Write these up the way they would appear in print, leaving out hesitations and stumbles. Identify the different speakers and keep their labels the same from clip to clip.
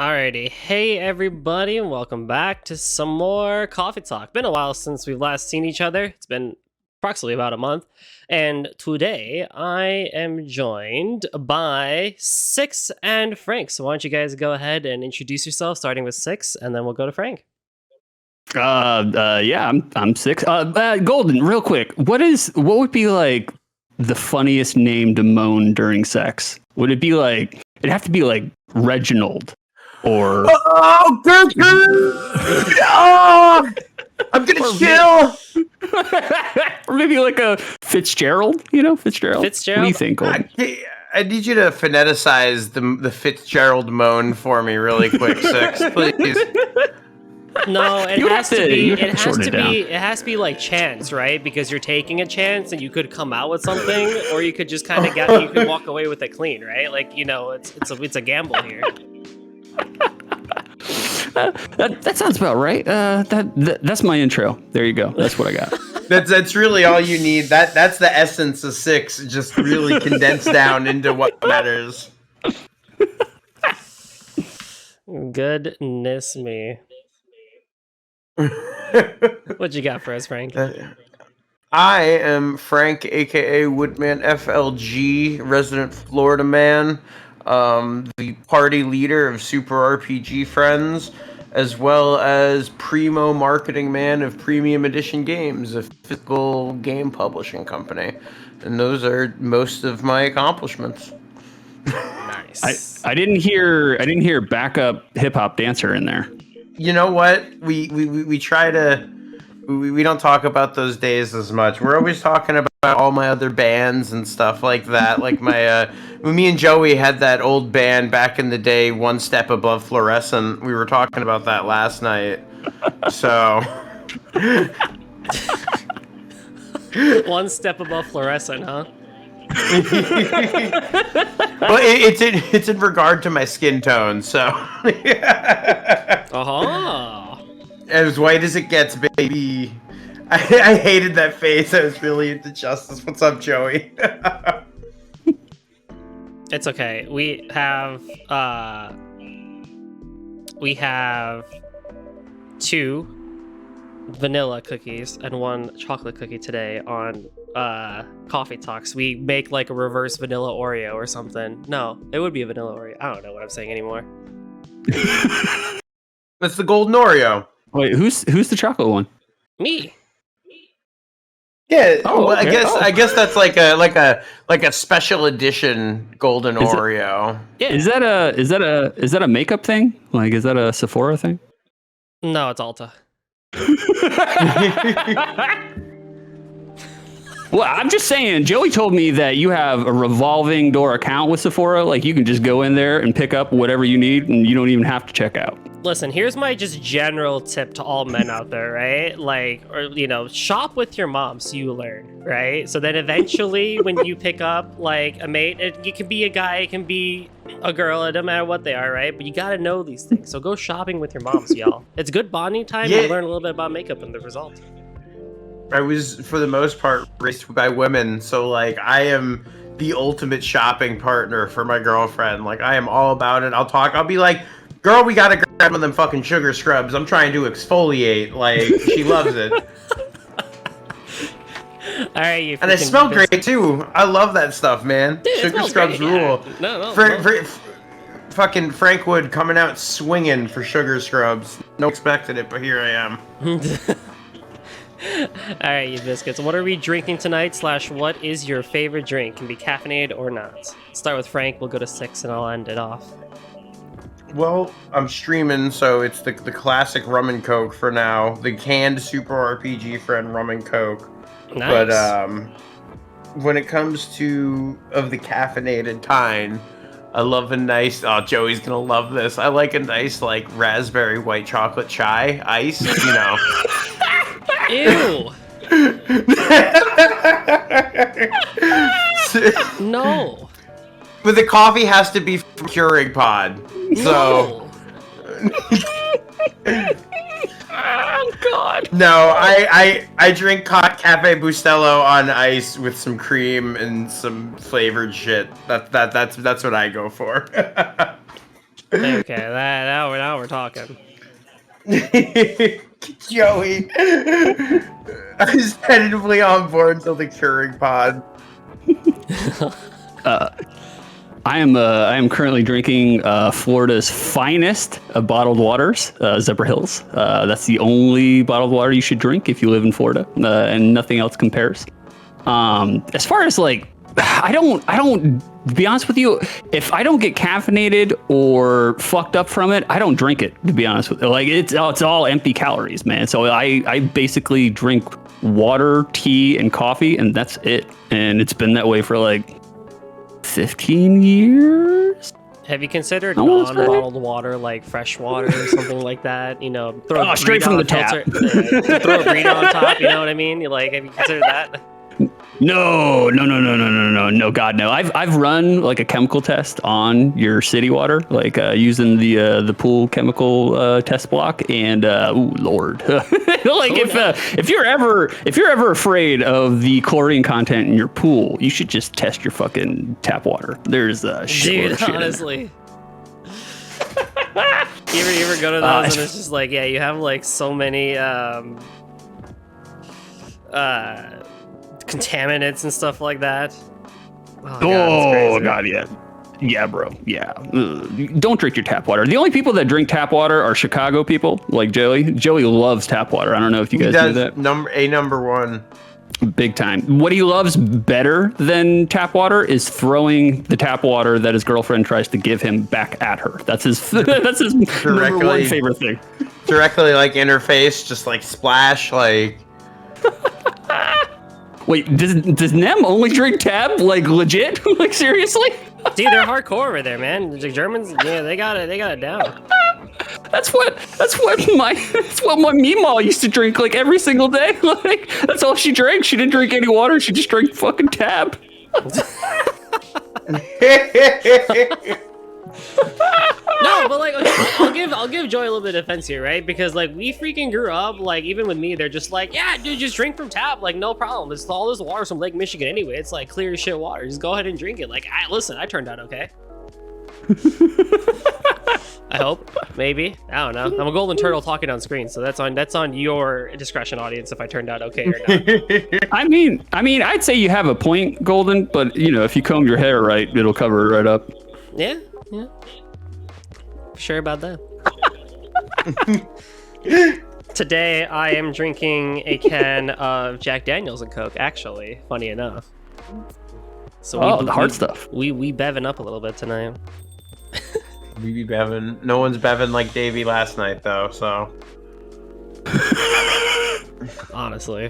Speaker 1: Alrighty, hey everybody, and welcome back to some more coffee talk. Been a while since we've last seen each other. It's been approximately about a month, and today I am joined by Six and Frank. So why don't you guys go ahead and introduce yourself, starting with Six, and then we'll go to Frank.
Speaker 2: Yeah, I'm Six. Golden, real quick, what would be like the funniest name to moan during sex? Would it be like, it'd have to be like Reginald or
Speaker 3: Oh, I'm gonna chill.
Speaker 2: or maybe like a Fitzgerald, Fitzgerald.
Speaker 1: Fitzgerald?
Speaker 2: What do you think, Golden?
Speaker 3: I need you to phoneticize the Fitzgerald moan for me really quick, Six, please.
Speaker 1: No, it
Speaker 2: You would
Speaker 1: has
Speaker 2: have
Speaker 1: to
Speaker 2: to-
Speaker 1: be.
Speaker 2: you would
Speaker 1: It
Speaker 2: have to
Speaker 1: has
Speaker 2: shorten
Speaker 1: to
Speaker 2: it down.
Speaker 1: be. It has to be like chance, right? Because you're taking a chance, and you could come out with something, or you could just kind of you could walk away with it clean, right? Like it's a gamble here.
Speaker 2: That sounds about right. That's my intro. There you go. That's what I got.
Speaker 3: That's really all you need. That's the essence of Six, just really condensed down into what matters.
Speaker 1: Goodness me. What you got for us, Frank?
Speaker 3: I am Frank, aka Woodman FLG, resident Florida man, the party leader of Super RPG Friends, as well as primo marketing man of Premium Edition Games, a physical game publishing company. And those are most of my accomplishments.
Speaker 1: Nice.
Speaker 2: I didn't hear backup hip hop dancer in there.
Speaker 3: You know what? We try to we don't talk about those days as much. We're always talking about all my other bands and stuff like that. Like me and Joey had that old band back in the day, One Step Above Fluorescent. We were talking about that last night. So
Speaker 1: One step above fluorescent, huh?
Speaker 3: well, it's in regard to my skin tone. So as white as it gets, baby. I hated that face. I was really into Justice. What's up, Joey?
Speaker 1: It's okay. We have two vanilla cookies and one chocolate cookie today on Coffee Talks. We make like a reverse vanilla Oreo or something. No, it would be a vanilla Oreo. I don't know what I'm saying anymore.
Speaker 3: That's the golden Oreo.
Speaker 2: Wait, who's the chocolate one?
Speaker 1: Me.
Speaker 3: Yeah,
Speaker 2: Oh,
Speaker 3: well,
Speaker 2: okay.
Speaker 3: I guess that's like a special edition golden Oreo.
Speaker 1: Yeah.
Speaker 2: Is that a makeup thing? Like, is that a Sephora thing?
Speaker 1: No, it's Ulta.
Speaker 2: Well, I'm just saying, Joey told me that you have a revolving door account with Sephora. Like, you can just go in there and pick up whatever you need, and you don't even have to check out.
Speaker 1: Listen, here's my just general tip to all men out there, right? Like, or shop with your mom so you learn, right? So then eventually when you pick up like a mate, it can be a guy, it can be a girl, it doesn't matter what they are, right? But you gotta know these things. So go shopping with your moms, y'all. It's good bonding time.
Speaker 3: Yeah.
Speaker 1: You learn a little bit about makeup and the result.
Speaker 3: I was, for the most part, raised by women, so like I am the ultimate shopping partner for my girlfriend. Like I am all about it. I'll be like, girl, we gotta grab one of them fucking sugar scrubs. I'm trying to exfoliate. Like she loves it.
Speaker 1: All right, you.
Speaker 3: And they smell great too. I love that stuff, man.
Speaker 1: Dude, it
Speaker 3: Sugar
Speaker 1: smells
Speaker 3: scrubs
Speaker 1: great,
Speaker 3: rule.
Speaker 1: yeah. No.
Speaker 3: Fucking Frank Wood coming out swinging for sugar scrubs. No expected it, but here I am.
Speaker 1: All right, you biscuits. What are we drinking tonight? / what is your favorite drink? Can be caffeinated or not. Start with Frank. We'll go to Six, and I'll end it off.
Speaker 3: Well, I'm streaming, so it's the classic rum and coke for now. The canned Super RPG Friend rum and coke.
Speaker 1: Nice.
Speaker 3: But when it comes to the caffeinated kind, I love a nice. Oh, Joey's gonna love this. I like a nice like raspberry white chocolate chai ice.
Speaker 1: Ew. No.
Speaker 3: But the coffee has to be from Keurig Pod. So.
Speaker 2: Oh God!
Speaker 3: No, I drink Cafe Bustelo on ice with some cream and some flavored shit. That's what I go for.
Speaker 1: Okay, now we're talking.
Speaker 3: Joey, I was tentatively on board until the Keurig pod.
Speaker 2: I am currently drinking Florida's finest of bottled waters, Zebra Hills. That's the only bottled water you should drink if you live in Florida, and nothing else compares. As far as like, I don't. To be honest with you, if I don't get caffeinated or fucked up from it, I don't drink it. To be honest with you, like it's all empty calories, man. So I basically drink water, tea, and coffee, and that's it. And it's been that way for like 15 years.
Speaker 1: Have you considered non-bottled water, like fresh water or something like that? You know, throw
Speaker 2: straight from the tap.
Speaker 1: Throw a burrito on top. You know what I mean? You like, have you considered that?
Speaker 2: No, God, no. I've run like a chemical test on your city water, like using the pool chemical test block, and ooh, Lord, like if you're ever afraid of the chlorine content in your pool, you should just test your fucking tap water. There's
Speaker 1: dude, honestly. you ever go to those and it's just like, yeah, you have like so many contaminants and stuff like that.
Speaker 2: God, yeah, bro, yeah. Don't drink your tap water. The only people that drink tap water are Chicago people, like Joey. Joey loves tap water. I don't know if you guys do that.
Speaker 3: Number one,
Speaker 2: big time. What he loves better than tap water is throwing the tap water that his girlfriend tries to give him back at her. That's his number one favorite thing.
Speaker 3: Directly like interface, just like splash, like.
Speaker 2: Wait, does Nem only drink tab? Like legit? Like seriously?
Speaker 1: Dude, they're hardcore over there, man. The Germans, yeah, they got it down.
Speaker 2: That's what my Meemaw used to drink like every single day. Like that's all she drank. She didn't drink any water. She just drank fucking tab.
Speaker 1: No, but like, okay, I'll give Joy a little bit of defense here, right? Because like we freaking grew up, like even with me, they're just like, yeah, dude, just drink from tap, like no problem. It's all this water from Lake Michigan anyway. It's like clear as shit water. Just go ahead and drink it. Like, I turned out okay. I hope, maybe, I don't know. I'm a golden turtle talking on screen, so that's on your discretion, audience, if I turned out okay or not.
Speaker 2: I mean, I'd say you have a point, Golden, but you know, if you comb your hair right, it'll cover it right up.
Speaker 1: Yeah. Sure about that. Today I am drinking a can of Jack Daniels and Coke, actually, funny enough. So
Speaker 2: the hard stuff.
Speaker 1: We bevin up a little bit tonight.
Speaker 3: We be bevin. No one's bevin like Davey last night though, so.
Speaker 1: Honestly.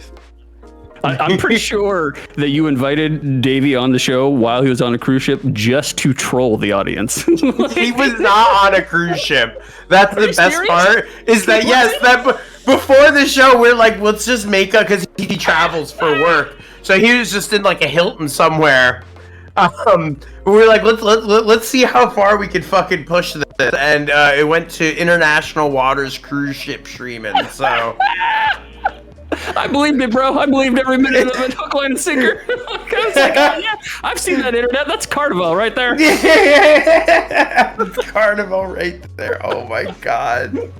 Speaker 2: I'm pretty sure that you invited Davey on the show while he was on a cruise ship just to troll the audience.
Speaker 3: He was not on a cruise ship. That's the best part. Is that before the show we're like, let's just make up because he travels for work. So he was just in like a Hilton somewhere. We're like, let's see how far we can fucking push this, and it went to international waters cruise ship streaming. So.
Speaker 2: I believed it, bro. I believed every minute of it, hook, line, and sinker. I was like, oh, yeah, I've seen that internet. That's Carnival right there.
Speaker 3: Yeah, that's Carnival right there. Oh my god.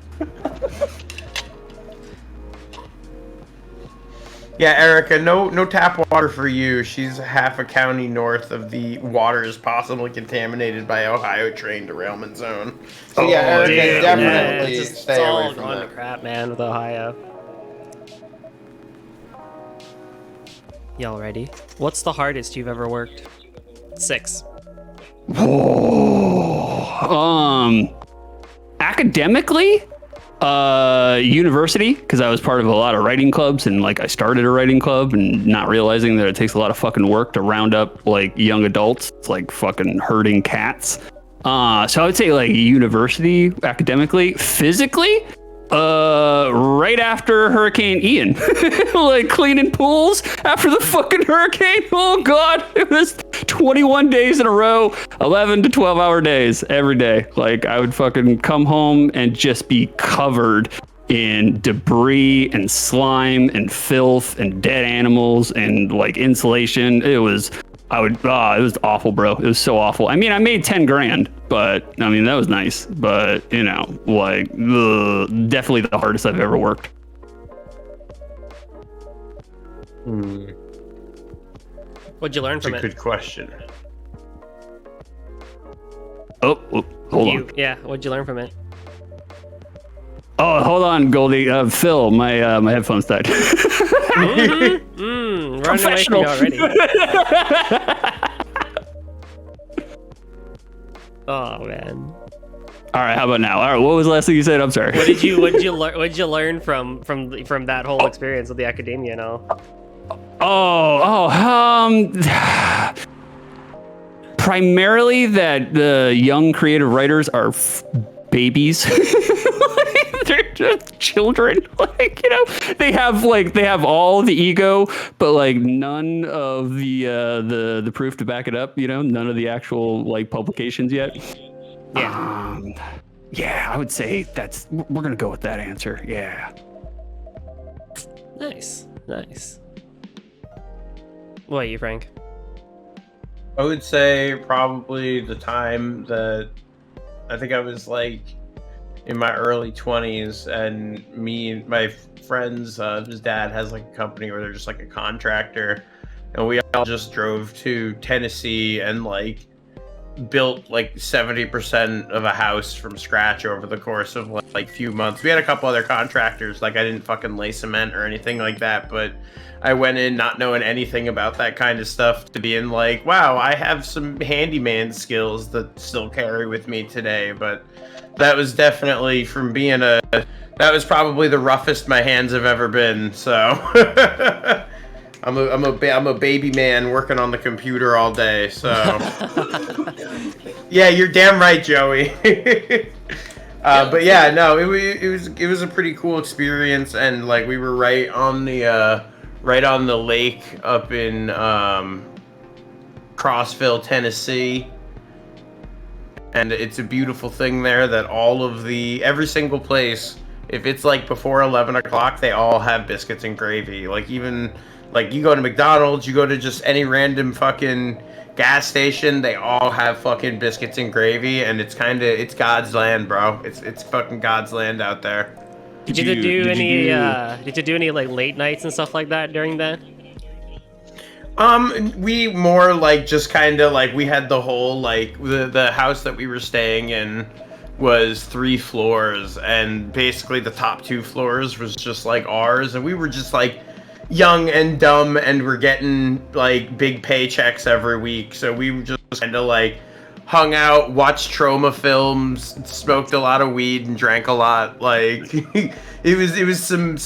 Speaker 3: Yeah, Erica, no tap water for you. She's half a county north of the waters possibly contaminated by Ohio train derailment zone. So yeah, Erica,
Speaker 1: dude,
Speaker 3: definitely
Speaker 1: it's
Speaker 3: stay
Speaker 1: all
Speaker 3: away from
Speaker 1: going
Speaker 3: that.
Speaker 1: to crap, man, with Ohio. Y'all ready? What's the hardest you've ever worked? 6.
Speaker 2: Academically, university, because I was part of a lot of writing clubs, and like I started a writing club and not realizing that it takes a lot of fucking work to round up like young adults. It's like fucking herding cats. So I would say like university academically. Physically, right after Hurricane Ian, like cleaning pools after the fucking hurricane. Oh god, it was 21 days in a row, 11 to 12 hour days every day. Like I would fucking come home and just be covered in debris and slime and filth and dead animals and like insulation. It was I would. It was awful, bro. It was so awful. I mean, I made 10 grand, but I mean that was nice. But you know, like definitely the hardest I've ever worked.
Speaker 1: What'd you learn
Speaker 3: That's
Speaker 1: from
Speaker 3: a
Speaker 1: it?
Speaker 3: good question.
Speaker 2: Oh, hold on.
Speaker 1: Yeah, what'd you learn from it?
Speaker 2: Oh, hold on, Goldie. Phil, my headphones died.
Speaker 1: Running away from you already. Oh man.
Speaker 2: All right, how about now? All right, what was the last thing you said? I'm sorry.
Speaker 1: What'd you learn from that whole experience with the academia and all?
Speaker 2: Primarily that the young creative writers are babies. They're just children. Like, you know, they have all the ego, but like none of the proof to back it up, you know, none of the actual like publications yet.
Speaker 1: Yeah.
Speaker 2: Yeah, I would say we're gonna go with that answer. Yeah.
Speaker 1: Nice. What about you, Frank?
Speaker 3: I would say probably the time that I think I was like in my early 20s, and me and my friends, his dad has like a company where they're just like a contractor, and we all just drove to Tennessee and like built like 70% of a house from scratch over the course of like few months. We had a couple other contractors, like I didn't fucking lay cement or anything like that, but I went in not knowing anything about that kind of stuff to being like, wow, I have some handyman skills that still carry with me today. But that was definitely from being that was probably the roughest my hands have ever been. So I'm a baby man working on the computer all day. So yeah, you're damn right, Joey. But yeah, no, it was a pretty cool experience, and like we were right on the lake up in Crossville, Tennessee. And it's a beautiful thing there that every single place, if it's like before 11 o'clock, they all have biscuits and gravy. Like even, like you go to McDonald's, you go to just any random fucking gas station, they all have fucking biscuits and gravy, and it's God's land, bro. It's fucking God's land out there.
Speaker 1: Did you do any like late nights and stuff like that during that?
Speaker 3: We more like just kind of like we had the whole like the house that we were staying in was 3 floors, and basically the top 2 floors was just like ours, and we were just like young and dumb, and we're getting like big paychecks every week, so we just kind of like hung out, watched trauma films, smoked a lot of weed, and drank a lot. Like it was some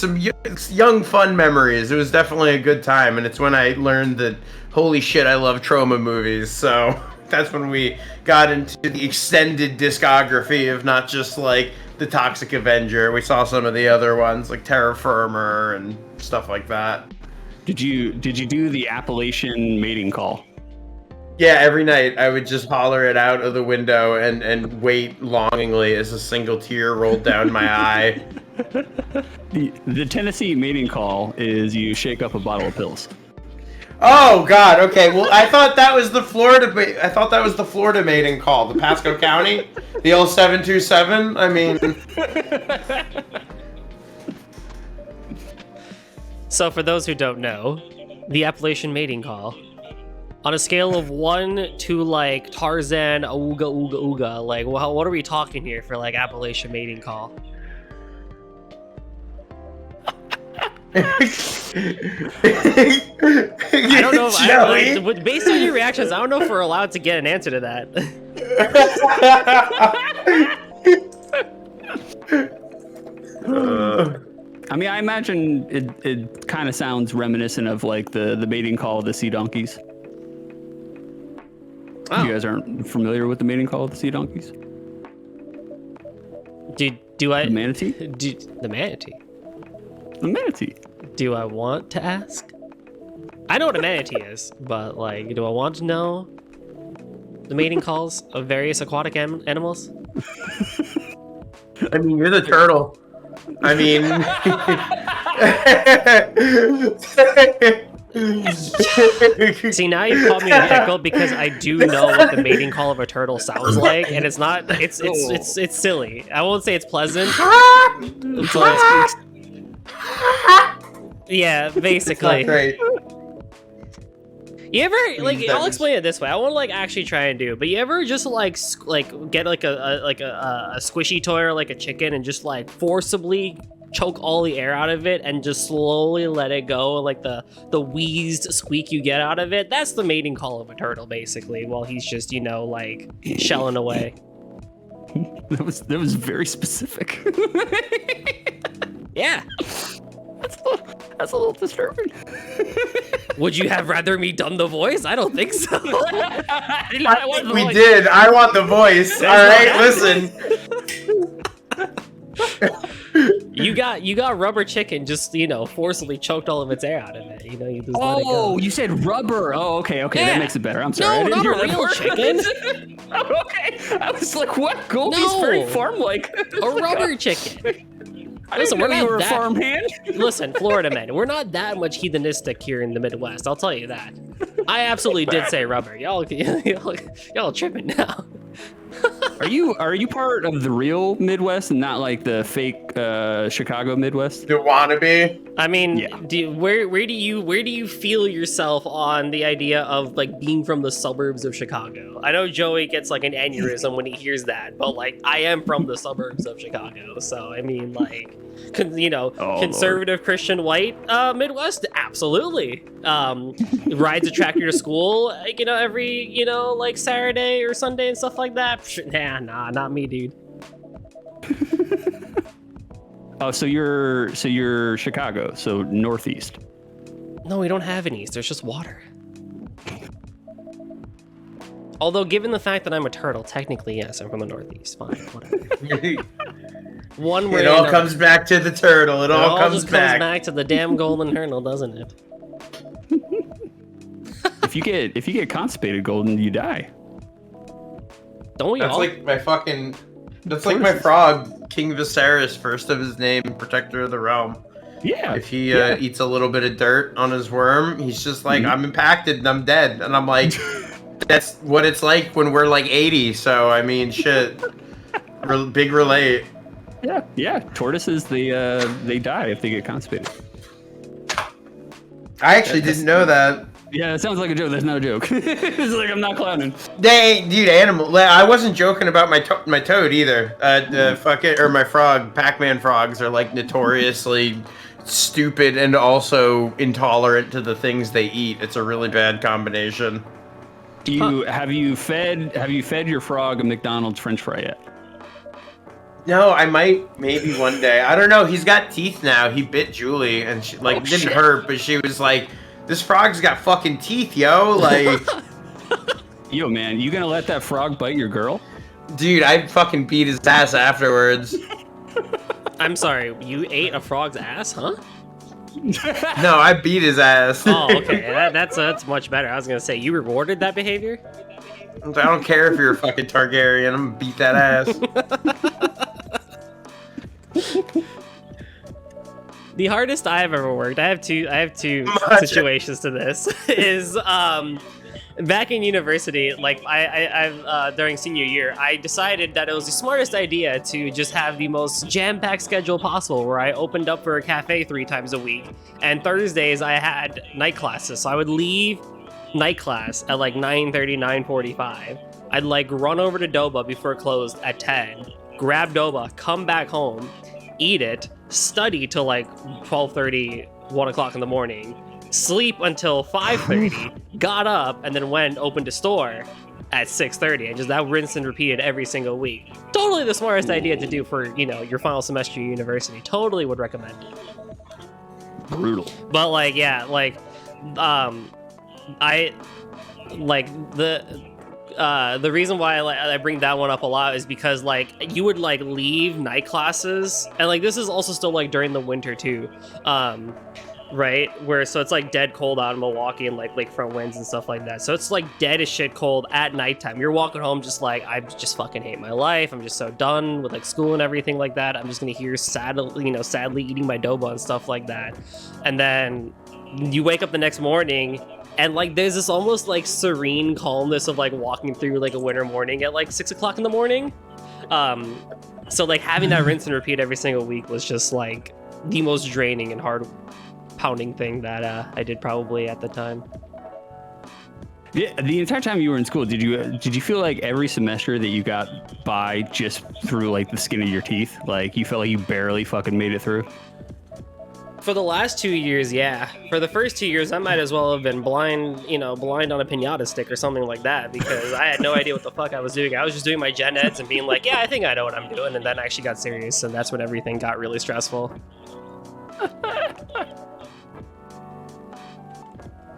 Speaker 3: young fun memories. It was definitely a good time, and it's when I learned that holy shit, I love trauma movies. So that's when we got into the extended discography of not just like the Toxic Avenger. We saw some of the other ones like Terra Firma and stuff like that.
Speaker 2: Did you do the Appalachian mating call?
Speaker 3: Yeah, every night I would just holler it out of the window and wait longingly as a single tear rolled down my eye.
Speaker 2: The Tennessee mating call is you shake up a bottle of pills.
Speaker 3: Oh God. Okay. Well, I thought that was the Florida mating call, the Pasco County, the old 727. I mean.
Speaker 1: So for those who don't know, the Appalachian mating call, on a scale of 1 to like Tarzan, ooga ooga ooga, like what are we talking here for like Appalachian mating call? I don't know. Based on your reactions, I don't know if we're allowed to get an answer to that.
Speaker 2: I mean, I imagine it kind of sounds reminiscent of like the mating call of the sea donkeys. Oh. You guys aren't familiar with the mating call of the sea donkeys?
Speaker 1: Do I?
Speaker 2: The manatee?
Speaker 1: The manatee.
Speaker 2: The manatee.
Speaker 1: Do I want to ask? I know what a manatee is, but like, do I want to know the mating calls of various aquatic animals?
Speaker 3: I mean, you're the turtle. I mean,
Speaker 1: See, now you've called me a pickle because I do know what the mating call of a turtle sounds like, and it's not. It's silly. I won't say it's pleasant, but yeah, basically.
Speaker 3: Not great.
Speaker 1: You ever like? I'll explain it this way. I won't like actually try and do, but you ever just like get like a squishy toy or like a chicken and just like forcibly choke all the air out of it and just slowly let it go, like the wheezed squeak you get out of it? That's the mating call of a turtle, basically, while he's just, you know, like shelling away.
Speaker 2: That was very specific.
Speaker 1: Yeah.
Speaker 2: That's a little disturbing.
Speaker 1: Would you have rather me done the voice? I don't think so.
Speaker 3: We did. I want the voice. All right, listen.
Speaker 1: You got rubber chicken just, you know, forcibly choked all of its air out of it. You know, you just let it go.
Speaker 2: Oh, you said rubber. Oh, okay,
Speaker 1: Yeah.
Speaker 2: that makes it better. I'm sorry.
Speaker 1: No,
Speaker 2: I didn't
Speaker 1: not
Speaker 2: hear
Speaker 1: a
Speaker 2: that
Speaker 1: real
Speaker 2: part.
Speaker 1: chicken.
Speaker 2: Oh, okay. I was like, what? Goldie's
Speaker 1: No.
Speaker 2: very farm-like.
Speaker 1: A rubber chicken.
Speaker 2: Listen,
Speaker 1: we're
Speaker 2: you
Speaker 1: not
Speaker 2: were
Speaker 1: that-
Speaker 2: a farmhand.
Speaker 1: Listen, Florida men, we're not that much heathenistic here in the Midwest. I'll tell you that. I absolutely did say rubber. Y'all tripping now.
Speaker 2: Are you part of the real Midwest and not like the fake Chicago Midwest?
Speaker 3: The wannabe.
Speaker 1: I mean,
Speaker 2: Yeah.
Speaker 1: where do you feel yourself on the idea of like being from the suburbs of Chicago? I know Joey gets like an aneurysm when he hears that, but like I am from the suburbs of Chicago, so I mean, like, conservative Christian white Midwest, absolutely. Rides a tractor to school, like, you know, every, you know, like Saturday or Sunday and stuff like that. Nah, not me, dude.
Speaker 2: Oh, so you're Chicago, so Northeast.
Speaker 1: No, we don't have an east. There's just water. Although, given the fact that I'm a turtle, technically, yes, I'm from the Northeast. Fine, whatever. One way.
Speaker 3: It all
Speaker 1: or
Speaker 3: comes back to the turtle. It all comes
Speaker 1: just
Speaker 3: back.
Speaker 1: comes back to the damn golden turtle, doesn't it?
Speaker 2: If you get constipated, Golden, you die.
Speaker 1: Don't we
Speaker 3: That's
Speaker 1: all?
Speaker 3: like my fucking. That's like my frog, King Viserys, first of his name, protector of the realm.
Speaker 2: Yeah.
Speaker 3: If he
Speaker 2: yeah.
Speaker 3: eats a little bit of dirt on his worm, he's just like,
Speaker 2: Mhm.
Speaker 3: I'm impacted and I'm dead. And I'm like, that's what it's like when we're like 80. So, I mean, shit. Big relate.
Speaker 2: Yeah. Tortoises, they die if they get constipated.
Speaker 3: I actually didn't know that.
Speaker 2: Yeah, it sounds like a joke. That's not a joke. It's like I'm not clowning.
Speaker 3: Dude, animal. I wasn't joking about my toad either. Or my frog. Pac-Man frogs are like notoriously stupid and also intolerant to the things they eat. It's a really bad combination.
Speaker 2: Have you fed your frog a McDonald's French fry yet?
Speaker 3: No, I might maybe one day. I don't know. He's got teeth now. He bit Julie, and she like it didn't
Speaker 2: shit.
Speaker 3: hurt, but she was like, "This frog's got fucking teeth, yo!" Like,
Speaker 2: Yo, man, you gonna let that frog bite your girl?
Speaker 3: dude, I fucking beat his ass afterwards.
Speaker 1: I'm sorry, you ate a frog's ass, huh?
Speaker 3: No, I beat his ass.
Speaker 1: Oh, okay, that's much better. I was gonna say, you rewarded that behavior?
Speaker 3: I don't care if you're a fucking Targaryen. I'm gonna beat that ass.
Speaker 1: The hardest I've ever worked, I have two situations to this, is back in university, like I during senior year, I decided that it was the smartest idea to just have the most jam-packed schedule possible, where I opened up for a cafe 3 times a week, and Thursdays I had night classes, so I would leave night class at like 9:30, 9:45. I'd like run over to Doba before it closed at 10, grab Doba, come back home, eat it, study till like 12:30, 1 o'clock in the morning, sleep until 5:30, got up, and then went opened a store at 6:30, and just that rinse and repeated every single week. Totally the smartest idea to do for, you know, your final semester of university. Totally would recommend it.
Speaker 2: Brutal.
Speaker 1: But like, yeah, like, I like the reason why I bring that one up a lot is because like you would like leave night classes, and like this is also still like during the winter too, right, where so it's like dead cold out in Milwaukee and like lakefront winds and stuff like that, so it's like dead as shit cold at nighttime. You're walking home just like, I just fucking hate my life, I'm just so done with like school and everything like that, I'm just gonna hear sadly eating my doba and stuff like that. And then you wake up the next morning and like there's this almost like serene calmness of like walking through like a winter morning at like 6 o'clock in the morning. So like having that rinse and repeat every single week was just like the most draining and hard pounding thing that I did probably at the time.
Speaker 2: Yeah, the entire time you were in school, did you feel like every semester that you got by just through like the skin of your teeth? Like you felt like you barely fucking made it through?
Speaker 1: For the last 2 years, yeah. For the first 2 years, I might as well have been blind on a piñata stick or something like that, because I had no idea what the fuck I was doing. I was just doing my gen eds and being like, yeah, I think I know what I'm doing, and then I actually got serious, and that's when everything got really stressful.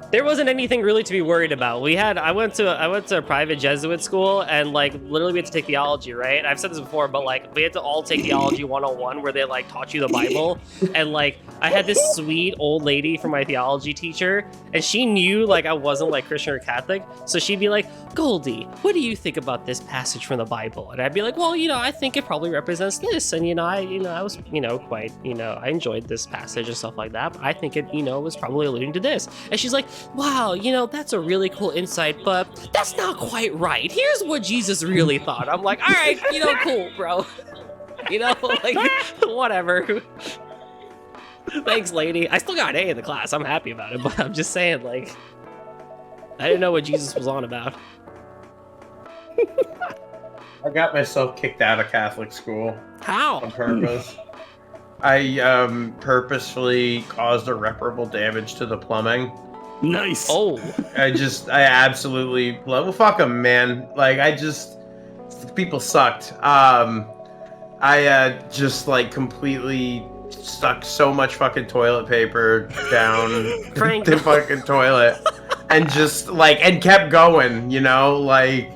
Speaker 1: There wasn't anything really to be worried about. I went to a private Jesuit school, and like literally we had to take theology, right? I've said this before, but like we had to all take theology 101, where they like taught you the Bible. And like I had this sweet old lady from my theology teacher, and she knew like I wasn't like Christian or Catholic, so she'd be like, Goldie, what do you think about this passage from the Bible? And I'd be like, well, I think it probably represents this, and I was quite I enjoyed this passage and stuff like that, but I think it was probably alluding to this. And she's like, wow, that's a really cool insight, but that's not quite right. Here's what Jesus really thought. I'm like, all right, cool, bro. Like, whatever. Thanks, lady. I still got an A in the class. I'm happy about it, but I'm just saying, like, I didn't know what Jesus was on about.
Speaker 3: I got myself kicked out of Catholic school.
Speaker 1: How?
Speaker 3: On purpose. I purposefully caused irreparable damage to the plumbing.
Speaker 2: Nice.
Speaker 1: Oh.
Speaker 3: I absolutely, well, fuck them, man. Like, people sucked. I just, like, completely stuck so much fucking toilet paper down the fucking toilet. And just, like, and kept going, like...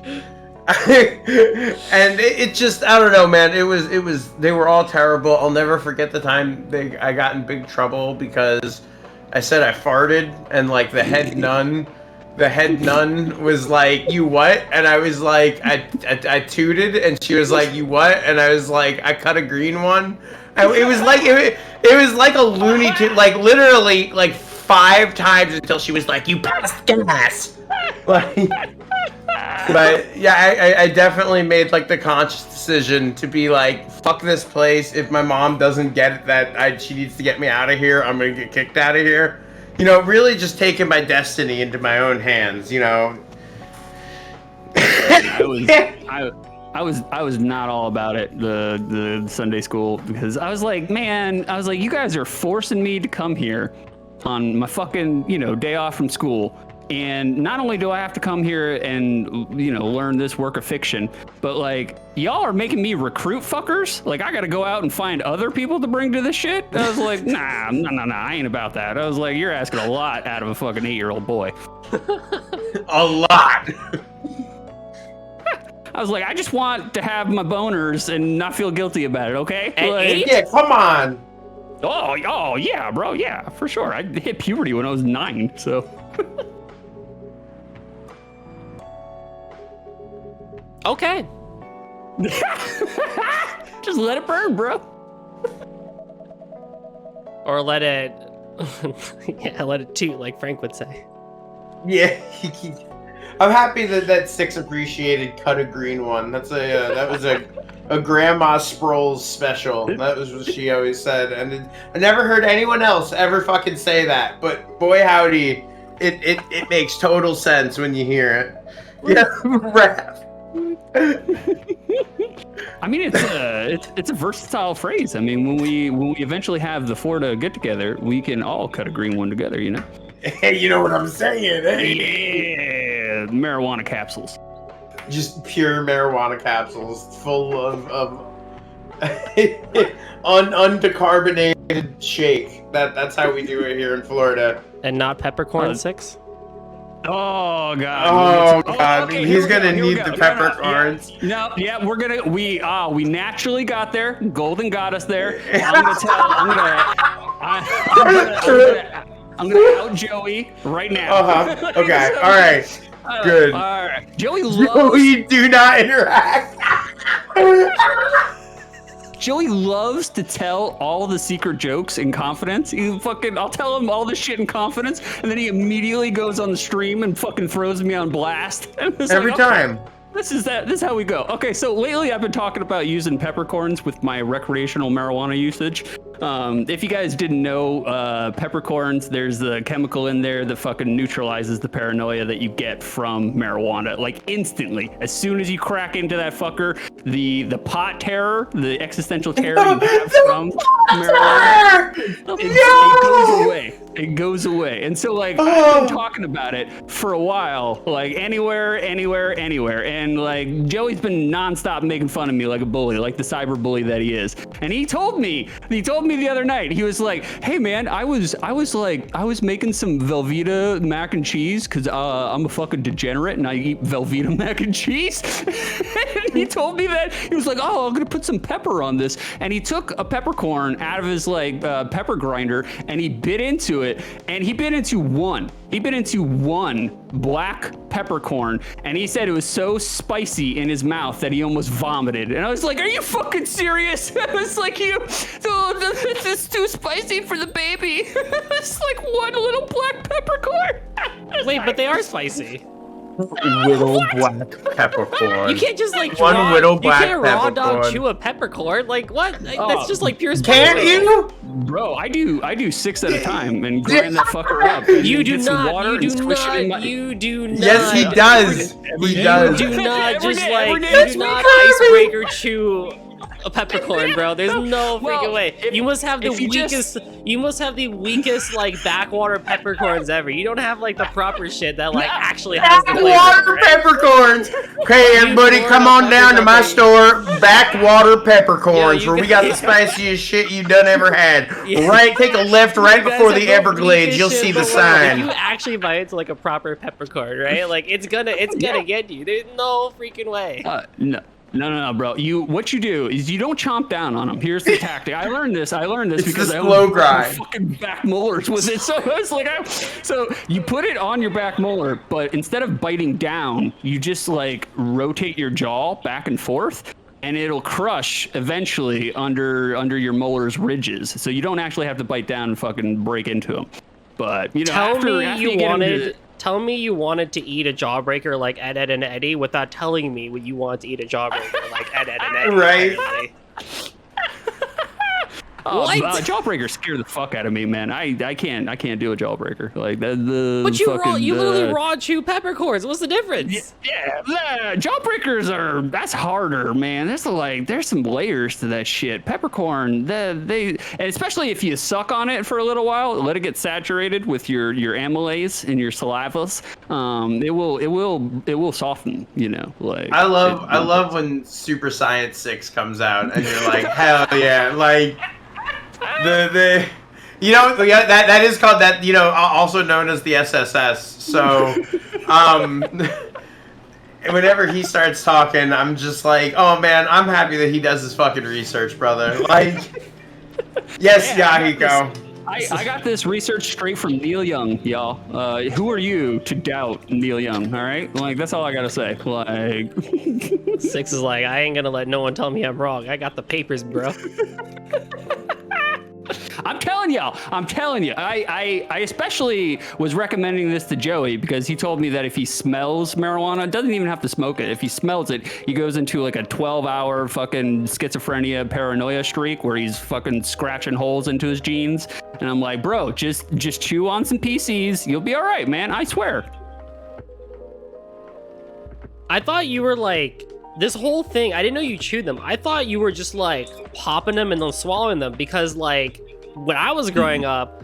Speaker 3: and it just, I don't know, man. They were all terrible. I'll never forget the time I got in big trouble because I said I farted, and like the head nun was like, you what? And I was like, I tooted, and she was like, you what? And I was like, I cut a green one. It was like a Looney Tune, like literally like 5 times until she was like, you passed gas. Like, but yeah, I definitely made like the conscious decision to be like, fuck this place. If my mom doesn't get that she needs to get me out of here, I'm gonna get kicked out of here. Really just taking my destiny into my own hands.
Speaker 2: I was not all about it, the Sunday school, because I was like, you guys are forcing me to come here on my fucking day off from school. And not only do I have to come here and, learn this work of fiction, but like, y'all are making me recruit fuckers. Like, I got to go out and find other people to bring to this shit. I was like, nah, I ain't about that. I was like, you're asking a lot out of a fucking 8-year-old boy.
Speaker 3: A lot.
Speaker 2: I was like, I just want to have my boners and not feel guilty about it, okay?
Speaker 1: At
Speaker 2: like,
Speaker 1: 8?
Speaker 3: Yeah, come on.
Speaker 2: Oh, yeah, bro, yeah, for sure. I hit puberty when I was 9, so...
Speaker 1: Okay.
Speaker 2: Just let it burn, bro.
Speaker 1: Or let it... yeah, let it toot, like Frank would say.
Speaker 3: Yeah. I'm happy that Six appreciated cut a green one. That was a Grandma Sproles special. That was what she always said. And I never heard anyone else ever fucking say that. But boy howdy, it makes total sense when you hear it. Yeah, rap.
Speaker 2: I mean, it's a versatile phrase. I mean, when we eventually have the Florida get together, we can all cut a green one together,
Speaker 3: Hey, you know what I'm saying? Hey.
Speaker 2: Yeah, marijuana capsules.
Speaker 3: Just pure marijuana capsules, full of undecarbonated shake. That's how we do it here in Florida.
Speaker 1: And not peppercorn 6?
Speaker 2: Oh god!
Speaker 3: Oh god!
Speaker 2: Okay,
Speaker 3: he's gonna need the peppercorns.
Speaker 2: No, yeah, we naturally got there. Golden got us there. I'm gonna out Joey right now.
Speaker 3: Okay. All right. Good.
Speaker 2: All right. Joey,
Speaker 3: do not interact.
Speaker 2: Joey loves to tell all the secret jokes in confidence. I'll tell him all this shit in confidence, and then he immediately goes on the stream and fucking throws me on blast.
Speaker 3: Every time.
Speaker 2: This is how we go. Okay, so lately I've been talking about using peppercorns with my recreational marijuana usage. If you guys didn't know, peppercorns, there's the chemical in there that fucking neutralizes the paranoia that you get from marijuana, like instantly. As soon as you crack into that fucker, the pot terror, the existential terror you have from marijuana, it goes away. It goes away. And so, like, I've been talking about it for a while, like anywhere. And like, Joey's been nonstop making fun of me like a bully, like the cyber bully that he is. And he told me the other night, he was like, hey man, I was making some Velveeta mac and cheese because I'm a fucking degenerate and I eat Velveeta mac and cheese. And he told me that. He was like, oh, I'm gonna put some pepper on this. And he took a peppercorn out of his like pepper grinder and he bit into it, and he bit into one black peppercorn, and he said it was so spicy in his mouth that he almost vomited. And I was like, are you fucking serious? I was like, this is too spicy for the baby. It's like one little black peppercorn.
Speaker 1: Wait, but they are spicy.
Speaker 3: Whittle black peppercorn.
Speaker 1: You can't just like
Speaker 3: one whittle black
Speaker 1: you can't raw
Speaker 3: peppercorn.
Speaker 1: dog chew a peppercorn. Like what? That's just like pure spice.
Speaker 3: Can't you?
Speaker 2: Bro, I do 6 at a time and grind that fucker up. And
Speaker 1: You do
Speaker 2: get some
Speaker 1: not.
Speaker 2: water
Speaker 1: You
Speaker 2: and
Speaker 1: do
Speaker 2: squish it in
Speaker 1: not.
Speaker 2: my-
Speaker 1: You do not.
Speaker 3: Yes, he does. He does.
Speaker 1: You do not
Speaker 2: Every
Speaker 1: just
Speaker 2: day,
Speaker 1: like
Speaker 2: every day.
Speaker 1: you
Speaker 2: That's
Speaker 1: do not
Speaker 3: me,
Speaker 1: icebreaker chew a peppercorn, bro. There's no freaking
Speaker 2: Well,
Speaker 1: way. You must have the
Speaker 2: if you
Speaker 1: weakest. You must have the weakest like backwater peppercorns ever. You don't have like the proper shit that like actually has the flavor.
Speaker 3: Backwater
Speaker 1: Right?
Speaker 3: peppercorns. Okay, everybody, come on down to my store. Backwater peppercorns,
Speaker 1: Yeah,
Speaker 3: where we got the spiciest shit you done ever had.
Speaker 1: Yeah.
Speaker 3: Right, take a left right
Speaker 1: You guys
Speaker 3: before
Speaker 1: have
Speaker 3: the
Speaker 1: the
Speaker 3: Everglades.
Speaker 1: weakest
Speaker 3: You'll
Speaker 1: shit
Speaker 3: see
Speaker 1: in
Speaker 3: the
Speaker 1: world. If you
Speaker 3: sign.
Speaker 1: actually bite into like a proper peppercorn, right? Like it's gonna get you. There's no freaking way.
Speaker 2: No, bro. What you do is you don't chomp down on them. Here's the tactic. I learned this
Speaker 3: It's
Speaker 2: because
Speaker 3: the
Speaker 2: I
Speaker 3: slow
Speaker 2: almost broke my
Speaker 3: grind.
Speaker 2: fucking back molars with it. So I was like, so you put it on your back molar, but instead of biting down, you just like rotate your jaw back and forth, and it'll crush eventually under your molars ridges. So you don't actually have to bite down and fucking break into them. But you know,
Speaker 1: Tell
Speaker 2: after
Speaker 1: me
Speaker 2: you get into
Speaker 1: Tell me you wanted to eat a jawbreaker like Ed, Ed, and Eddie without telling me when you wanted to eat a jawbreaker like Ed, Ed, and Eddie.
Speaker 3: Right.
Speaker 1: apparently.
Speaker 2: What?
Speaker 1: What?
Speaker 2: Jawbreakers scare the fuck out of me, man. I can't do a jawbreaker. Like the
Speaker 1: But you
Speaker 2: fucking,
Speaker 1: literally raw chew peppercorns. What's the difference?
Speaker 2: Yeah, jawbreakers that's harder, man. There's some layers to that shit. Peppercorn, and especially if you suck on it for a little while, let it get saturated with your amylase and your salivas. It will soften. You know, like
Speaker 3: I love when Super Science 6 comes out and you're like, hell yeah, like the you know, yeah, that is called that, you know, also known as the SSS. So whenever he starts talking, I'm just like, oh man, I'm happy that he does his fucking research, brother. Like, yes, Yahiko.
Speaker 2: I got this research straight from Neil Young, y'all. Who are you to doubt Neil Young? All right, like that's all I gotta say. Like,
Speaker 1: 6 is like, I ain't gonna let no one tell me I'm wrong. I got the papers, bro.
Speaker 2: I'm telling you. I especially was recommending this to Joey because he told me that if he smells marijuana, doesn't even have to smoke it. If he smells it, he goes into like a 12-hour fucking schizophrenia paranoia streak where he's fucking scratching holes into his jeans. And I'm like, bro, just chew on some PCs. You'll be all right, man. I swear.
Speaker 1: I thought you were like, this whole thing, I didn't know you chewed them. I thought you were just like popping them and then swallowing them because like when I was growing up,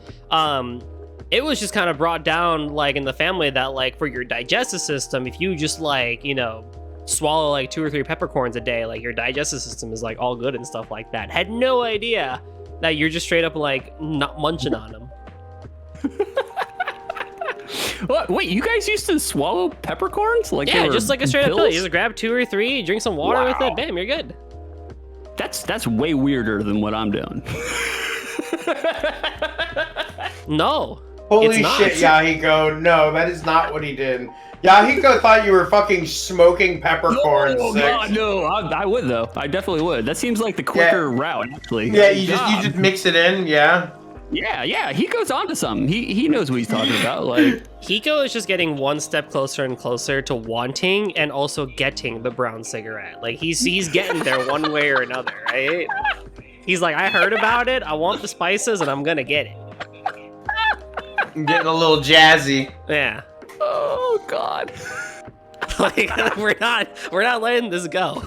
Speaker 1: it was just kind of brought down like in the family that like for your digestive system, if you just like, you know, swallow like 2 or 3 peppercorns a day, like your digestive system is like all good and stuff like that. Had no idea that you're just straight up like not munching on them.
Speaker 2: What? Wait, you guys used to swallow peppercorns? Like
Speaker 1: Yeah,
Speaker 2: they were
Speaker 1: just like a straight up pill.
Speaker 2: pills?
Speaker 1: You just grab 2 or 3, drink some water with it, bam, you're good.
Speaker 2: That's way weirder than what I'm doing.
Speaker 1: No.
Speaker 3: Holy
Speaker 1: not.
Speaker 3: shit, Yahiko. No, that is not what he did. Yahiko thought you were fucking smoking peppercorns.
Speaker 2: Oh god, no! I would though. I definitely would. That seems like the quicker route, actually.
Speaker 3: Yeah, you just mix it in. Yeah.
Speaker 2: Yeah. He goes on to something. He knows what he's talking about. Like
Speaker 1: Hiko is just getting one step closer and closer to wanting and also getting the brown cigarette. Like he's getting there one way or another, right? He's like, I heard about it. I want the spices, and I'm gonna get it.
Speaker 3: I'm getting a little jazzy.
Speaker 1: Yeah.
Speaker 2: oh god.
Speaker 1: Like we're not letting this go.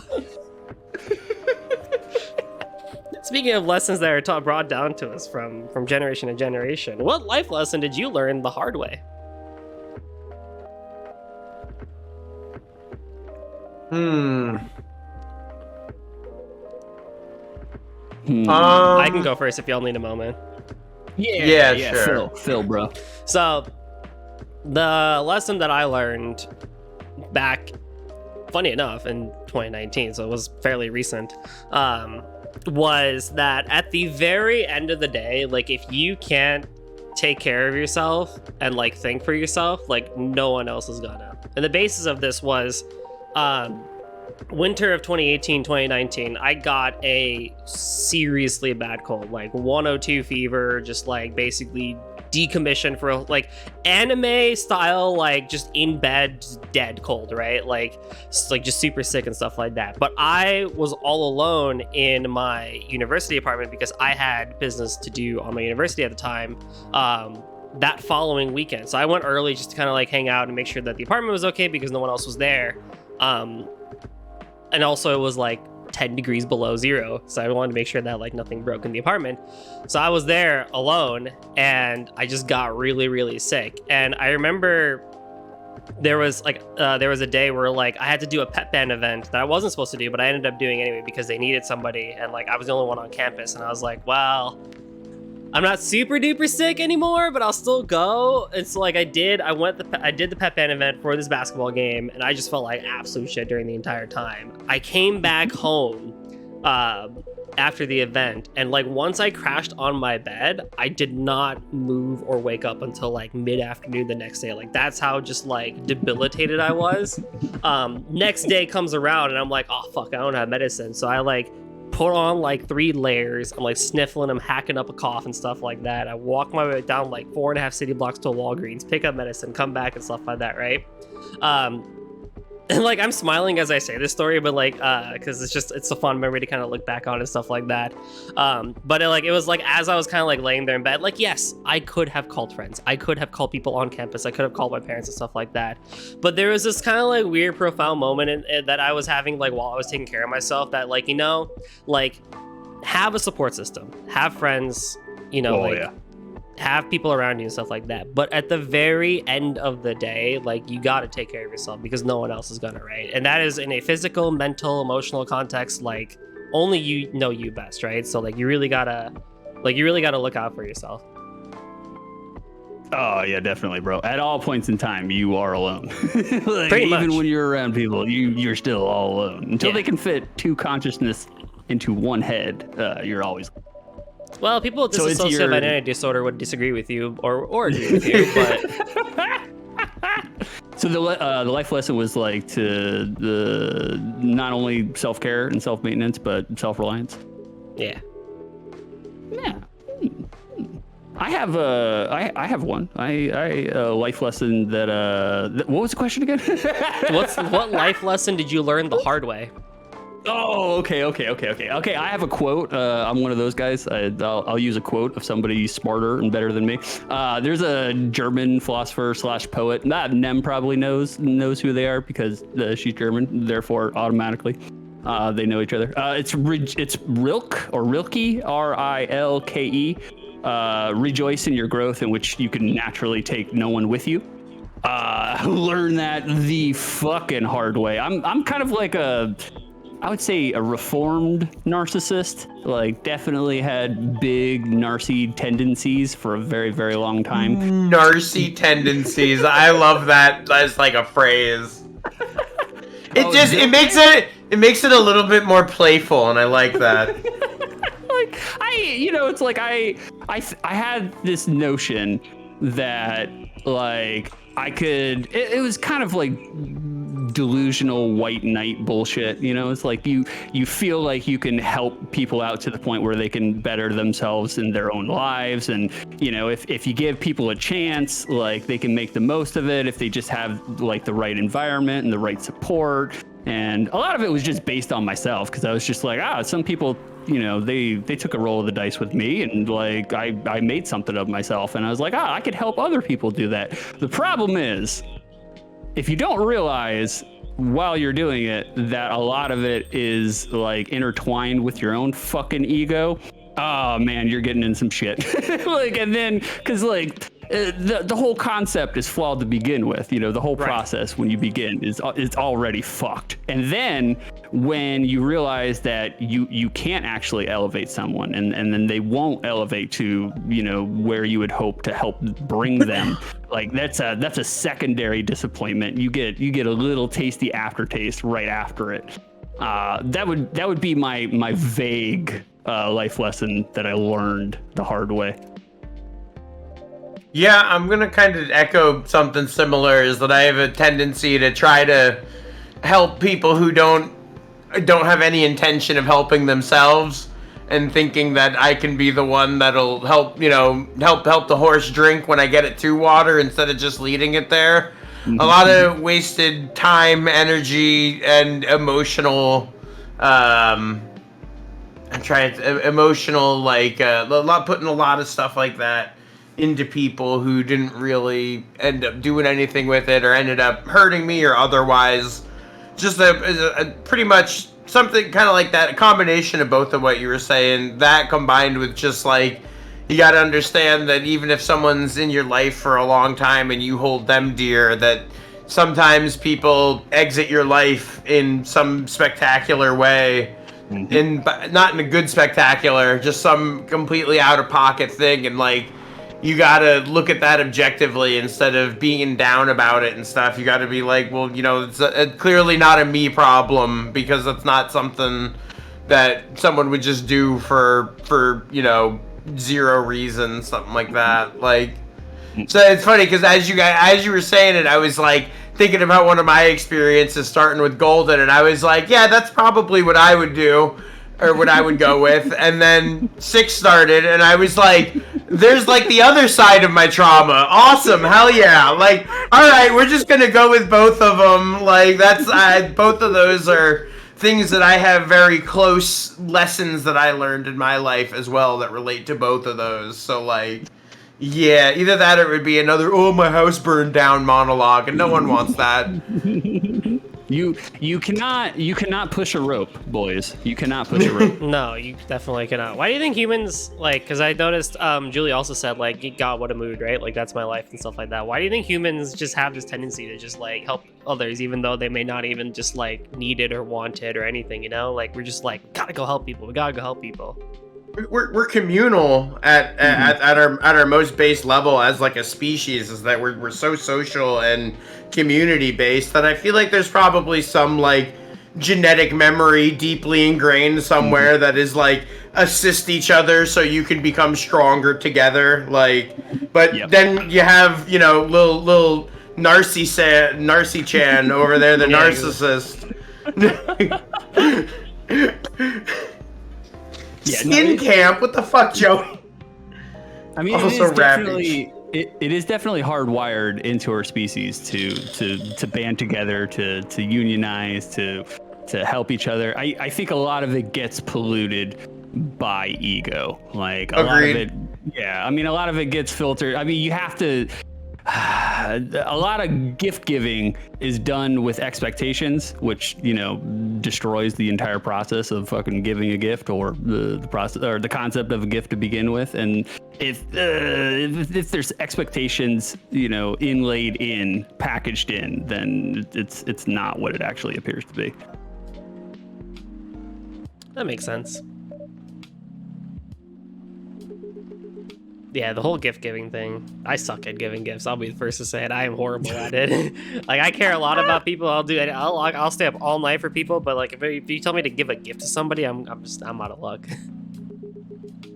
Speaker 1: Speaking of lessons that are brought down to us from generation to generation, what life lesson did you learn the hard way? I can go first if y'all need a moment.
Speaker 3: Yeah, sure.
Speaker 2: Phil, bro.
Speaker 1: So, the lesson that I learned back, funny enough, in 2019, so it was fairly recent, was that at the very end of the day, like, if you can't take care of yourself and, like, think for yourself, like, no one else is gonna. And the basis of this was, winter of 2018, 2019, I got a seriously bad cold, like 102 fever, just like basically decommissioned for like anime style, like just in bed, just dead cold, right? Like just super sick and stuff like that. But I was all alone in my university apartment because I had business to do on my university at the time. That following weekend. So I went early just to kind of like hang out and make sure that the apartment was okay because no one else was there. And also it was like 10 degrees below zero. So I wanted to make sure that like nothing broke in the apartment. So I was there alone and I just got really, really sick. And I remember there was a day where like I had to do a pep band event that I wasn't supposed to do, but I ended up doing anyway because they needed somebody. And like I was the only one on campus. And I was like, well, I'm not super duper sick anymore, but I'll still go. And so like I did the pep band event for this basketball game, and I just felt like absolute shit during the entire time. I came back home after the event, and like once I crashed on my bed, I did not move or wake up until like mid-afternoon the next day. Like that's how just like debilitated I was. Next day comes around and I'm like, oh fuck, I don't have medicine. So I like put on like 3 layers. I'm like sniffling, I'm hacking up a cough and stuff like that. I walk my way down like 4.5 city blocks to a Walgreens, pick up medicine, come back and stuff like that, right? And like I'm smiling as I say this story, but like because it's a fun memory to kind of look back on and stuff like that. But it was like as I was kind of like laying there in bed, like yes, I could have called friends, I could have called people on campus, I could have called my parents and stuff like that. But there was this kind of like weird, profound moment that I was having like while I was taking care of myself. That like like have a support system, have friends, have people around you and stuff like that. But at the very end of the day, like you got to take care of yourself because no one else is gonna, right? And that is in a physical, mental, emotional context. Like only you know you best, right? So like you really gotta look out for yourself.
Speaker 2: Oh yeah, definitely, bro. At all points in time, you are alone. Like,
Speaker 1: Pretty much.
Speaker 2: Even when you're around people, you're still all alone until they can fit 2 consciousness into 1 head. You're always.
Speaker 1: Well, people with dissociative identity disorder would disagree with you or agree with you, but
Speaker 2: so the life lesson was like to the not only self-care and self-maintenance, but self-reliance.
Speaker 1: Yeah.
Speaker 2: I have one. I life lesson that what was the question again?
Speaker 1: What life lesson did you learn the hard way?
Speaker 2: Oh, okay. I have a quote. I'm one of those guys. I'll use a quote of somebody smarter and better than me. There's a German philosopher / poet. Nem probably knows who they are because she's German. Therefore, automatically, they know each other. It's Rilke or Rilke, Rilke. Rejoice in your growth, in which you can naturally take no one with you. Learn that the fucking hard way. I'm kind of like I would say a reformed narcissist. Like definitely had big narcy tendencies for a very, very long time.
Speaker 3: Narcy tendencies. I love that. That's like a phrase. It makes it a little bit more playful, and I like that.
Speaker 2: Like it's like I had this notion that like I could. It was kind of like delusional white knight bullshit. You know, it's like you feel like you can help people out to the point where they can better themselves in their own lives, and you know, if you give people a chance, like they can make the most of it if they just have like the right environment and the right support. And a lot of it was just based on myself, because I was just like, some people, you know, they took a roll of the dice with me, and like I made something of myself, and I was like, I could help other people do that. The problem is, if you don't realize while you're doing it that a lot of it is like intertwined with your own fucking ego, oh man, you're getting in some shit. Like, and then because like the whole concept is flawed to begin with. You know, the whole process when you begin is already fucked. And then when you realize that you can't actually elevate someone, and then they won't elevate to, you know, where you would hope to help bring them, like that's a secondary disappointment. You get a little tasty aftertaste right after it. That would be my vague life lesson that I learned the hard way.
Speaker 3: Yeah, I'm gonna kind of echo something similar, is that I have a tendency to try to help people who don't have any intention of helping themselves, and thinking that I can be the one that'll help, you know, help the horse drink when I get it to water instead of just leading it there. A lot of wasted time, energy, and emotional emotional, like putting a lot of stuff like that into people who didn't really end up doing anything with it, or ended up hurting me or otherwise. Just a pretty much something kind of like that, a combination of both of what you were saying, that combined with just like, you got to understand that even if someone's in your life for a long time and you hold them dear, that sometimes people exit your life in some spectacular way. Not in a good spectacular, just some completely out of pocket thing, and like, you gotta look at that objectively instead of being down about it and stuff. You gotta be like, well, you know, it's clearly not a me problem, because that's not something that someone would just do for you know, zero reason, something like that. Like, so it's funny because as you were saying it, I was like thinking about one of my experiences starting with Golden, and I was like, yeah, that's probably what I would do, or what I would go with. And then 6 started, and I was like, there's like the other side of my trauma. Awesome, hell yeah. Like, all right, we're just gonna go with both of them. Like, that's both of those are things that I have very close lessons that I learned in my life as well that relate to both of those. So like, yeah, either that or it would be another, oh, my house burned down monologue, and no one wants that.
Speaker 2: You cannot push a rope, boys. You cannot push a rope.
Speaker 1: No, you definitely cannot. Why do you think humans, like, because I noticed Julie also said, like, God, what a mood, right? Like, that's my life and stuff like that. Why do you think humans just have this tendency to just, like, help others, even though they may not even just, like, need it or want it or anything, you know? Like, we're just like, gotta go help people. We gotta go help people.
Speaker 3: We're communal at our most base level as like a species, is that we're so social and community based that I feel like there's probably some like genetic memory deeply ingrained somewhere that is like, assist each other so you can become stronger together. Like, but then you have, you know, little Narcy-chan over there, the narcissist. Skin camp? What the fuck, Joey?
Speaker 2: I mean, it is definitely hardwired into our species to band together, to unionize, to help each other. I think a lot of it gets polluted by ego. Like a lot of it, yeah. I mean, a lot of it gets filtered. I mean, you have to. A lot of gift giving is done with expectations, which, you know, destroys the entire process of fucking giving a gift, or the process or the concept of a gift to begin with. And if there's expectations, you know, packaged in, then it's not what it actually appears to be.
Speaker 1: That makes sense. Yeah, the whole gift giving thing. I suck at giving gifts. I'll be the first to say it. I am horrible at it. Like, I care a lot about people. I'll do it. I'll stay up all night for people. But like, if you tell me to give a gift to somebody, I'm out of luck.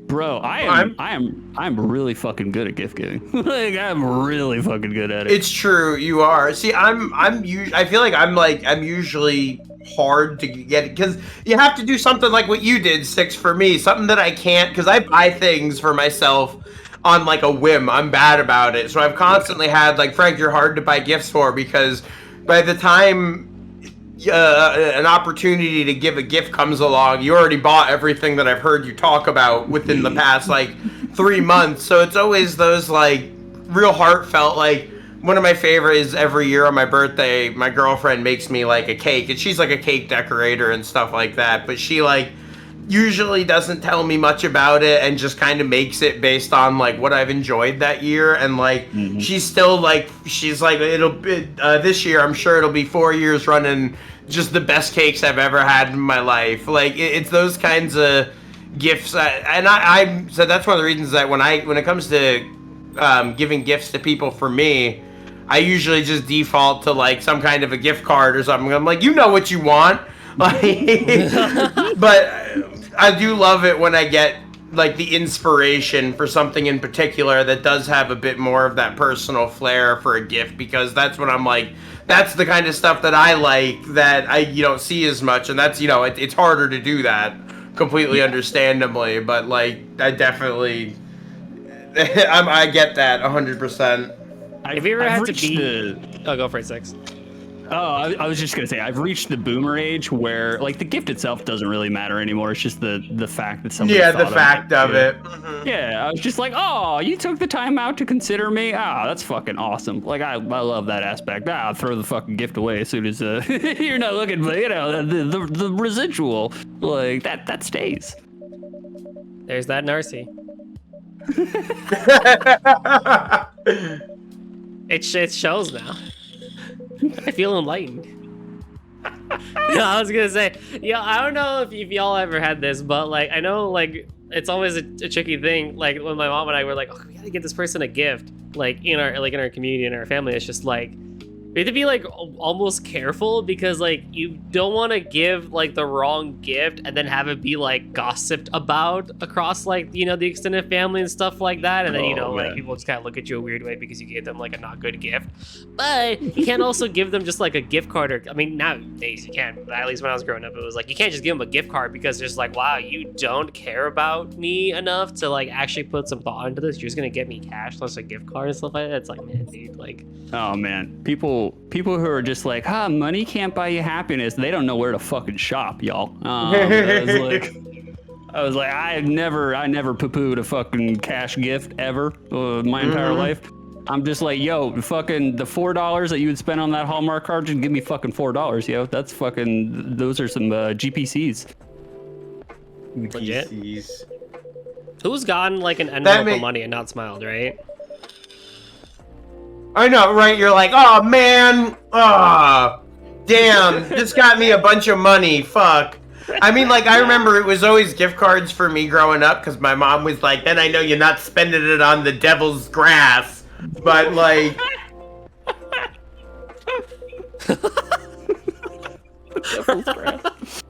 Speaker 2: Bro, I'm really fucking good at gift giving. Like I'm really fucking good at it.
Speaker 3: It's true, you are. See, I feel like I'm usually hard to get because you have to do something like what you did, Six, for me. Something that I can't because I buy things for myself on like a whim. I'm bad about it, so I've constantly had like Frank, you're hard to buy gifts for because by the time an opportunity to give a gift comes along, you already bought everything that I've heard you talk about within the past like 3 months. So it's always those like real heartfelt, like one of my favorite is every year on my birthday, my girlfriend makes me like a cake, and she's like a cake decorator and stuff like that, but she like usually doesn't tell me much about it and just kind of makes it based on like what I've enjoyed that year. And like she's still like she's like it'll be this year I'm sure it'll be 4 years running just the best cakes I've ever had in my life. Like it's those kinds of gifts and I so that's one of the reasons that when it comes to giving gifts to people, for me, I usually just default to like some kind of a gift card or something. I'm like, you know what you want. Like, but I do love it when I get like the inspiration for something in particular that does have a bit more of that personal flair for a gift, because that's when I'm like, that's the kind of stuff that I like that you don't see as much, and that's, it's harder to do that, completely understandably, but like I definitely I get that 100%.
Speaker 1: Have you ever had to be? Oh, go for it, Six.
Speaker 2: Oh, I was just gonna say I've reached the boomer age where like the gift itself doesn't really matter anymore. It's just the fact that somebody
Speaker 3: the fact of it.
Speaker 2: Mm-hmm. Yeah, I was just like, oh, you took the time out to consider me. Ah, that's fucking awesome. Like I love that aspect. I'll throw the fucking gift away as soon as you're not looking, but the residual like that stays.
Speaker 1: There's that Narcy. It shows now. I feel enlightened. I was gonna say, I don't know if y'all ever had this, but like I know like it's always a tricky thing. Like when my mom and I were like, oh, we gotta get this person a gift, like in our community, in our family, it's just like we have to be like almost careful, because like you don't want to give like the wrong gift and then have it be like gossiped about across like the extended family and stuff like that, and then like people just kind of look at you a weird way because you gave them like a not good gift. But you can't also give them just like a gift card, or I mean nowadays you can, but at least when I was growing up it was like you can't just give them a gift card, because there's like, wow, you don't care about me enough to like actually put some thought into this. You're just gonna get me cash plus a gift card and stuff like that. It's like, man, dude, like, oh man,
Speaker 2: people who are just like, money can't buy you happiness, they don't know where to fucking shop, y'all. I was like, I never poo-pooed a fucking cash gift ever my entire life. I'm just like, yo, fucking the $4 that you would spend on that Hallmark card, just give me fucking $4, yo. That's fucking, those are some GPCs.
Speaker 1: Legit. Who's gotten like an envelope of money and not smiled, right?
Speaker 3: I know, right? You're like, oh man, damn, this got me a bunch of money. Fuck. I mean, like, I remember it was always gift cards for me growing up, because my mom was like, then I know you're not spending it on the devil's grass. But like,
Speaker 2: devil's grass.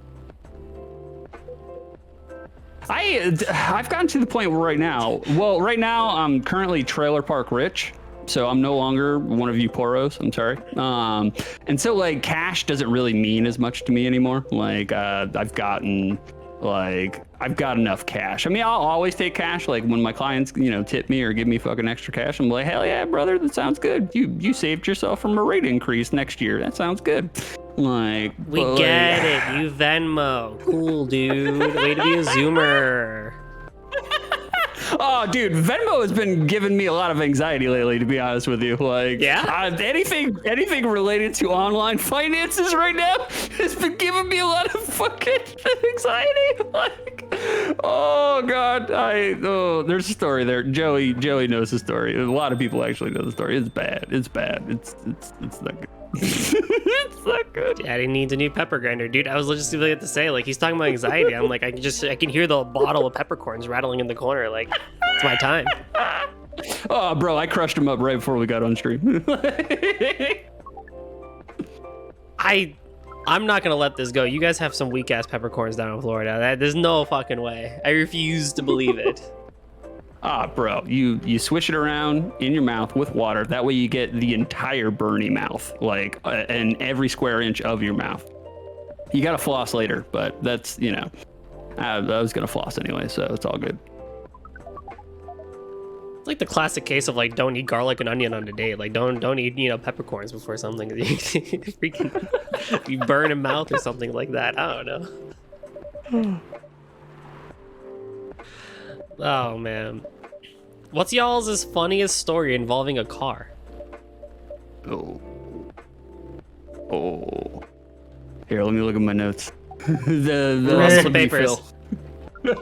Speaker 2: I've gotten to the point where right now I'm currently trailer park rich. So I'm no longer one of you poros. I'm sorry. And so like cash doesn't really mean as much to me anymore. Like I've got enough cash. I mean, I'll always take cash. Like when my clients, tip me or give me fucking extra cash, I'm like, hell yeah, brother, that sounds good. You saved yourself from a rate increase next year. That sounds good. Like
Speaker 1: we get it. You Venmo, cool dude. Way to be a Zoomer.
Speaker 2: Oh, dude, Venmo has been giving me a lot of anxiety lately, to be honest with you. Like, anything related to online finances right now has been giving me a lot of fucking anxiety. Like, oh god, there's a story there. Joey knows the story. A lot of people actually know the story. It's bad. It's not good. It's not good.
Speaker 1: Daddy needs a new pepper grinder, dude. I was just about to say, like, he's talking about anxiety. I'm like, I can hear the bottle of peppercorns rattling in the corner. Like, it's my time.
Speaker 2: Oh, bro, I crushed him up right before we got on stream.
Speaker 1: I'm not gonna let this go. You guys have some weak ass peppercorns down in Florida. There's no fucking way. I refuse to believe it.
Speaker 2: Bro, you swish it around in your mouth with water. That way you get the entire Bernie mouth, like, and every square inch of your mouth. You gotta floss later, but that's, you know, I was gonna floss anyway, so it's all good.
Speaker 1: It's like the classic case of like, don't eat garlic and onion on a date. Like, don't eat, you know, peppercorns before something. Freaking, you burn a mouth or something like that. I don't know. Oh man, what's y'all's funniest story involving a car?
Speaker 2: Oh. Here, let me look at my notes.
Speaker 1: the papers.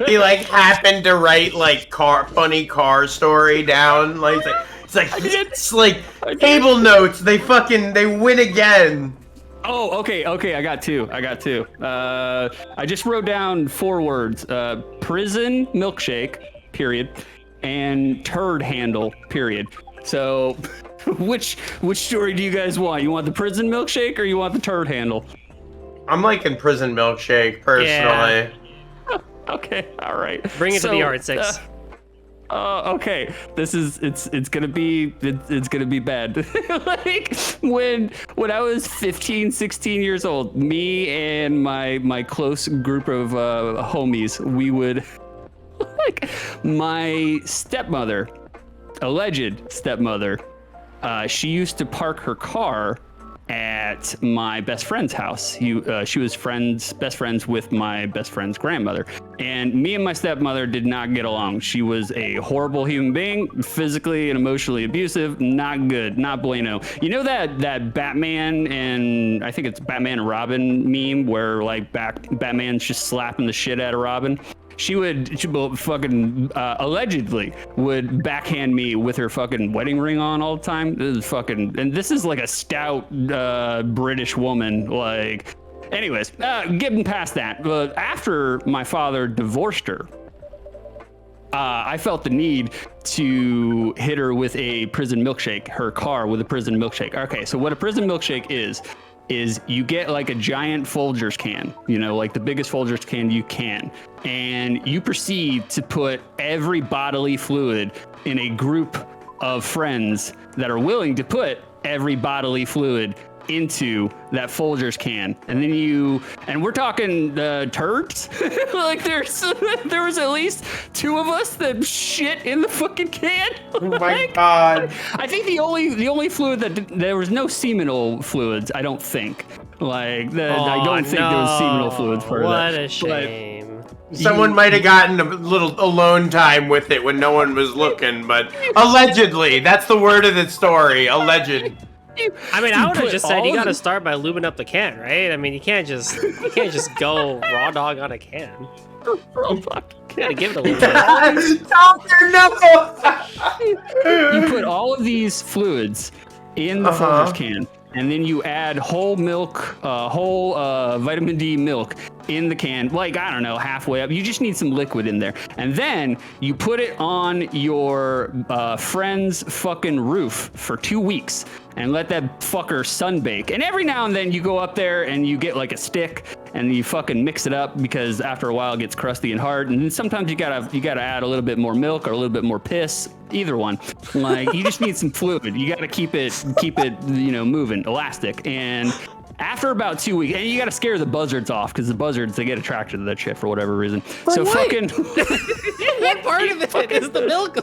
Speaker 3: He like happened to write like funny car story down. Like it's like table notes. They win again.
Speaker 2: Oh, okay. I got two. I just wrote down 4 words: prison milkshake, period, and turd handle, period. So, which story do you guys want? You want the prison milkshake or you want the turd handle?
Speaker 3: I'm liking prison milkshake personally.
Speaker 1: Yeah.
Speaker 2: Okay, all right.
Speaker 1: Bring it to the yard, Six.
Speaker 2: Okay. It's gonna be bad. Like when I was 15, 16 years old, me and my close group of homies, we would like my stepmother, alleged stepmother, she used to park her car at my best friend's house. She was best friends with my best friend's grandmother. And me and my stepmother did not get along. She was a horrible human being, physically and emotionally abusive, not good, not bueno. You know that Batman and I think it's Batman and Robin meme where like Batman's just slapping the shit out of Robin? She fucking allegedly would backhand me with her fucking wedding ring on all the time. And this is like a stout British woman. Like, anyways, getting past that. But after my father divorced her, I felt the need to hit her with a prison milkshake, her car with a prison milkshake. Okay, so what a prison milkshake is you get like a giant Folgers can, you know, like the biggest Folgers can you can, and you proceed to put every bodily fluid in a group of friends that are willing to put every bodily fluid into that Folgers can, and then we're talking turds. Like there was at least 2 of us that shit in the fucking can.
Speaker 3: Oh my god!
Speaker 2: I think the only fluid there was no seminal fluids. I don't think. I don't think there was seminal fluids part of that.
Speaker 1: What a shame.
Speaker 3: Someone might have gotten a little alone time with it when no one was looking, but allegedly, that's the word of the story. Alleged.
Speaker 1: I mean, I would have just said you got to start by lubing up the can, right? I mean, you can't just go raw dog on a can. You gotta give it a little bit.
Speaker 3: Doctor, no!
Speaker 2: You put all of these fluids in the Folgers can, and then you add whole milk, vitamin D milk in the can, like, I don't know, halfway up. You just need some liquid in there. And then you put it on your friend's fucking roof for 2 weeks and let that fucker sunbake. And every now and then you go up there and you get like a stick and you fucking mix it up, because after a while it gets crusty and hard. And then sometimes you gotta add a little bit more milk or a little bit more piss, either one. Like, you just need some fluid. You gotta keep it, you know, moving, elastic. And after about 2 weeks, and you gotta scare the buzzards off, because the buzzards, they get attracted to that shit for whatever reason. So
Speaker 1: what?
Speaker 2: fucking
Speaker 1: What part of it is the milk?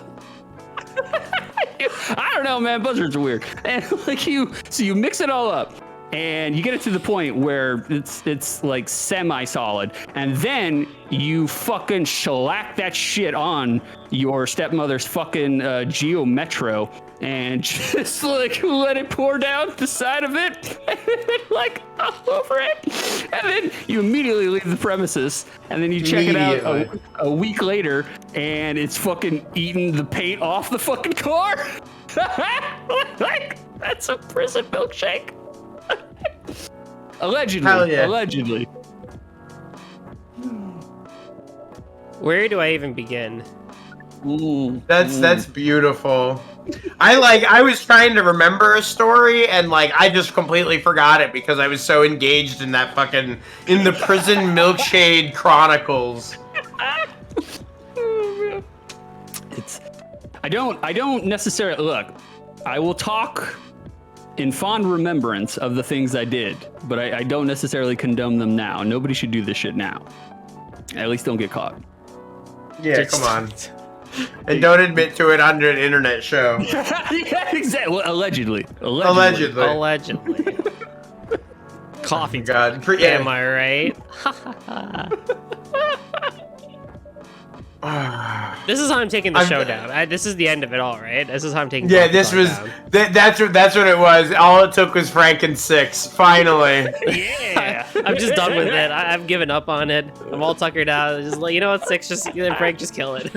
Speaker 2: I don't know, man. Buzzards are weird. And like you mix it all up, and you get it to the point where it's like semi-solid, and then you fucking shellac that shit on your stepmother's fucking Geo Metro, and just like let it pour down the side of it, and then, like all over it, and then you immediately leave the premises, and then you check it out a week later, and it's fucking eating the paint off the fucking car. Like, that's a prison milkshake. Allegedly.
Speaker 3: Hell yeah.
Speaker 2: Allegedly.
Speaker 1: Where do I even begin?
Speaker 2: Ooh.
Speaker 3: That's beautiful. I was trying to remember a story and like I just completely forgot it because I was so engaged in that in the prison milkshade chronicles.
Speaker 2: I don't necessarily look. I will talk in fond remembrance of the things I did, but I don't necessarily condone them now. Nobody should do this shit now. At least don't get caught.
Speaker 3: Yeah, come on. And don't admit to it on an internet show.
Speaker 2: Yeah, exactly. Well, allegedly.
Speaker 1: Coffee.
Speaker 3: God.
Speaker 1: Am I right? This is how I'm taking the show down. This is the end of it all, right? This is how I'm taking.
Speaker 3: Yeah, this was. That's what it was. All it took was Frank and 6. Finally.
Speaker 1: Yeah. I'm just done with it. I've given up on it. I'm all tuckered out. Just like, you know what, 6, Frank, just kill it.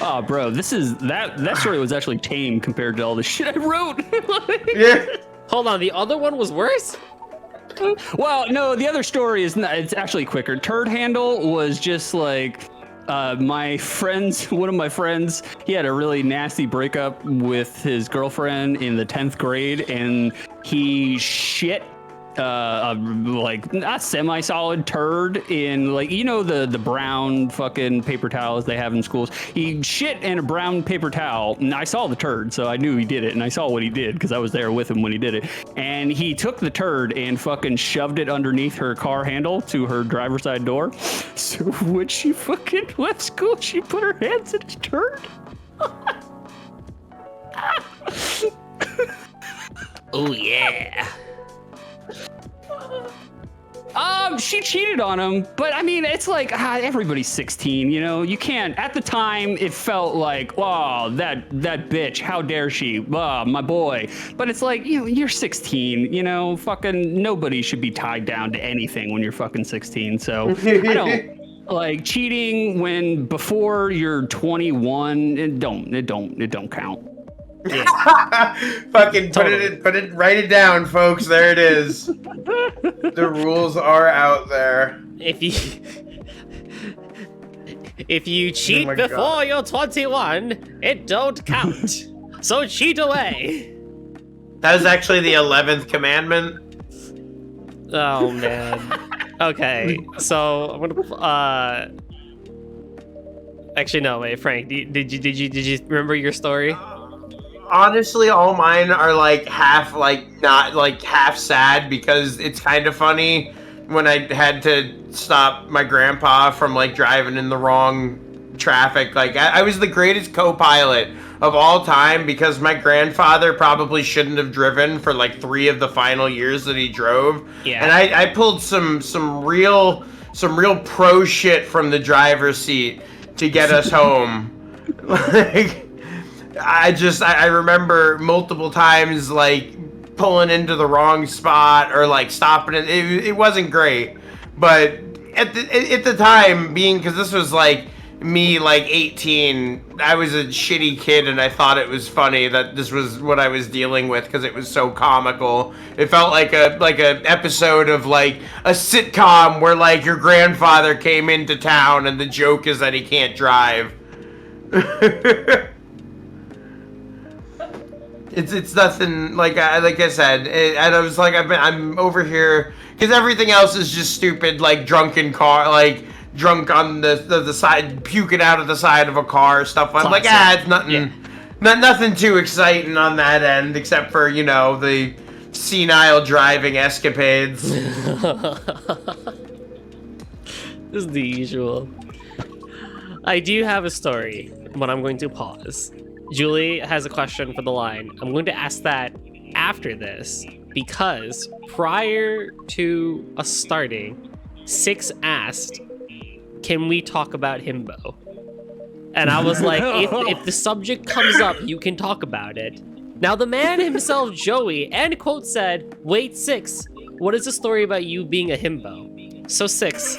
Speaker 2: Oh, bro, that story was actually tame compared to all the shit I wrote.
Speaker 3: Yeah.
Speaker 1: Hold on, the other one was worse?
Speaker 2: Well, no, the other story is not, it's actually quicker. Turd Handle was just like one of my friends, he had a really nasty breakup with his girlfriend in the 10th grade, and he shit like a semi-solid turd in, like, you know, the brown fucking paper towels they have in schools. He shit in a brown paper towel, and I saw the turd, so I knew he did it, and I saw what he did because I was there with him when he did it. And he took the turd and fucking shoved it underneath her car handle to her driver's side door. So when she fucking left school, she put her hands in his turd.
Speaker 1: Oh yeah.
Speaker 2: She cheated on him, but I mean, it's like everybody's 16, you know. You can't. At the time, it felt like, oh, that bitch, how dare she? My boy. But it's like, you know, you're 16, you know. Fucking nobody should be tied down to anything when you're fucking 16. So I don't like cheating when before you're 21. It don't count.
Speaker 1: Yeah.
Speaker 3: Fucking totally. Write it down, folks. There it is. The rules are out there.
Speaker 1: If you cheat before you're 21, it don't count. So cheat away.
Speaker 3: That was actually the 11th commandment.
Speaker 1: Oh man. Okay, so I'm gonna. Actually, no. Wait, Frank. Did you remember your story?
Speaker 3: Honestly, all mine are like half, like not like half sad because it's kind of funny when I had to stop my grandpa from like driving in the wrong traffic. Like I was the greatest co-pilot of all time because my grandfather probably shouldn't have driven for like 3 of the final years that he drove.
Speaker 1: Yeah.
Speaker 3: And I pulled some real pro shit from the driver's seat to get us home. Like, I remember multiple times like pulling into the wrong spot or like stopping it. It wasn't great, but at the time, being, because this was like me like 18, I was a shitty kid and I thought it was funny that this was what I was dealing with because it was so comical. It felt like a episode of like a sitcom where like your grandfather came into town and the joke is that he can't drive. It's nothing, like I said, and I was like, I'm over here because everything else is just stupid, like drunken car, like drunk on the side, puking out of the side of a car, stuff. I'm like, it's nothing, nothing too exciting on that end, except for, you know, the senile driving escapades.
Speaker 1: This is the usual. I do have a story, but I'm going to pause. Julie has a question for the line. I'm going to ask that after this because prior to us starting, 6 asked, can we talk about himbo? And I was like, if the subject comes up, you can talk about it. Now the man himself, Joey, and quote said, wait, 6, what is the story about you being a himbo? So 6,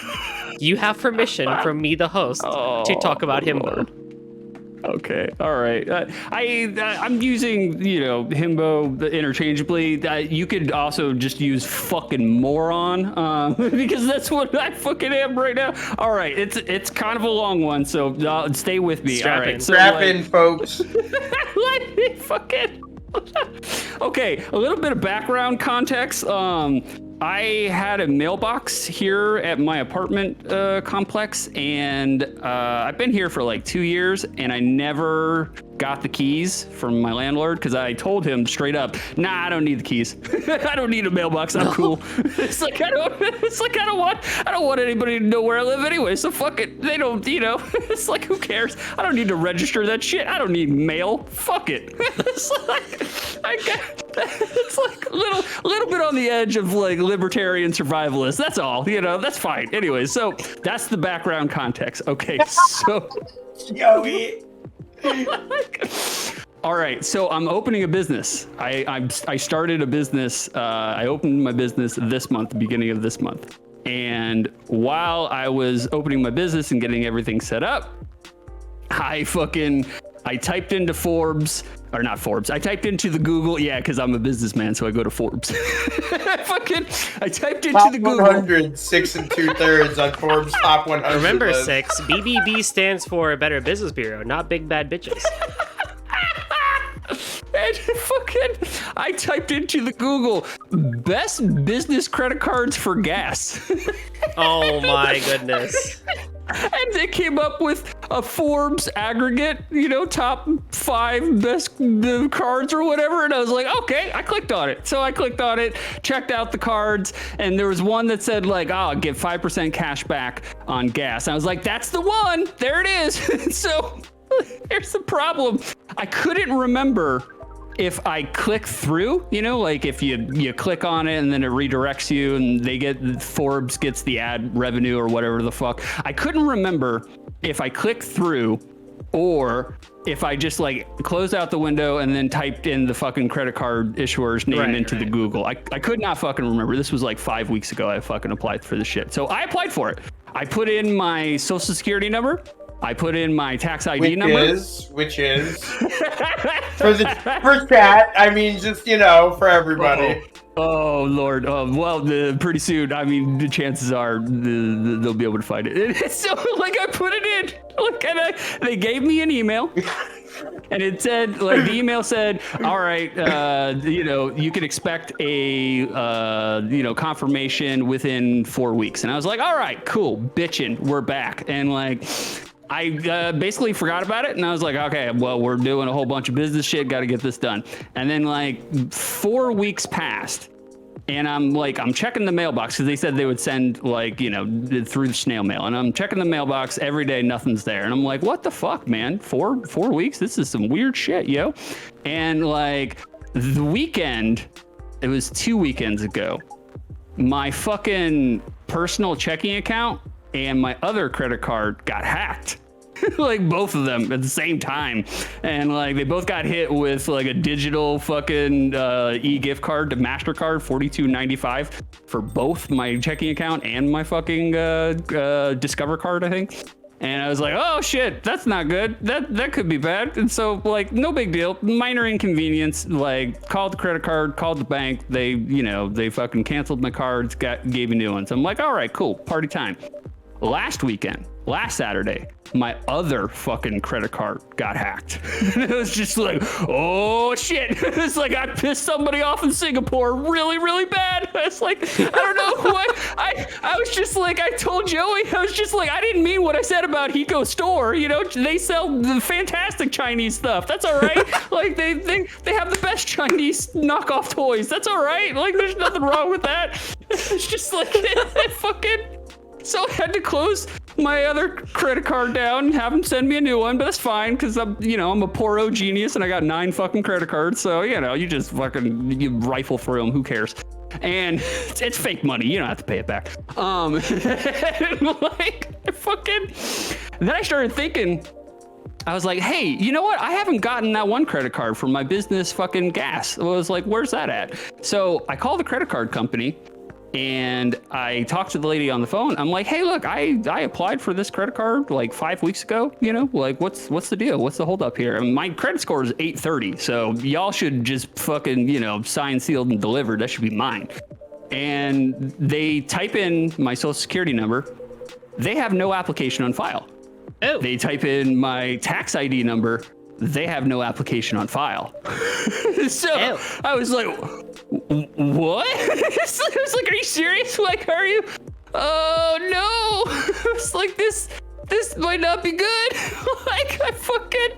Speaker 1: you have permission from me, the host, to talk about himbo.
Speaker 2: Okay, all right. I'm using himbo interchangeably. You could also just use fucking moron because that's what I fucking am right now. All right, it's kind of a long one, so stay with me.
Speaker 1: Strap
Speaker 2: all right,
Speaker 1: in.
Speaker 2: so
Speaker 3: Strap in, folks.
Speaker 2: let me fucking. Okay, a little bit of background context. I had a mailbox here at my apartment complex, and I've been here for like 2 years, and I never got the keys from my landlord because I told him straight up, nah, I don't need the keys. I don't need a mailbox. I'm cool. It's like I don't want anybody to know where I live anyway. So fuck it. They don't, It's like, who cares? I don't need to register that shit. I don't need mail. Fuck it. It's like a little bit on the edge of like libertarian survivalist. That's all. That's fine. Anyway, so that's the background context. Okay, so.
Speaker 3: Joey.
Speaker 2: All right, so I'm opening a business. I started a business. I opened my business this month, the beginning of this month. And while I was opening my business and getting everything set up, I typed into Forbes, or not Forbes. I typed into the Google, because I'm a businessman, so I go to Forbes. I typed into the Google.
Speaker 3: 100, 6 2/3 on Forbes top 100.
Speaker 1: Remember,
Speaker 3: list.
Speaker 1: 6, BBB stands for Better Business Bureau, not Big Bad Bitches.
Speaker 2: And I typed into the Google best business credit cards for gas.
Speaker 1: Oh my goodness.
Speaker 2: And they came up with a Forbes aggregate, top 5 best cards or whatever. And I was like, okay, I clicked on it. So I clicked on it, checked out the cards, and there was one that said like, oh, I'll get 5% cash back on gas. And I was like, that's the one. There it is. So here's the problem. I couldn't remember if I click through, like if you click on it and then it redirects you and Forbes gets the ad revenue or whatever the fuck. I couldn't remember if I clicked through or if I just like closed out the window and then typed in the fucking credit card issuer's name into the Google. I could not fucking remember. This was like 5 weeks ago. I fucking applied for the shit. So I applied for it. I put in my social security number. I put in my tax ID number.
Speaker 3: Which is for chat. I mean, just for everybody.
Speaker 2: Oh Lord. Well, pretty soon. I mean, the chances are they'll be able to find it. So, like, I put it in. Look, and they gave me an email. And it said, like, the email said, all right, you can expect a, confirmation within 4 weeks. And I was like, all right, cool, bitchin', we're back. And like, I basically forgot about it. And I was like, okay, well, we're doing a whole bunch of business shit, got to get this done. And then like 4 weeks passed. And I'm checking the mailbox because they said they would send like, through the snail mail. And I'm checking the mailbox every day, nothing's there. And I'm like, what the fuck, man? Four weeks? This is some weird shit, yo. And like the weekend, it was 2 weekends ago, my fucking personal checking account and my other credit card got hacked. Like both of them at the same time, and like they both got hit with like a digital fucking e-gift card to MasterCard, $42.95 for both my checking account and my fucking Discover card, I think. And I was like, oh shit, that's not good. That could be bad. And so like, no big deal, minor inconvenience. Like called the credit card, called the bank. They fucking canceled my cards, gave me new ones. I'm like, all right, cool, party time. Last Saturday, my other fucking credit card got hacked. It was just like, oh shit. It's like I pissed somebody off in Singapore really, really bad. It's like, I don't know what. I was just like, I told Joey, I was just like, I didn't mean what I said about Hiko Store. They sell the fantastic Chinese stuff. That's all right. Like they have the best Chinese knockoff toys. That's all right. Like there's nothing wrong with that. It's just like, so I had to close my other credit card down and have them send me a new one, but that's fine because I'm a poor genius and I got 9 fucking credit cards. So, you just you rifle through them. Who cares? And it's fake money. You don't have to pay it back. Then I started thinking, I was like, hey, you know what? I haven't gotten that one credit card for my business fucking gas. I was like, where's that at? So I called the credit card company. And I talked to the lady on the phone. I'm like, hey, look, I applied for this credit card like 5 weeks ago. You know, like what's the deal? What's the holdup here? And my credit score is 830. So y'all should just fucking, you know, signed, sealed, and delivered. That should be mine. And they type in my social security number. They have no application on file.
Speaker 1: Oh.
Speaker 2: They type in my tax ID number. They have no application on file. So I was like, what? I was like, are you serious? Like, are you? Oh no! It's like this might not be good. Like I fucking.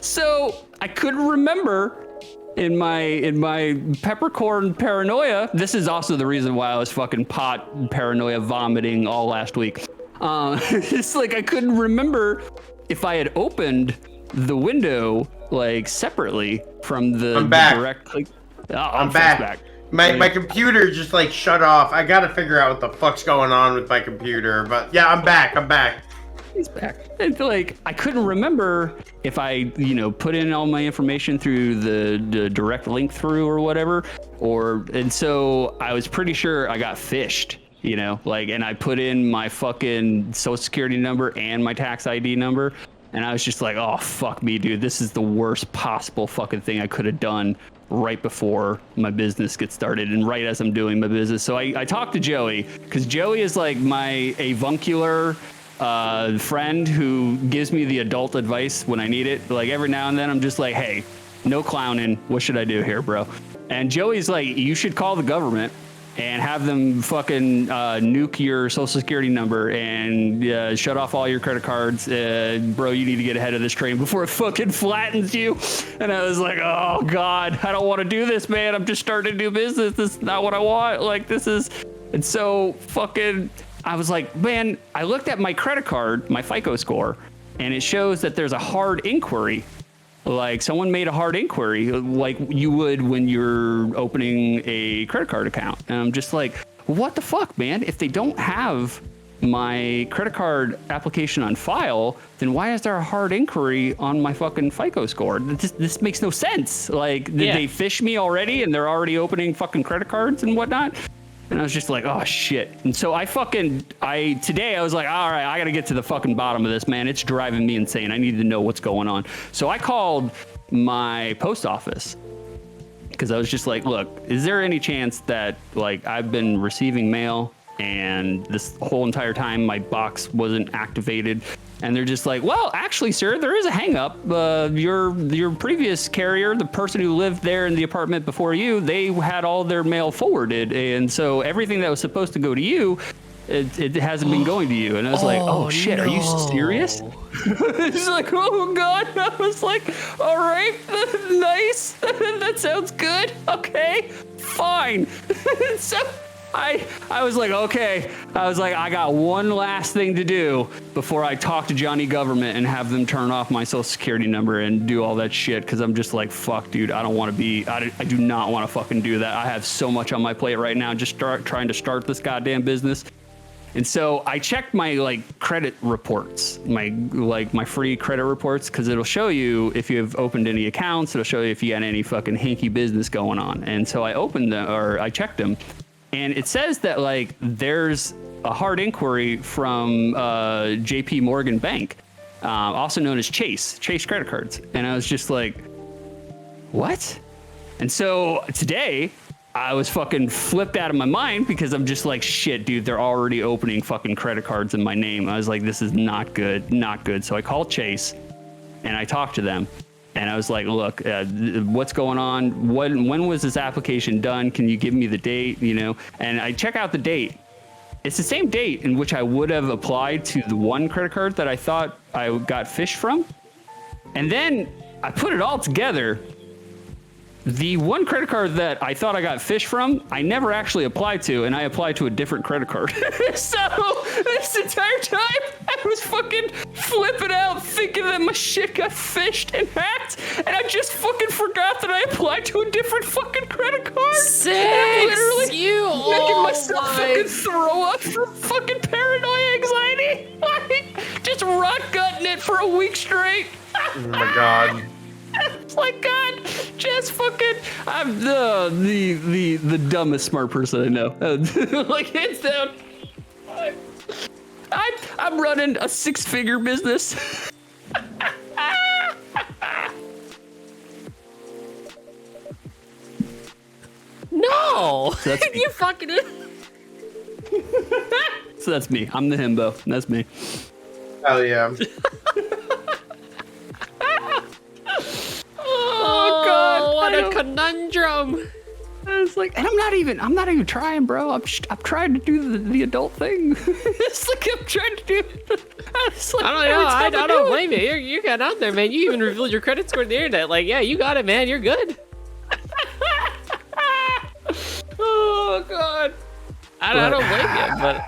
Speaker 2: So I couldn't remember in my peppercorn paranoia. This is also the reason why I was fucking pot paranoia vomiting all last week. It's like I couldn't remember if I had opened the window like separately from the direct click.
Speaker 3: I'm back. My computer just like shut off. I gotta figure out what the fuck's going on with my computer. But yeah, I'm back.
Speaker 2: He's back. And like I couldn't remember if I, you know, put in all my information through the direct link through or whatever, and so I was pretty sure I got phished. You know, like, and I put in my fucking social security number and my tax ID number. And I was just like, oh, fuck me, dude. This is the worst possible fucking thing I could have done right before my business gets started and right as I'm doing my business. So I talked to Joey because Joey is like my avuncular friend who gives me the adult advice when I need it. Like every now and then I'm just like, hey, no clowning. What should I do here, bro? And Joey's like, you should call the government and have them fucking nuke your social security number and shut off all your credit cards. Bro, you need to get ahead of this train before it fucking flattens you. And I was like, oh God, I don't want to do this, man. I'm just starting a new business. This is not what I want. Like this is, and so fucking, I was like, man, I looked at my credit card, my FICO score, and it shows that there's a hard inquiry. Like someone made a hard inquiry like you would when you're opening a credit card account. And I'm just like, what the fuck, man? If they don't have my credit card application on file, then why is there a hard inquiry on my fucking FICO score? This makes no sense. Like, did they fish me already and they're already opening fucking credit cards and whatnot? And I was just like, oh shit. And so today I was like, all right, I got to get to the fucking bottom of this, man. It's driving me insane. I need to know what's going on. So I called my post office because I was just like, look, is there any chance that like I've been receiving mail and this whole entire time my box wasn't activated? And they're just like, well, actually, sir, there is a hang up. Your previous carrier, the person who lived there in the apartment before you, they had all their mail forwarded. And so everything that was supposed to go to you, it hasn't been going to you. And I was like, oh shit, no. Are you serious? It's like, oh God. I was like, all right, nice. That sounds good. Okay, fine. So I was like, okay. I was like, I got one last thing to do before I talk to Johnny Government and have them turn off my social security number and do all that shit. Cause I'm just like, fuck, dude, I don't want to I do not want to fucking do that. I have so much on my plate right now, just trying to start this goddamn business. And so I checked my like credit reports, my free credit reports, because it'll show you if you've opened any accounts. It'll show you if you got any fucking hinky business going on. And so I checked them. And it says that like there's a hard inquiry from JP Morgan Bank, also known as Chase credit cards. And I was just like, what? And so today I was fucking flipped out of my mind because I'm just like, shit, dude, they're already opening fucking credit cards in my name. I was like, this is not good. So I called Chase and I talked to them. And I was like, look, what's going on? When was this application done? Can you give me the date? You know, and I check out the date. It's the same date in which I would have applied to the one credit card that I thought I got fished from. And then I put it all together. The one credit card that I thought I got fished from, I never actually applied to, and I applied to a different credit card. So this entire time, I was fucking flipping out, thinking that my shit got fished and hacked, and I just fucking forgot that I applied to a different fucking credit card.
Speaker 1: Literally
Speaker 2: making myself fucking throw up from fucking paranoia anxiety. Just rock gutting it for a week straight.
Speaker 3: Oh my God.
Speaker 2: It's like, God, just fucking, I'm the dumbest smart person I know. Like, hands down. I'm running a 6-figure business.
Speaker 1: No!
Speaker 2: So that's
Speaker 1: You fucking...
Speaker 2: So that's me. I'm the himbo. That's me.
Speaker 3: Hell yeah.
Speaker 2: Oh God!
Speaker 1: What a conundrum!
Speaker 2: I was like, and I'm not even trying, bro. I'm trying to do the adult thing. It's like I'm trying to do. It's like,
Speaker 1: I don't know. I don't blame you. You got out there, man. You even revealed your credit score on the internet. Like, yeah, you got it, man. You're good.
Speaker 2: Oh God!
Speaker 1: I don't blame you, but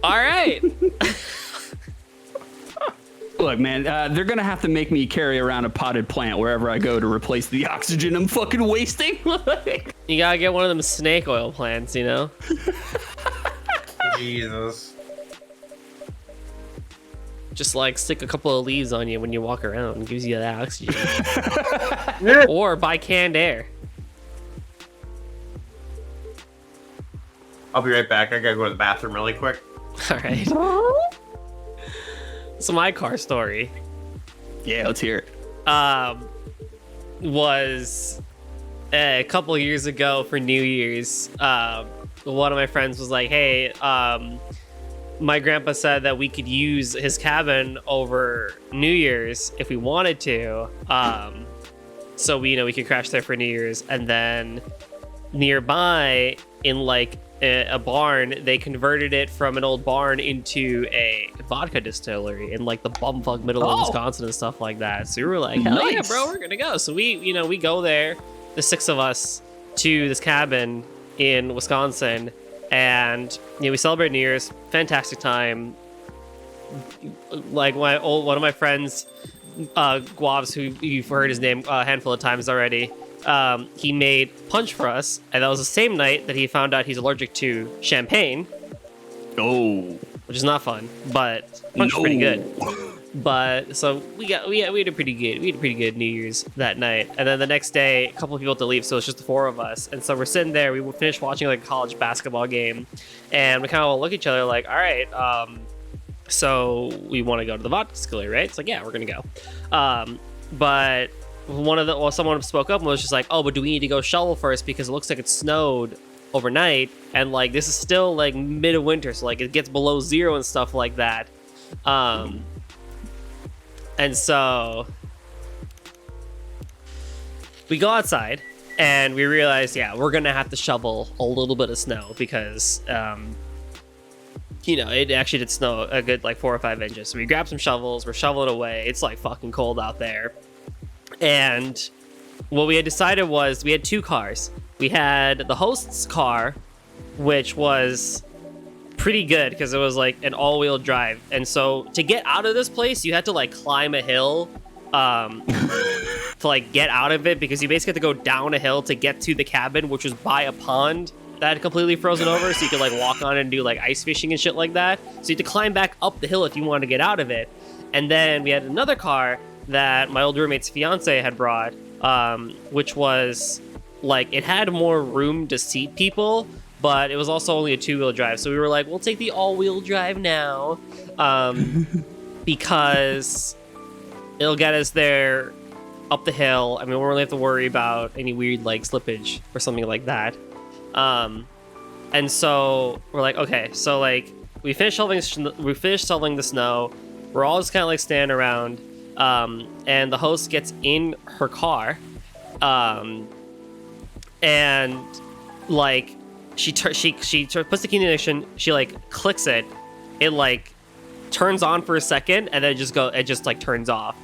Speaker 1: all right.
Speaker 2: Look, man, they're gonna have to make me carry around a potted plant wherever I go to replace the oxygen I'm fucking wasting.
Speaker 1: You gotta get one of them snake oil plants, you know?
Speaker 3: Jesus.
Speaker 1: Just like stick a couple of leaves on you when you walk around. It gives you that oxygen. Or buy canned air.
Speaker 3: I'll be right back. I gotta go to the bathroom really quick.
Speaker 1: All right. So my car story
Speaker 2: Yeah, let's hear it.
Speaker 1: was a couple years ago for New Year's. One of my friends was like, hey, my grandpa said that we could use his cabin over New Year's if we wanted to. So we could crash there for New Year's. And then nearby in like a barn, they converted it from an old barn into a vodka distillery in like the bumfuck middle of Wisconsin and stuff like that. So we were like, hell yeah, bro, we're gonna go. So we go there, the 6 of us, to this cabin in Wisconsin, and we celebrate New Year's. Fantastic time. Like one of my friends, Guavs, who you've heard his name a handful of times already. He made punch for us, and that was the same night that he found out he's allergic to champagne.
Speaker 2: Oh,
Speaker 1: which is not fun, but punch was pretty good. But so we had a pretty good New Year's that night, and then the next day, a couple of people had to leave, so it's just the 4 of us. And so we're sitting there, we finished watching like a college basketball game, and we kind of look at each other like, all right, so we want to go to the vodka distillery, right? It's like, yeah, we're gonna go, but someone spoke up and was just like, oh, but do we need to go shovel first because it looks like it snowed overnight, and like this is still like mid of winter, so like it gets below 0 and stuff like that. And so we go outside and we realize, yeah, we're gonna have to shovel a little bit of snow because it actually did snow a good like 4 or 5 inches. So we grab some shovels, we're shoveling away. It's like fucking cold out there. And what we had decided was we had 2 cars. We had the host's car, which was pretty good because it was like an all-wheel drive. And so to get out of this place, you had to like climb a hill to like get out of it, because you basically had to go down a hill to get to the cabin, which was by a pond that had completely frozen over, so you could like walk on it and do like ice fishing and shit like that. So you had to climb back up the hill if you wanted to get out of it. And then we had another car that my old roommate's fiance had brought, which was like, it had more room to seat people, but it was also only a 2-wheel drive. So we were like, we'll take the all-wheel drive now, because it'll get us there up the hill. I mean, we won't really have to worry about any weird like slippage or something like that. And so we're like, okay, so like we finished shoveling the snow. We're all just kind of like standing around. And the host gets in her car, and like she puts the key in the ignition. She like clicks it. It like turns on for a second, and then it just like turns off.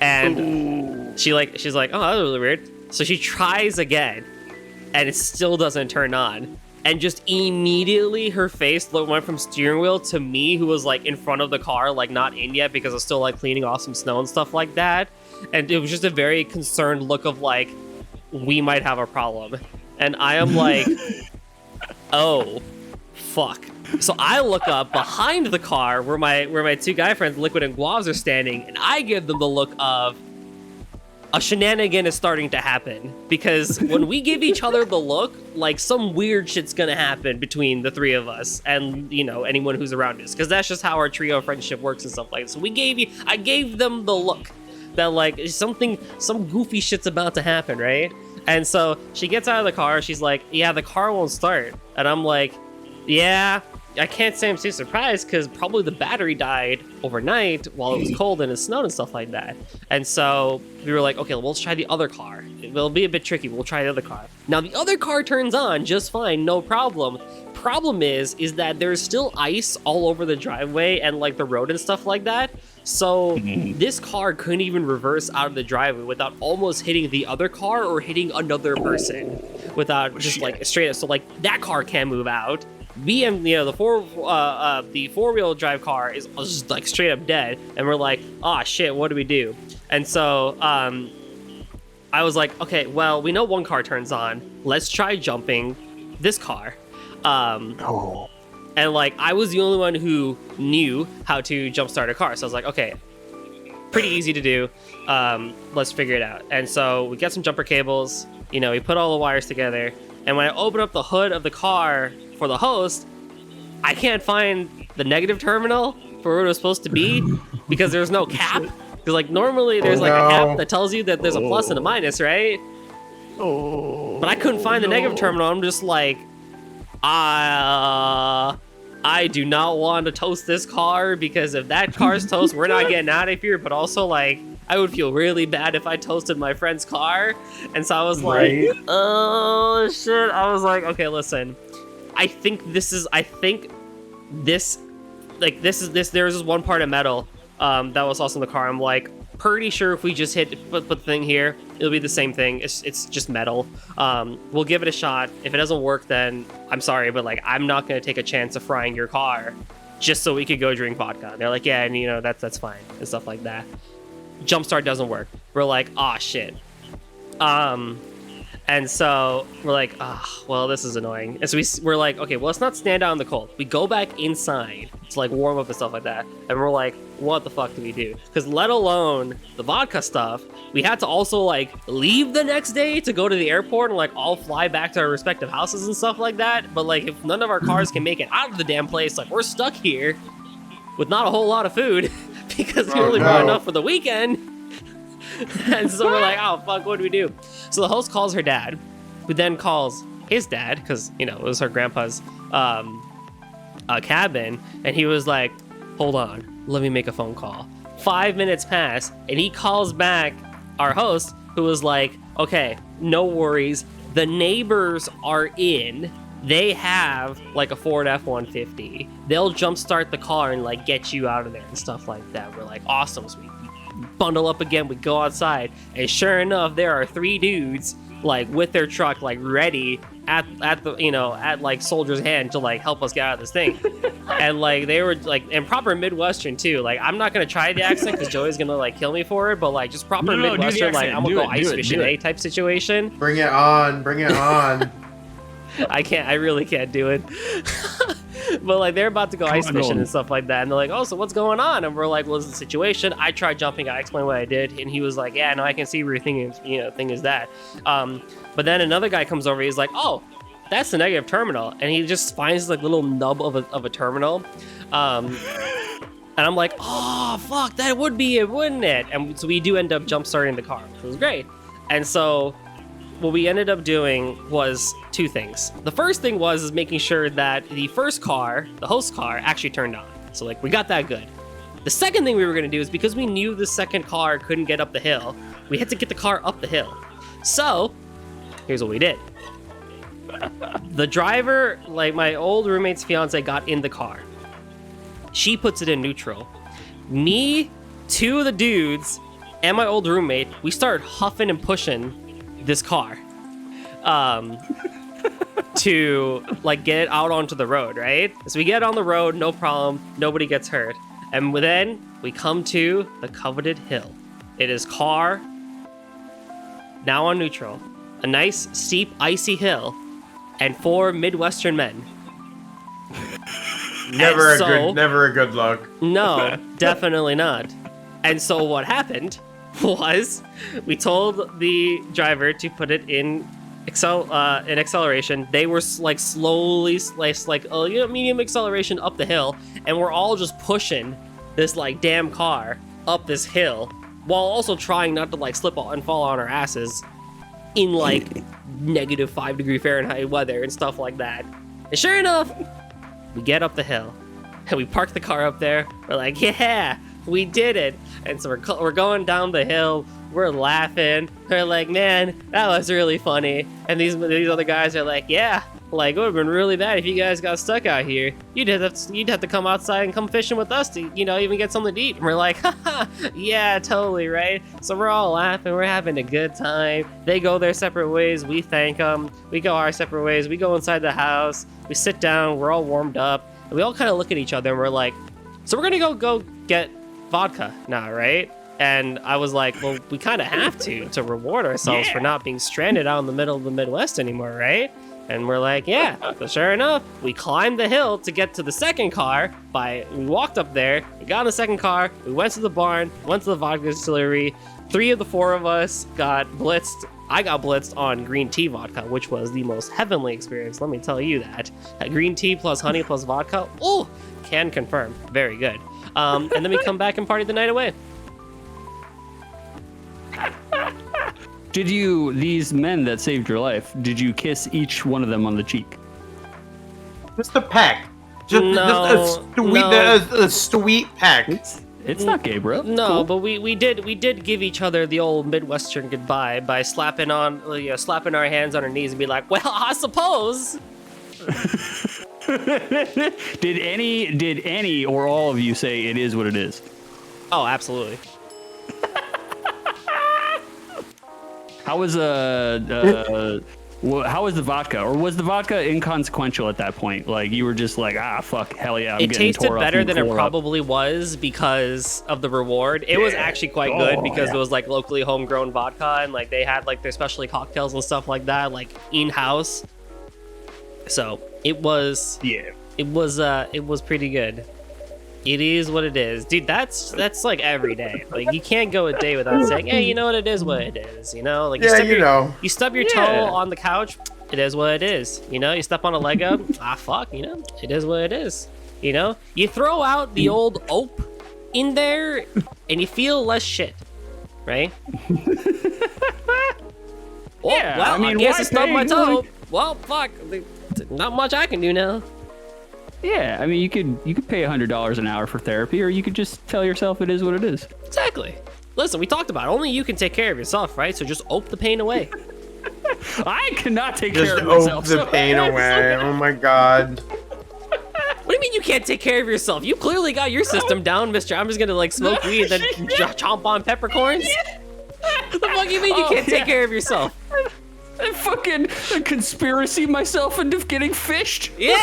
Speaker 1: And she's like, oh, that was really weird. So she tries again, and it still doesn't turn on. And just immediately her face went from steering wheel to me, who was like in front of the car, like not in yet because I was still like cleaning off some snow and stuff like that. And it was just a very concerned look of like, we might have a problem. And I am like, oh, fuck. So I look up behind the car where my 2 guy friends, Liquid and Guavs, are standing, and I give them the look of, a shenanigan is starting to happen, because when we give each other the look, like some weird shit's gonna happen between the three of us and, you know, anyone who's around us, because that's just how our trio friendship works and stuff like that. So I gave them the look that like some goofy shit's about to happen, right? And so she gets out of the car, she's like, yeah, the car won't start. And I'm like, yeah, I can't say I'm too surprised, because probably the battery died overnight while it was cold and it snowed and stuff like that. And so we were like, okay, well, let's try the other car. It'll be a bit tricky, but we'll try the other car. Now, the other car turns on just fine, no problem. Problem is that there's still ice all over the driveway and like the road and stuff like that. So this car couldn't even reverse out of the driveway without almost hitting the other car or hitting another person without just like straight up. So like that car can't move out. The four-wheel drive car is just like straight up dead, and we're like, oh shit, what do we do? And so I was like, okay, well, we know one car turns on, let's try jumping this car. And like I was the only one who knew how to jumpstart a car, so I was like, okay, pretty easy to do, let's figure it out. And so we get some jumper cables, you know, we put all the wires together, and when I open up the hood of the car for the host, I can't find the negative terminal for where it was supposed to be, because there's no cap. Because like normally there's like a cap that tells you that there's a plus and a minus, right? But I couldn't find the negative terminal. I'm just like, I do not want to toast this car, because if that car's toast, we're not getting out of here. But also like, I would feel really bad if I toasted my friend's car. And so I was like, oh shit. I was like, okay, listen. I think this there's this one part of metal that was also in the car. I'm like, pretty sure if we just put the thing here, it'll be the same thing. It's just metal. We'll give it a shot. If it doesn't work, then I'm sorry, but like, I'm not gonna take a chance of frying your car just so we could go drink vodka. And they're like, yeah, and you know, that's fine and stuff like that. Jumpstart doesn't work. We're like, ah, shit. And so we're like, well, this is annoying. And so we're like, okay, well, let's not stand out in the cold. We go back inside to like warm up and stuff like that. And we're like, what the fuck do we do? Because let alone the vodka stuff, we had to also like leave the next day to go to the airport and like all fly back to our respective houses and stuff like that. But like, if none of our cars can make it out of the damn place, like we're stuck here with not a whole lot of food because we only brought enough for the weekend. And so we're like, oh fuck, what do we do? So the host calls her dad, who then calls his dad, because you know it was her grandpa's cabin, and he was like, hold on, let me make a phone call. 5 minutes pass, and he calls back our host, who was like, okay, no worries, the neighbors are in. They have like a Ford F-150. They'll jumpstart the car and like get you out of there and stuff like that. We're like, awesome, sweet. Bundle up again, we go outside, and sure enough, there are 3 dudes like with their truck like ready at the, you know, at like soldier's hand to like help us get out of this thing. And like they were like in proper Midwestern too. Like I'm not gonna try the accent because Joey's gonna like kill me for it, but like just proper Midwestern, like I'm gonna go ice fishing type situation.
Speaker 4: Bring it on, bring it on.
Speaker 1: I really can't do it. But like they're about to go ice fishing and stuff like that, and they're like, oh, so what's going on? And we're like, well, this is the situation. I tried jumping, I explained what I did, and he was like, yeah, no, I can see where your thing is that. But then another guy comes over, he's like, oh, that's the negative terminal, and he just finds like little nub of a terminal. And I'm like, oh fuck, that would be it, wouldn't it? And so we do end up jump starting the car, which was great. And so what we ended up doing was 2 things. The first thing was making sure that the first car, the host car, actually turned on. So like we got that good. The second thing we were gonna do is, because we knew the second car couldn't get up the hill, we had to get the car up the hill. So here's what we did. The driver, like my old roommate's fiance, got in the car. She puts it in neutral. Me, 2 of the dudes, and my old roommate, we started huffing and pushing this car to like get it out onto the road, right? So we get on the road, no problem, nobody gets hurt. And then we come to the coveted hill. It is car now on neutral, a nice steep icy hill, and 4 Midwestern men.
Speaker 4: Never a good look.
Speaker 1: No, definitely not. And so what happened was we told the driver to put it in acceleration. They were like slowly sliced, like medium acceleration up the hill, and we're all just pushing this like damn car up this hill while also trying not to like slip and fall on our asses in like -5°F weather and stuff like that. And sure enough, we get up the hill and we park the car up there. We're like, yeah, we did it. And so we're going down the hill. We're laughing. We're like, man, that was really funny. And these other guys are like, yeah, like it would have been really bad if you guys got stuck out here. You'd have to come outside and come fishing with us to, even get something to eat. And we're like, haha, yeah, totally, right? So we're all laughing. We're having a good time. They go their separate ways. We thank them. We go our separate ways. We go inside the house. We sit down. We're all warmed up. And we all kind of look at each other and we're like, so we're gonna go get vodka now, right? And I was like, well, we kind of have to reward ourselves for not being stranded out in the middle of the Midwest anymore, right? And we're like, yeah. So sure enough, we climbed the hill to get to the second car. We walked up there, we got in the second car, we went to the barn, went to the vodka distillery. 3 of the 4 of us got blitzed. I got blitzed on green tea vodka, which was the most heavenly experience, let me tell you that. Green tea plus honey plus vodka, oh, can confirm, very good. And then we come back and party the night away.
Speaker 2: These men that saved your life, did you kiss each one of them on the cheek?
Speaker 3: Just a peck. Just a sweet peck.
Speaker 2: It's not gay, bro.
Speaker 1: No,
Speaker 2: cool.
Speaker 1: but we did give each other the old Midwestern goodbye by slapping our hands on our knees and be like, well, I suppose.
Speaker 2: Did any or all of you say it is what it is?
Speaker 1: Oh, absolutely.
Speaker 2: How was the vodka, or was the vodka inconsequential at that point? Like you were just like, fuck, hell yeah, I'm
Speaker 1: it
Speaker 2: getting
Speaker 1: tasted
Speaker 2: tore
Speaker 1: better
Speaker 2: up
Speaker 1: than it probably was because of the reward. It was actually quite good because it was like locally homegrown vodka, and like they had like their specialty cocktails and stuff like that, like in house. So it was pretty good. It is what it is, dude. That's like every day. Like you can't go a day without saying, "Hey, you know what? It is what it is." Like you stub your toe on the couch. It is what it is. You step on a Lego. Fuck. It is what it is. You throw out the old ope in there, and you feel less shit, right? I guess I stubbed my toe. Well, fuck. Not much I can do now.
Speaker 2: Yeah, I mean, you could pay $100 an hour for therapy, or you could just tell yourself it is what it is.
Speaker 1: Exactly. Listen, we talked about it. Only you can take care of yourself, right? So just ope the pain away.
Speaker 2: I cannot take care of myself.
Speaker 3: Just ope the pain away. Oh my god.
Speaker 1: What do you mean you can't take care of yourself? You clearly got your system down, mister. I'm just gonna like smoke weed and then chomp on peppercorns? What the fuck do you mean you can't take care of yourself?
Speaker 2: I fucking conspiracy myself into getting fished.
Speaker 1: Yeah.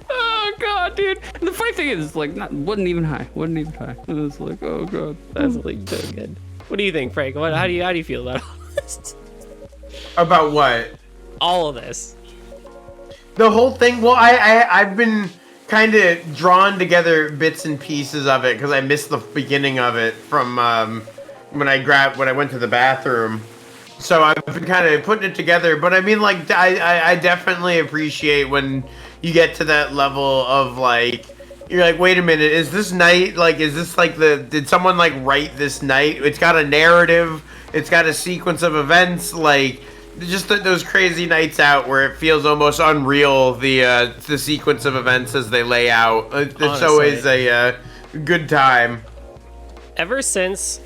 Speaker 2: Oh god, dude. And the funny thing is, like, wasn't even high. It was like, oh god,
Speaker 1: that's like so good. What do you think, Frank? How do you feel about all this?
Speaker 3: About what?
Speaker 1: All of this.
Speaker 3: The whole thing. Well, I've been kind of drawn together bits and pieces of it because I missed the beginning of it from when I went to the bathroom. So I've been kind of putting it together. But I mean, like, I definitely appreciate when you get to that level of like, you're like, wait a minute, is this night, like, is this like did someone like write this night? It's got a narrative, it's got a sequence of events, like, just those crazy nights out where it feels almost unreal, the sequence of events as they lay out. It's always a good time.
Speaker 1: Ever since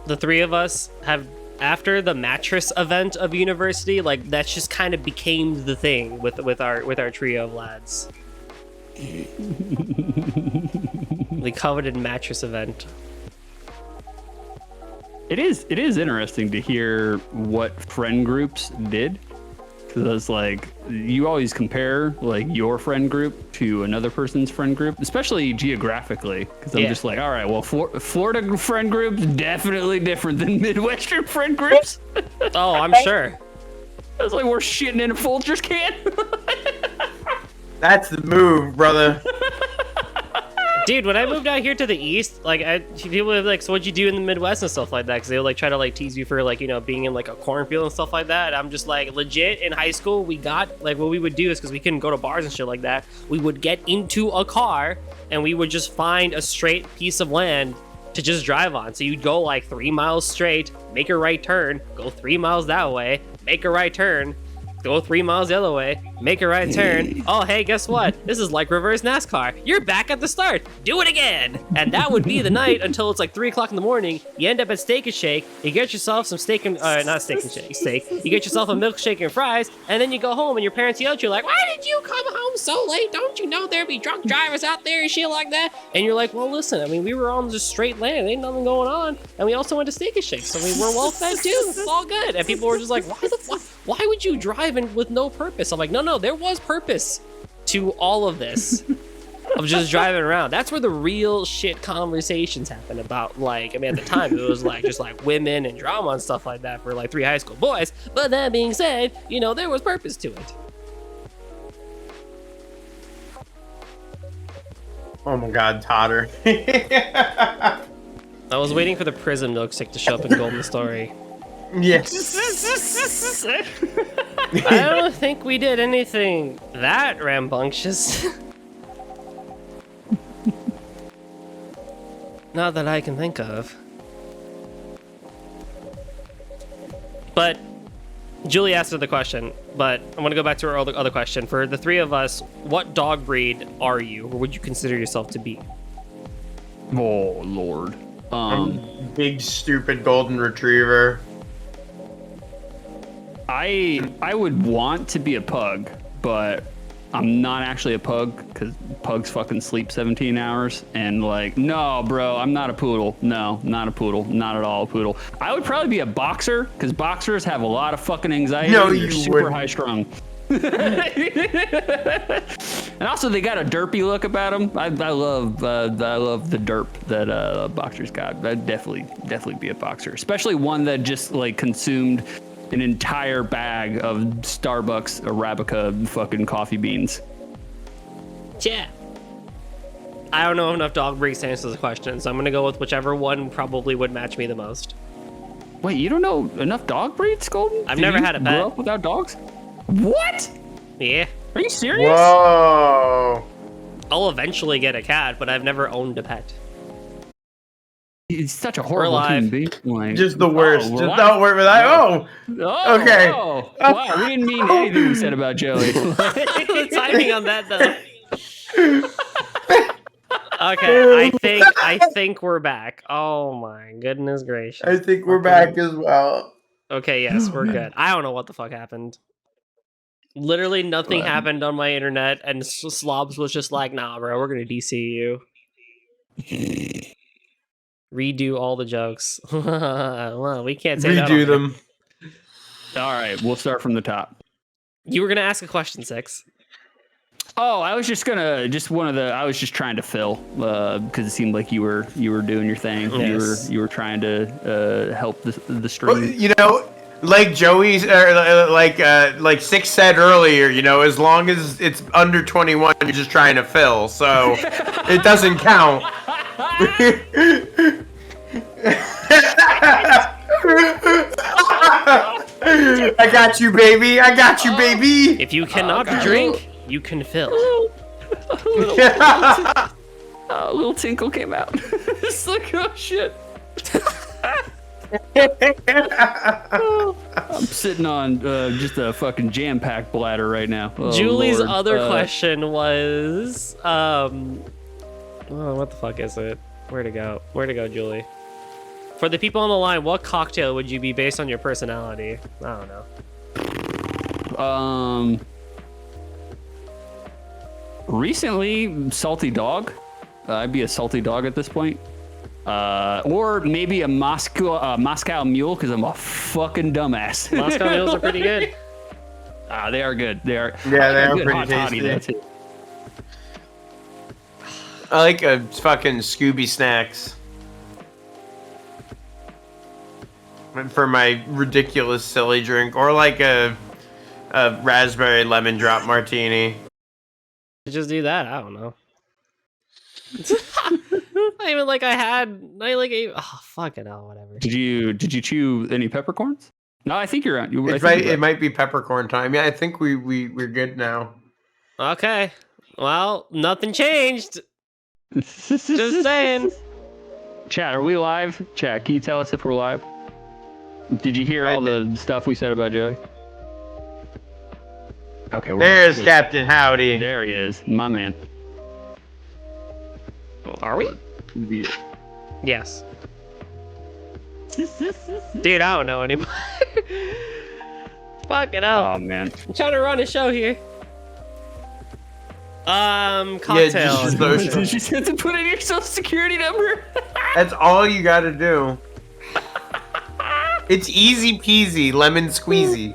Speaker 1: the three of us have, after the mattress event of university, like that's just kind of became the thing with our trio of lads. The coveted mattress event.
Speaker 2: It is interesting to hear what friend groups did, because like you always compare like your friend group to another person's friend group, especially geographically, because I'm just like, all right, well, Florida friend groups definitely different than Midwestern friend groups.
Speaker 1: Oh, I'm sure.
Speaker 2: It's like we're shitting in a Folgers can.
Speaker 3: That's the move, brother.
Speaker 1: Dude, when I moved out here to the east, like, people were like, so what'd you do in the Midwest and stuff like that? Because they would, like, try to, like, tease you for, like, you know, being in, like, a cornfield and stuff like that. I'm just, like, legit, in high school, we got, like, what we would do is, because we couldn't go to bars and shit like that, we would get into a car, and we would just find a straight piece of land to just drive on. So you'd go, like, 3 miles straight, make a right turn, go 3 miles that way, make a right turn, go 3 miles the other way, make a right turn. Oh, hey, guess what? This is like reverse NASCAR. You're back at the start. Do it again. And that would be the night until it's like 3 o'clock in the morning. You end up at Steak and Shake. You get yourself some steak and, not steak and shake, steak. You get yourself a milkshake and fries, and then you go home and your parents yell at you like, why did you come home so late? Don't you know there'd be drunk drivers out there and shit like that? And you're like, well, listen, I mean, we were on just straight land. Ain't nothing going on. And we also went to Steak and Shake, so we were well fed too. It's all good. And people were just like, why would you drive in with no purpose? I'm like, no, there was purpose to all of this of just driving around. That's where the real shit conversations happen about, like, I mean, at the time it was like just like women and drama and stuff like that for like 3 high school boys. But that being said, you know, there was purpose to it.
Speaker 3: Oh my God, Totter.
Speaker 1: I was waiting for the prison milkshake to show up in Golden Story.
Speaker 3: Yes.
Speaker 1: I don't think we did anything that rambunctious. Not that I can think of. But Julie asked her the question, but I want to go back to her other question. For the 3 of us, what dog breed are you, or would you consider yourself to be?
Speaker 2: Oh, Lord.
Speaker 3: Big, stupid golden retriever.
Speaker 2: I would want to be a pug, but I'm not actually a pug because pugs fucking sleep 17 hours. And like, no, bro, I'm not a poodle. No, not a poodle. Not at all a poodle. I would probably be a boxer because boxers have a lot of fucking anxiety.
Speaker 3: No,
Speaker 2: and
Speaker 3: you
Speaker 2: they're super
Speaker 3: wouldn't.
Speaker 2: high strung. And also they got a derpy look about them. I love the derp that boxers got. I'd definitely be a boxer, especially one that just like consumed an entire bag of Starbucks Arabica fucking coffee beans.
Speaker 1: Yeah. I don't know enough dog breeds to answer the question, so I'm gonna go with whichever one probably would match me the most.
Speaker 2: Wait, you don't know enough dog breeds, Golden?
Speaker 1: I've never had a pet.
Speaker 2: Grow up without dogs? What?
Speaker 1: Yeah.
Speaker 2: Are you serious?
Speaker 3: Whoa.
Speaker 1: I'll eventually get a cat, but I've never owned a pet.
Speaker 2: He's such a horrible human being. Like,
Speaker 3: Just the worst.
Speaker 2: oh,
Speaker 3: Just
Speaker 2: what?
Speaker 3: don't worry about that. Oh.
Speaker 2: Oh,
Speaker 3: Okay.
Speaker 2: Oh. Wow, we didn't mean anything we said about Joey.
Speaker 1: The timing on that, though. Okay, I think we're back. Oh my goodness gracious.
Speaker 3: I think we're back as well.
Speaker 1: Okay, yes, we're good. I don't know what the fuck happened. Literally nothing happened on my internet, and Slobs was just like, nah, bro, we're gonna DC you. Redo all the jokes. Well, we can't say that.
Speaker 3: Redo them.
Speaker 2: All right, we'll start from the top.
Speaker 1: You were gonna ask a question, Six.
Speaker 2: Oh, I was just trying to fill because it seemed like you were doing your thing.
Speaker 1: Yes.
Speaker 2: You were trying to help the
Speaker 3: Well,
Speaker 2: stream.
Speaker 3: you know, like Joey's, like Six said earlier, you know, as long as it's under 21, you're just trying to fill, so it doesn't count. I got you, baby. I got you, baby.
Speaker 1: If you cannot drink, you can fill.
Speaker 2: A little tinkle came out. It's like, oh shit. I'm sitting on just a fucking jam-packed bladder right now. Oh,
Speaker 1: Julie's
Speaker 2: Lord.
Speaker 1: other question was, what the fuck is it? Where to go, Julie? For the people on the line, what cocktail would you be based on your personality? I don't know.
Speaker 2: Recently, salty dog. I'd be a salty dog at this point. Or maybe a Moscow mule because I'm a fucking dumbass.
Speaker 1: Moscow mules are pretty good.
Speaker 2: They are good. They are.
Speaker 3: Yeah, they are
Speaker 2: good
Speaker 3: pretty
Speaker 2: hot toddy,
Speaker 3: tasty.
Speaker 2: though, too.
Speaker 3: I like a fucking Scooby Snacks for my ridiculous silly drink, or like a raspberry lemon drop martini.
Speaker 1: Just do that. I don't know. Not even like I had. I like. Oh, fucking hell, whatever.
Speaker 2: Did you chew any peppercorns? No, I think you're on.
Speaker 3: It might be peppercorn time. Yeah, I think we're good now.
Speaker 1: Okay. Well, nothing changed. Just saying.
Speaker 2: Chat, are we live? Chat, can you tell us if we're live? Did you hear all the stuff we said about Joey? Okay,
Speaker 4: There's Captain Howdy.
Speaker 2: There he is, my man.
Speaker 1: Are we?
Speaker 2: Yeah.
Speaker 1: Yes. Dude, I don't know anymore. Fucking hell.
Speaker 2: Oh man.
Speaker 1: I'm trying to run a show here. Cocktail.
Speaker 3: just those-
Speaker 2: Did you just have to put in your social security number?
Speaker 3: That's all you gotta do. It's easy peasy, lemon squeezy.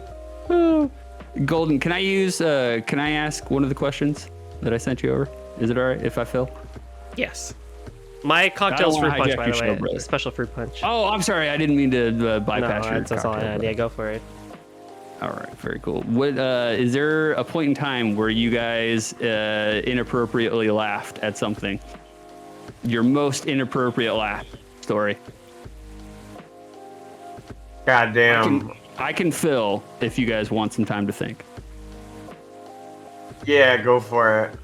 Speaker 2: Golden, can I ask one of the questions that I sent you over? Is it alright if I fill?
Speaker 1: Yes. My cocktail's
Speaker 2: wanna
Speaker 1: fruit punch,
Speaker 2: hijack
Speaker 1: by
Speaker 2: your
Speaker 1: the
Speaker 2: show,
Speaker 1: way.
Speaker 2: brother.
Speaker 1: Special fruit punch.
Speaker 2: Oh, I'm sorry, I didn't mean to bypass your
Speaker 1: that's all I
Speaker 2: cocktail,
Speaker 1: had.
Speaker 2: but-
Speaker 1: Yeah, go for it.
Speaker 2: All right, very cool. What is there a point in time where you guys inappropriately laughed at something? Your most inappropriate laugh story.
Speaker 3: God damn.
Speaker 2: I can fill if you guys want some time to think.
Speaker 3: Yeah, go for it.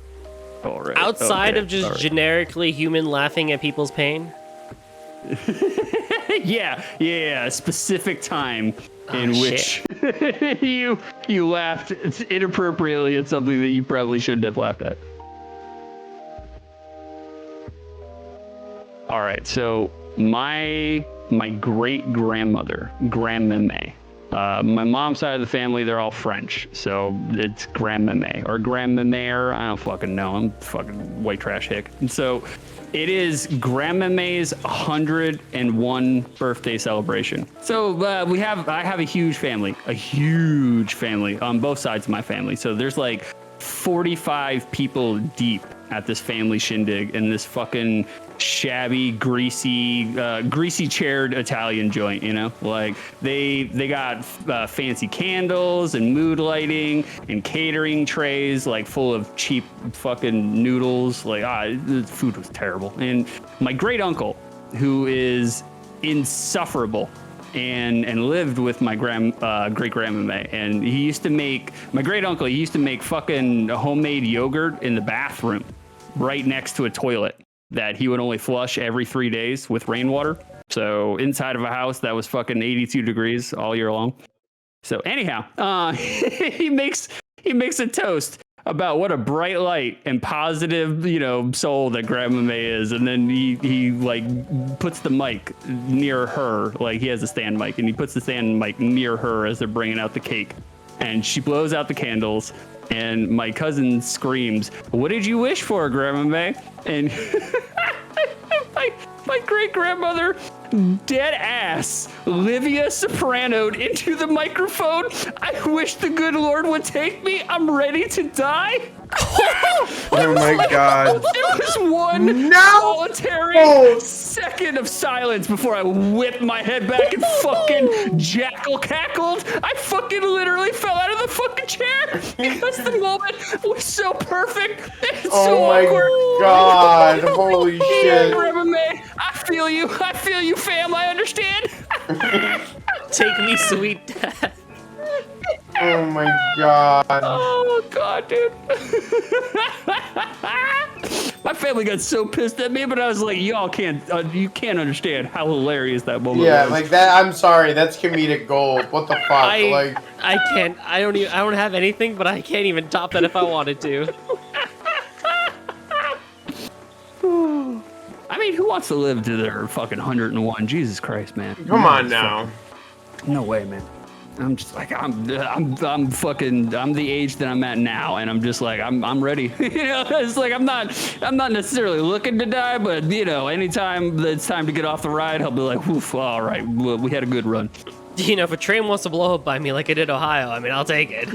Speaker 2: All right.
Speaker 1: Outside
Speaker 2: okay,
Speaker 1: of just
Speaker 2: all right.
Speaker 1: generically human laughing at people's pain.
Speaker 2: yeah, a specific time in which
Speaker 1: shit.
Speaker 2: you laughed inappropriately at something that you probably shouldn't have laughed at. All right, so my great grandmother, Grandmame. My mom's side of the family, they're all French, so it's Grandmame or Grandmamere. I don't fucking know. I'm fucking white trash hick. And so it is Grandmame's 101 birthday celebration. So I have a huge family on both sides of my family. So there's like 45 people deep at this family shindig in this fucking shabby, greasy chaired Italian joint, you know? Like they got fancy candles and mood lighting and catering trays like full of cheap fucking noodles. Like the food was terrible. And my great uncle, who is insufferable and lived with my great grandmama, and he used to make fucking homemade yogurt in the bathroom right next to a toilet that he would only flush every 3 days with rainwater. So inside of a house that was fucking 82 degrees all year long. So anyhow, he makes a toast about what a bright light and positive, soul that Grandmama is, and then he like puts the mic near her, like he has a stand mic, and he puts the stand mic near her as they're bringing out the cake, and she blows out the candles. And my cousin screams, "What did you wish for, Grandma?" And my great grandmother, dead ass, Livia sopranoed into the microphone. "I wish the good Lord would take me. I'm ready to die."
Speaker 3: Oh my god.
Speaker 2: There was one
Speaker 3: No!
Speaker 2: solitary second of silence before I whipped my head back and fucking jackal cackled. I fucking literally fell out of the fucking chair because the moment was so perfect. It's so
Speaker 3: Oh my
Speaker 2: awkward.
Speaker 3: god. Holy
Speaker 2: Yeah,
Speaker 3: shit.
Speaker 2: Grandma May, I feel you, fam. I understand.
Speaker 1: Take me, sweet dad.
Speaker 3: Oh my god.
Speaker 2: Oh god, dude. My family got so pissed at me, but I was like, y'all can't, you can't understand how hilarious that moment
Speaker 3: Yeah,
Speaker 2: was.
Speaker 3: like that. I'm sorry. That's comedic gold. What the fuck?
Speaker 1: I can't. I don't have anything, but I can't even top that if I wanted to.
Speaker 2: I mean, who wants to live to their fucking 101? Jesus Christ, man.
Speaker 3: Come on now.
Speaker 2: No way, man. I'm just like I'm the age that I'm at now, and I'm just like I'm ready. It's like I'm not necessarily looking to die, but anytime that it's time to get off the ride, I'll be like, oof, all right, we had a good run.
Speaker 1: If a train wants to blow up by me like it did Ohio, I mean, I'll take it.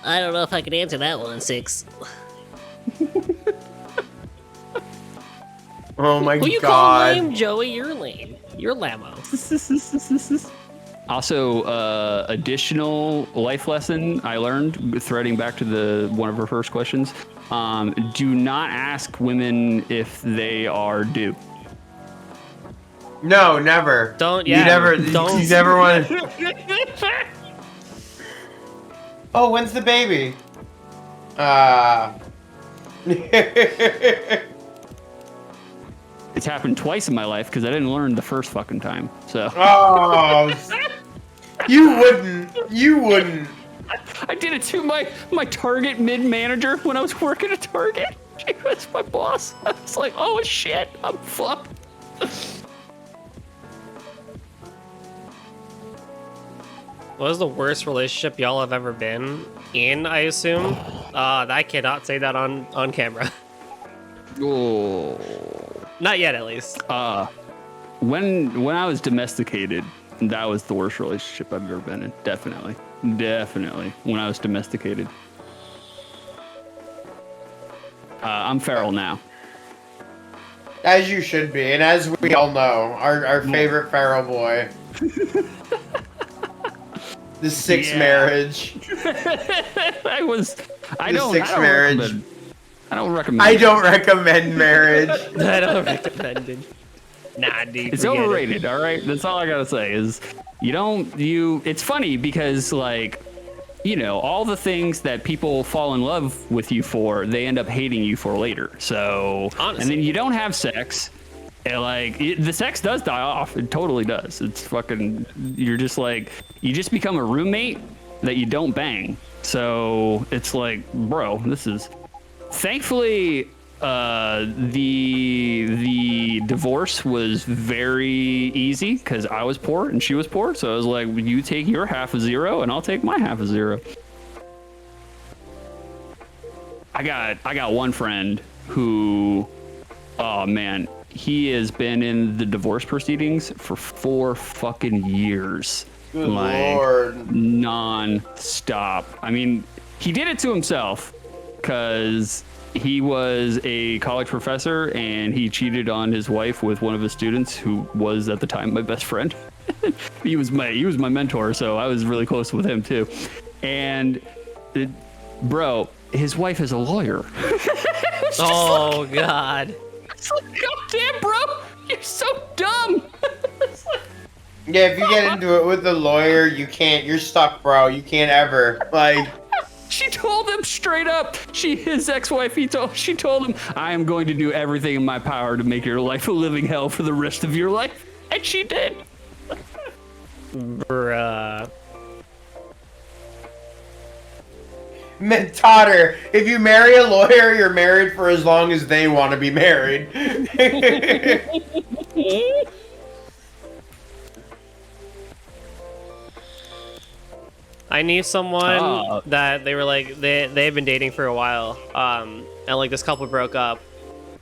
Speaker 1: I don't know if I can answer that one, Six.
Speaker 3: Oh my
Speaker 1: Who you call
Speaker 3: god.
Speaker 1: lame, Joey? You're lame. You're Lamo.
Speaker 2: Also, additional life lesson I learned, threading back to one of her first questions. Do not ask women if they are due.
Speaker 3: No, never.
Speaker 1: Don't.
Speaker 3: You
Speaker 1: Yeah.
Speaker 3: never.
Speaker 1: Don't.
Speaker 3: You never want to. Oh, when's the baby?
Speaker 2: It's happened twice in my life because I didn't learn the first fucking time. So.
Speaker 3: Oh, you wouldn't. You wouldn't.
Speaker 2: I did it to my Target mid-manager when I was working at Target. She was my boss. I was like, oh shit, I'm fucked.
Speaker 1: What was the worst relationship y'all have ever been in, I assume? I cannot say that on camera.
Speaker 2: Oh.
Speaker 1: Not yet, at least.
Speaker 2: When I was domesticated, that was the worst relationship I've ever been in. Definitely. When I was domesticated. I'm feral now.
Speaker 3: As you should be, and as we all know, our favorite feral boy. The sixth marriage.
Speaker 2: I don't recommend.
Speaker 3: I don't recommend marriage.
Speaker 1: I don't recommend it. Nah, dude.
Speaker 2: It's overrated, all right? That's all I gotta say is it's funny because like, you know, all the things that people fall in love with you for, they end up hating you for later. So, honestly. And then you don't have sex. And like the sex does die off. It totally does. It's fucking, you just become a roommate that you don't bang. So it's like, bro, this is, thankfully, the divorce was very easy because I was poor and she was poor. So I was like, you take your half of zero and I'll take my half of zero. I got one friend who, oh man, he has been in the divorce proceedings for 4 fucking years.
Speaker 3: Good Lord.
Speaker 2: Non-stop. I mean, he did it to himself because he was a college professor and he cheated on his wife with one of his students who was at the time my best friend. he was my mentor, so I was really close with him too. And bro, his wife is a lawyer.
Speaker 1: Oh God.
Speaker 2: It's like, God damn, bro, you're so dumb.
Speaker 3: Yeah, if you get into it with the lawyer, you're stuck, bro. You can't ever, like.
Speaker 2: She told him straight up, his ex-wife, she told him, I am going to do everything in my power to make your life a living hell for the rest of your life. And she did.
Speaker 1: Bruh.
Speaker 3: Totter, if you marry a lawyer, you're married for as long as they want to be married.
Speaker 1: I knew someone that they were like they've been dating for a while, and like this couple broke up,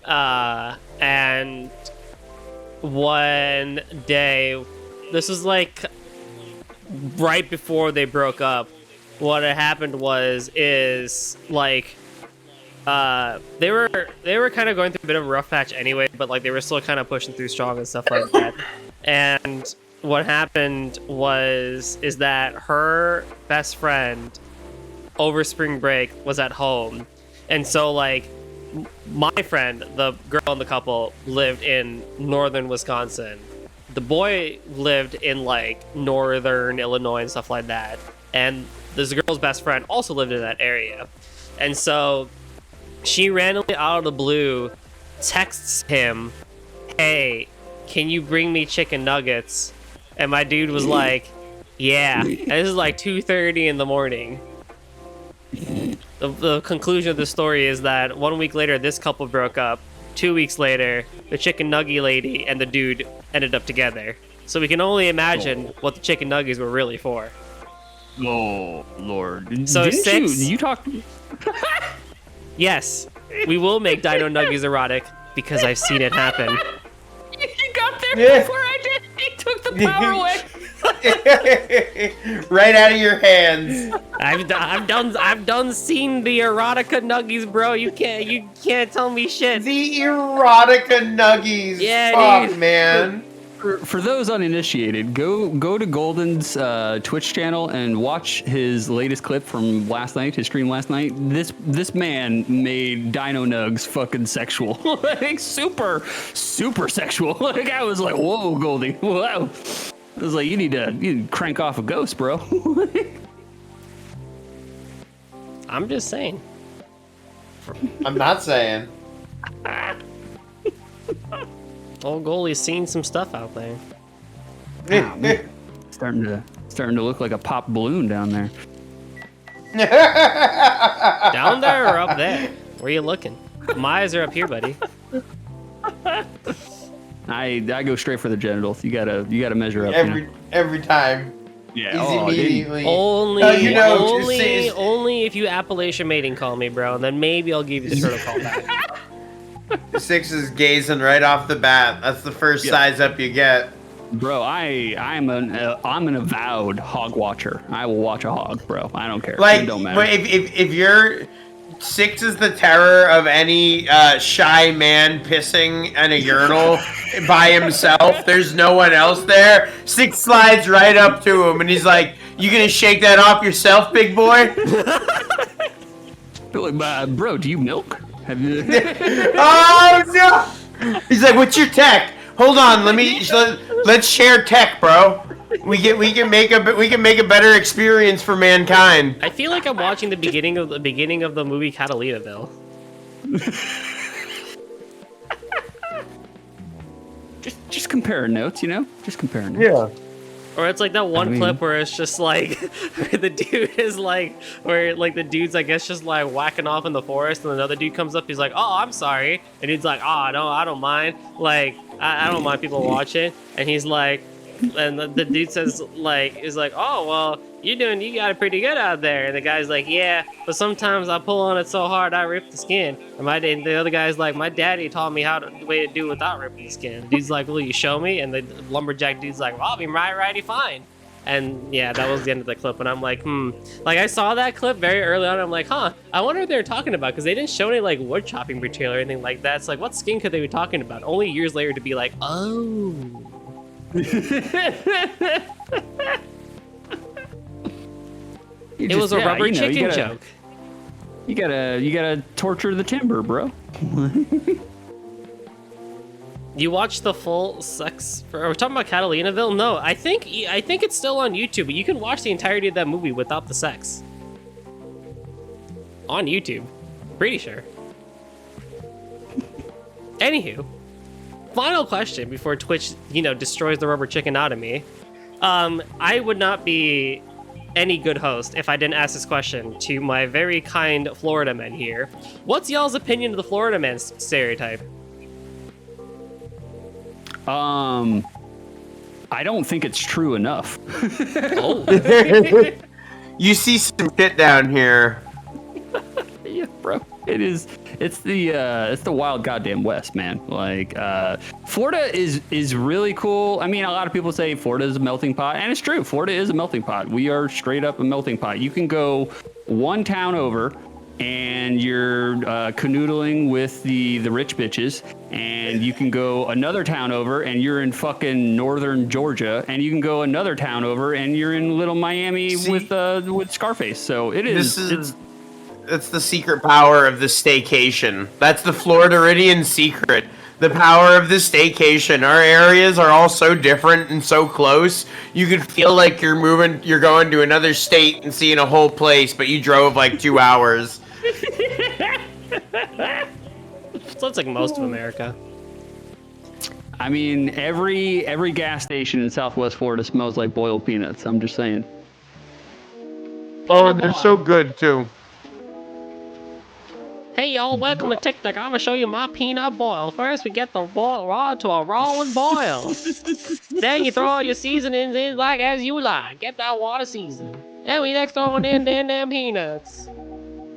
Speaker 1: and one day, this was like right before they broke up. What had happened is like they were kind of going through a bit of a rough patch anyway, but like they were still kind of pushing through strong and stuff like that. And what happened is that her best friend over spring break was at home, and so like my friend, the girl in the couple, lived in northern Wisconsin. The boy lived in like northern Illinois and stuff like that, and this girl's best friend also lived in that area. And so she randomly out of the blue texts him, hey, can you bring me chicken nuggets? And my dude was like, yeah. And this is like 2:30 in the morning. The conclusion of the story is that 1 week later, this couple broke up. 2 weeks later, the chicken nugget lady and the dude ended up together. So we can only imagine what the chicken nuggets were really for.
Speaker 2: Oh, Lord.
Speaker 1: So
Speaker 2: you talked...
Speaker 1: Yes, we will make Dino Nuggies erotic because I've seen it happen.
Speaker 2: You got there before I did. He took the power away.
Speaker 3: Right out of your hands.
Speaker 1: I've done seen the erotica nuggies, bro. You can't tell me shit.
Speaker 3: The erotica nuggies.
Speaker 1: Yeah,
Speaker 3: fuck,
Speaker 1: dude.
Speaker 3: man.
Speaker 2: For those uninitiated, go to Golden's Twitch channel and watch his latest clip from last night, his stream last night. This man made Dino Nugs fucking sexual, like super sexual. Like I was like, whoa, Goldie, whoa. I was like, you need to crank off a ghost, bro.
Speaker 1: I'm just saying.
Speaker 4: I'm not saying.
Speaker 1: Old goalie's seen some stuff out there.
Speaker 2: starting to look like a pop balloon down there.
Speaker 1: Down there or up there? Where are you looking? My eyes are up here, buddy.
Speaker 2: I go straight for the genitals. You gotta measure up.
Speaker 4: Every time.
Speaker 2: Yeah.
Speaker 4: He's immediately.
Speaker 1: Only,
Speaker 4: it's-
Speaker 1: only if you Appalachian mating call me, bro, and then maybe I'll give you the turtle call back.
Speaker 4: Six is gazing right off the bat. That's the first size up you get.
Speaker 2: Bro, I'm an avowed hog watcher. I will watch a hog, bro. I don't care.
Speaker 4: Like,
Speaker 2: It don't matter.
Speaker 4: but if you're Six is the terror of any shy man pissing in a urinal by himself. There's no one else there. Six slides right up to him, and he's like, "You gonna shake that off yourself, big boy?"
Speaker 2: Like, bro, do you milk? Have you?
Speaker 4: Oh no! He's like, "What's your tech? Hold on, let's share tech, bro. We can make a better experience for mankind."
Speaker 1: I feel like I'm watching the beginning of the movie Catalinaville.
Speaker 2: just comparing notes, you know? Just comparing notes.
Speaker 4: Yeah.
Speaker 1: Or it's like that one clip where it's just like where the dude is like where like the dude's I guess just like whacking off in the forest and another dude comes up, he's like, "Oh, I'm sorry," and he's like, "Oh, no, I don't mind. Like I don't mind people watching," and he's like, and the dude says like is like, "Oh well, you got it pretty good out there," and the guy's like, "Yeah, but sometimes I pull on it so hard I rip the skin," and the other guy's like, "My daddy taught me the way to do it without ripping the skin." Dude's like, "Will you show me?" And the lumberjack dude's like, "Well, I'll be righty fine." And yeah, that was the end of the clip, and I'm like, like I saw that clip very early on, and I'm like, huh, I wonder what they're talking about, because they didn't show any like wood chopping material or anything like that. It's like, what skin could they be talking about? Only years later to be like, oh. It was a rubber chicken joke.
Speaker 2: You gotta torture the timber, bro.
Speaker 1: You watched the full sex? Are we talking about Catalinaville? No, I think it's still on YouTube, but you can watch the entirety of that movie without the sex. On YouTube, pretty sure. Anywho, final question before Twitch, destroys the rubber chicken out of me. I would not be any good host if I didn't ask this question to my very kind Florida men here. What's y'all's opinion of the Florida man stereotype?
Speaker 2: I don't think it's true enough.
Speaker 1: Oh.
Speaker 4: You see some shit down here.
Speaker 2: Yeah, bro. It's the wild goddamn West, man. Like, Florida is really cool. I mean, a lot of people say Florida is a melting pot, and it's true. Florida is a melting pot. We are straight up a melting pot. You can go one town over, and you're canoodling with the rich bitches, and you can go another town over, and you're in fucking northern Georgia, and you can go another town over, and you're in little Miami with Scarface. So
Speaker 4: That's the secret power of the staycation. That's the Floridaridian secret. The power of the staycation. Our areas are all so different and so close. You could feel like you're going to another state and seeing a whole place, but you drove like 2 hours.
Speaker 1: So it's like most of America.
Speaker 2: I mean, every gas station in Southwest Florida smells like boiled peanuts. I'm just saying.
Speaker 4: Oh, they're so good too.
Speaker 1: Hey y'all, welcome to TikTok. I'm gonna show you my peanut boil. First, we get the raw to a rolling boil. Then you throw all your seasonings in like as you like. Get that water seasoning. And we next throw in them peanuts.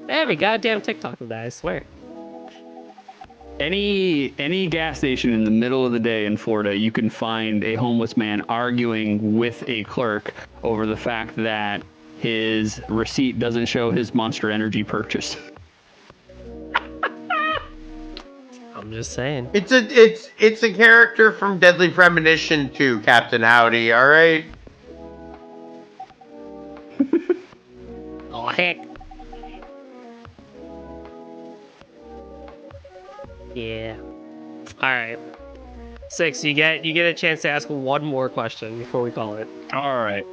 Speaker 1: Every goddamn TikTok of that, I swear.
Speaker 2: Any gas station in the middle of the day in Florida, you can find a homeless man arguing with a clerk over the fact that his receipt doesn't show his Monster Energy purchase.
Speaker 1: I'm just saying.
Speaker 4: It's a character from Deadly Premonition 2, Captain Howdy. All right.
Speaker 1: Oh heck. Yeah. All right. Six. You get a chance to ask one more question before we call it.
Speaker 2: All right.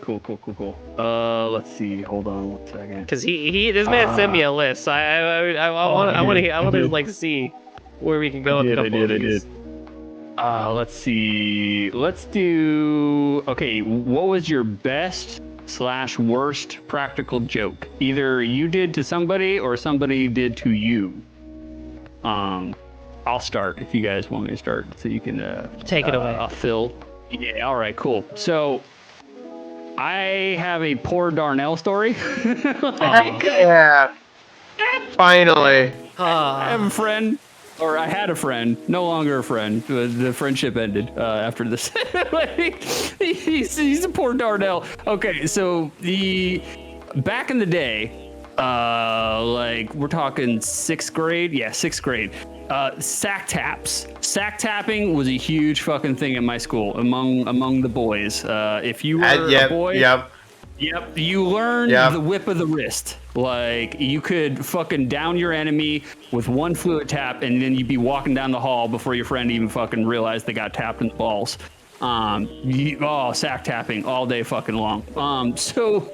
Speaker 2: Cool. Let's see. Hold on one second.
Speaker 1: Cause this man sent me a list. So I want to like see where we can go with a couple of these.
Speaker 2: Let's see. Let's do. Okay, what was your best / worst practical joke? Either you did to somebody or somebody did to you. I'll start if you guys want me to start, so you can
Speaker 1: Take it away.
Speaker 2: Phil. Yeah. All right. Cool. So I have a poor Darnell story.
Speaker 4: Yeah. Finally.
Speaker 2: I have a friend, or I had a friend, no longer a friend. The friendship ended after this. he's a poor Darnell. Okay, so back in the day, like we're talking 6th grade. Yeah, 6th grade. Sack taps. Sack tapping was a huge fucking thing in my school among the boys. If you were a boy,
Speaker 4: Yep.
Speaker 2: you learned the whip of the wrist. Like you could fucking down your enemy with one fluid tap, and then you'd be walking down the hall before your friend even fucking realized they got tapped in the balls. Sack tapping all day fucking long. So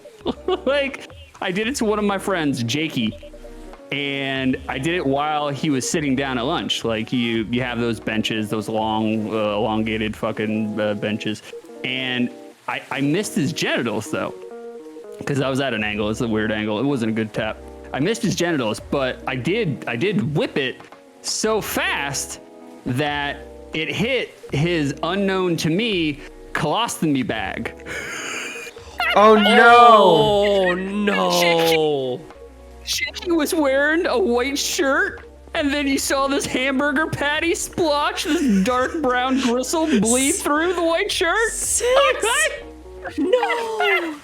Speaker 2: like I did it to one of my friends, Jakey. And I did it while he was sitting down at lunch. Like you have those benches, those long, elongated fucking benches. And I missed his genitals though, because I was at an angle. It's a weird angle. It wasn't a good tap. I missed his genitals, but I did whip it so fast that it hit his unknown to me colostomy bag.
Speaker 4: Oh no!
Speaker 1: Oh no!
Speaker 2: He was wearing a white shirt, and then you saw this hamburger patty splotch, this dark brown gristle bleed through the white shirt.
Speaker 1: No!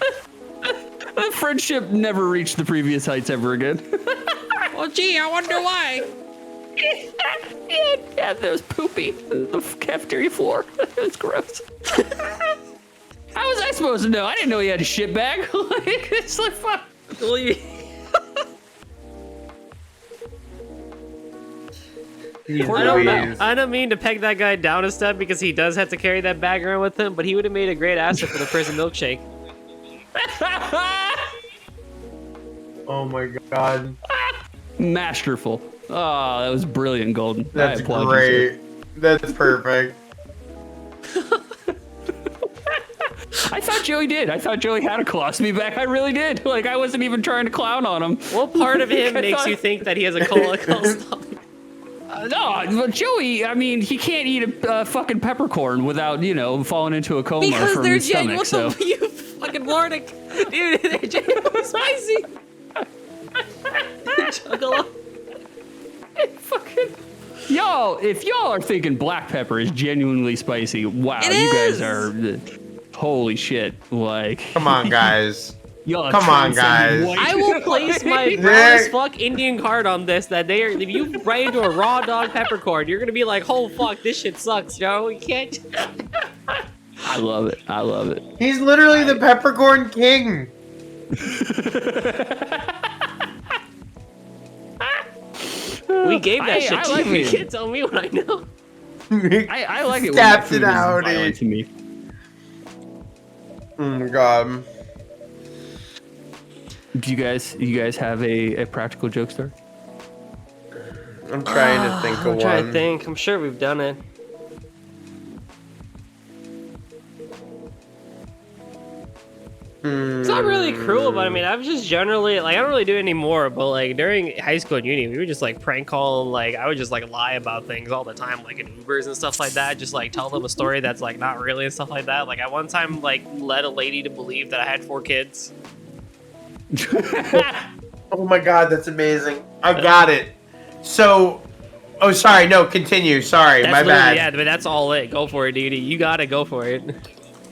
Speaker 2: The friendship never reached the previous heights ever again.
Speaker 1: Well, gee, I wonder why.
Speaker 2: Yeah, there was poopy on the cafeteria floor. It was gross. How was I supposed to know? I didn't know he had a shit bag. It's like, fuck.
Speaker 1: Well, I don't mean to peg that guy down a step because he does have to carry that bag around with him, but he would have made a great asset for the prison milkshake.
Speaker 4: Oh my god.
Speaker 2: Masterful. Oh, that was brilliant, Golden.
Speaker 4: That's great. That's perfect.
Speaker 2: I thought Joey did. I thought Joey had a colostomy bag. I really did. Like, I wasn't even trying to clown on him.
Speaker 1: What part of him makes you think that he has a colostomy?
Speaker 2: No, but Joey, I mean, he can't eat a fucking peppercorn without, falling into a coma
Speaker 1: Because
Speaker 2: from
Speaker 1: they're
Speaker 2: his stomach. So.
Speaker 1: you fucking Nordic. Dude, they're genuinely spicy. Juggalo.
Speaker 2: Fucking... Y'all, if y'all are thinking black pepper is genuinely spicy, wow, you guys are... Holy shit, like...
Speaker 4: Come on, guys.
Speaker 2: Y'all
Speaker 4: Come on, guys.
Speaker 2: white.
Speaker 1: I will place my brown as fuck Indian card on this that if you bite into a raw dog peppercorn, you're gonna be like, oh fuck, this shit sucks, Joe. You can't.
Speaker 2: I love it. I love it.
Speaker 4: He's literally the peppercorn king.
Speaker 1: We gave that shit to
Speaker 2: like
Speaker 1: you. You
Speaker 2: it.
Speaker 1: can't tell me what I know.
Speaker 2: I like it when
Speaker 4: Captain
Speaker 2: that food is
Speaker 4: Howdy.
Speaker 2: violent to me.
Speaker 4: Oh my god.
Speaker 2: Do you guys have a practical joke story?
Speaker 4: I'm trying to think of
Speaker 1: I'm trying to
Speaker 4: one.
Speaker 1: think. I'm sure we've done it. It's not really cruel, but I mean, I've just generally, like, I don't really do it anymore, but like during high school and uni, we would just like prank call, like, I would just like lie about things all the time, like in Ubers and stuff like that, just like tell them a story that's like not really and stuff like that. Like, I one time like led a lady to believe that I had 4 kids.
Speaker 4: Oh my god, that's amazing. I got it. So, oh, sorry, no, continue. Sorry,
Speaker 1: That's
Speaker 4: my bad.
Speaker 1: Yeah, but that's all it. Go for it, dude. You gotta go for it.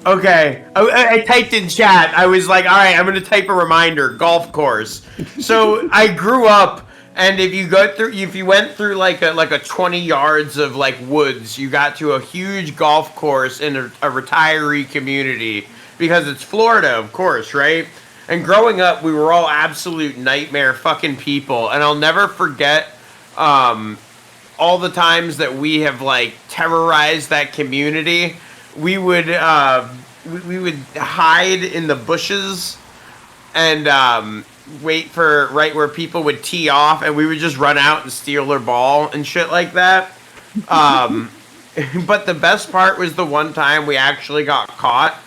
Speaker 4: Okay, I typed in chat. I was like, all right, I'm going to type a reminder, golf course. So I grew up And if you went through like a 20 yards of like woods, you got to a huge golf course in a retiree community because it's Florida, of course, right? And growing up, we were all absolute nightmare fucking people, and I'll never forget all the times that we have like terrorized that community. We would we would hide in the bushes and wait for right where people would tee off, and we would just run out and steal their ball and shit like that. But the best part was the one time we actually got caught,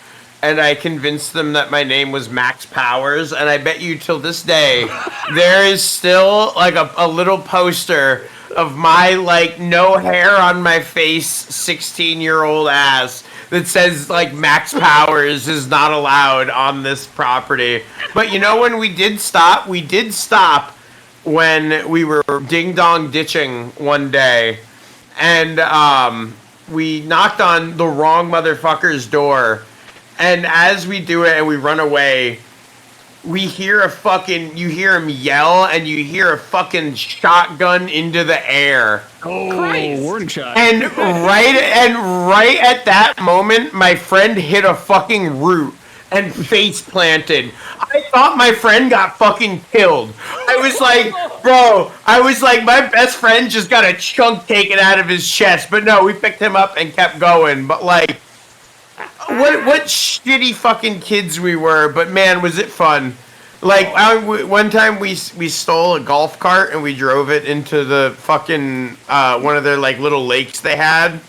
Speaker 4: and I convinced them that my name was Max Powers, and I bet you till this day there is still like a little poster of my like no hair on my face 16-year-old ass that says like Max Powers is not allowed on this property. But you know when we did stop when we were ding dong ditching one day, and we knocked on the wrong motherfucker's door, and as we do it and we run away, you hear him yell, and you hear a fucking shotgun into the air.
Speaker 2: Oh, warning shot.
Speaker 4: And right at that moment, my friend hit a fucking root and face planted. I thought my friend got fucking killed. I was like, bro, my best friend just got a chunk taken out of his chest. But no, we picked him up and kept going. But like, what shitty fucking kids we were, but man, was it fun. Like, one time we stole a golf cart and we drove it into the fucking, one of their, like, little lakes they had.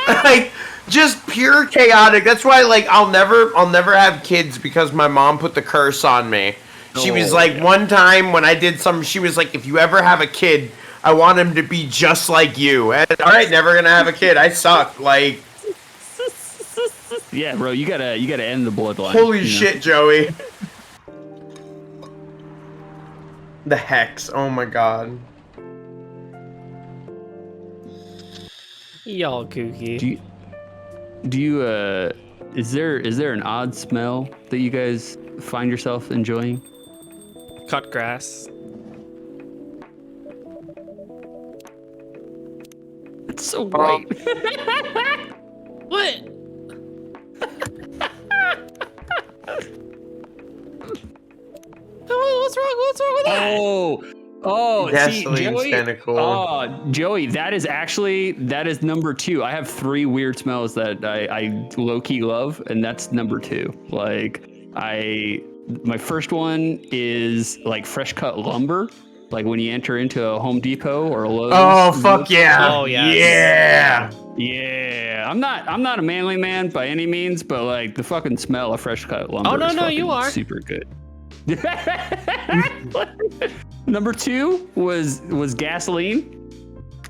Speaker 4: Like, just pure chaotic. That's why, like, I'll never have kids because my mom put the curse on me. She was like, one time when I did something, she was like, if you ever have a kid, I want him to be just like you. And, all right, never gonna have a kid. I suck. Like...
Speaker 2: Yeah, bro, you gotta end the bloodline.
Speaker 4: Holy shit, Joey. The hex, oh my god.
Speaker 1: Y'all kooky.
Speaker 2: Do you is there an odd smell that you guys find yourself enjoying?
Speaker 1: Cut grass.
Speaker 2: It's so white.
Speaker 1: What? What's wrong with that?
Speaker 2: Oh, see,
Speaker 4: Gasoline's
Speaker 2: Joey.
Speaker 4: kinda cool.
Speaker 2: Oh, Joey, that is number 2. I have 3 weird smells that I low key love, and that's number 2. Like, my first one is like fresh cut lumber. Like when you enter into a Home Depot or a Lowe's.
Speaker 4: Oh fuck yeah!
Speaker 1: Oh yes.
Speaker 4: Yeah.
Speaker 2: Yeah, I'm not a manly man by any means, but like the fucking smell of fresh cut lumber.
Speaker 1: Oh no,
Speaker 2: is
Speaker 1: no, you
Speaker 2: fucking
Speaker 1: are
Speaker 2: super good. Number 2 was gasoline.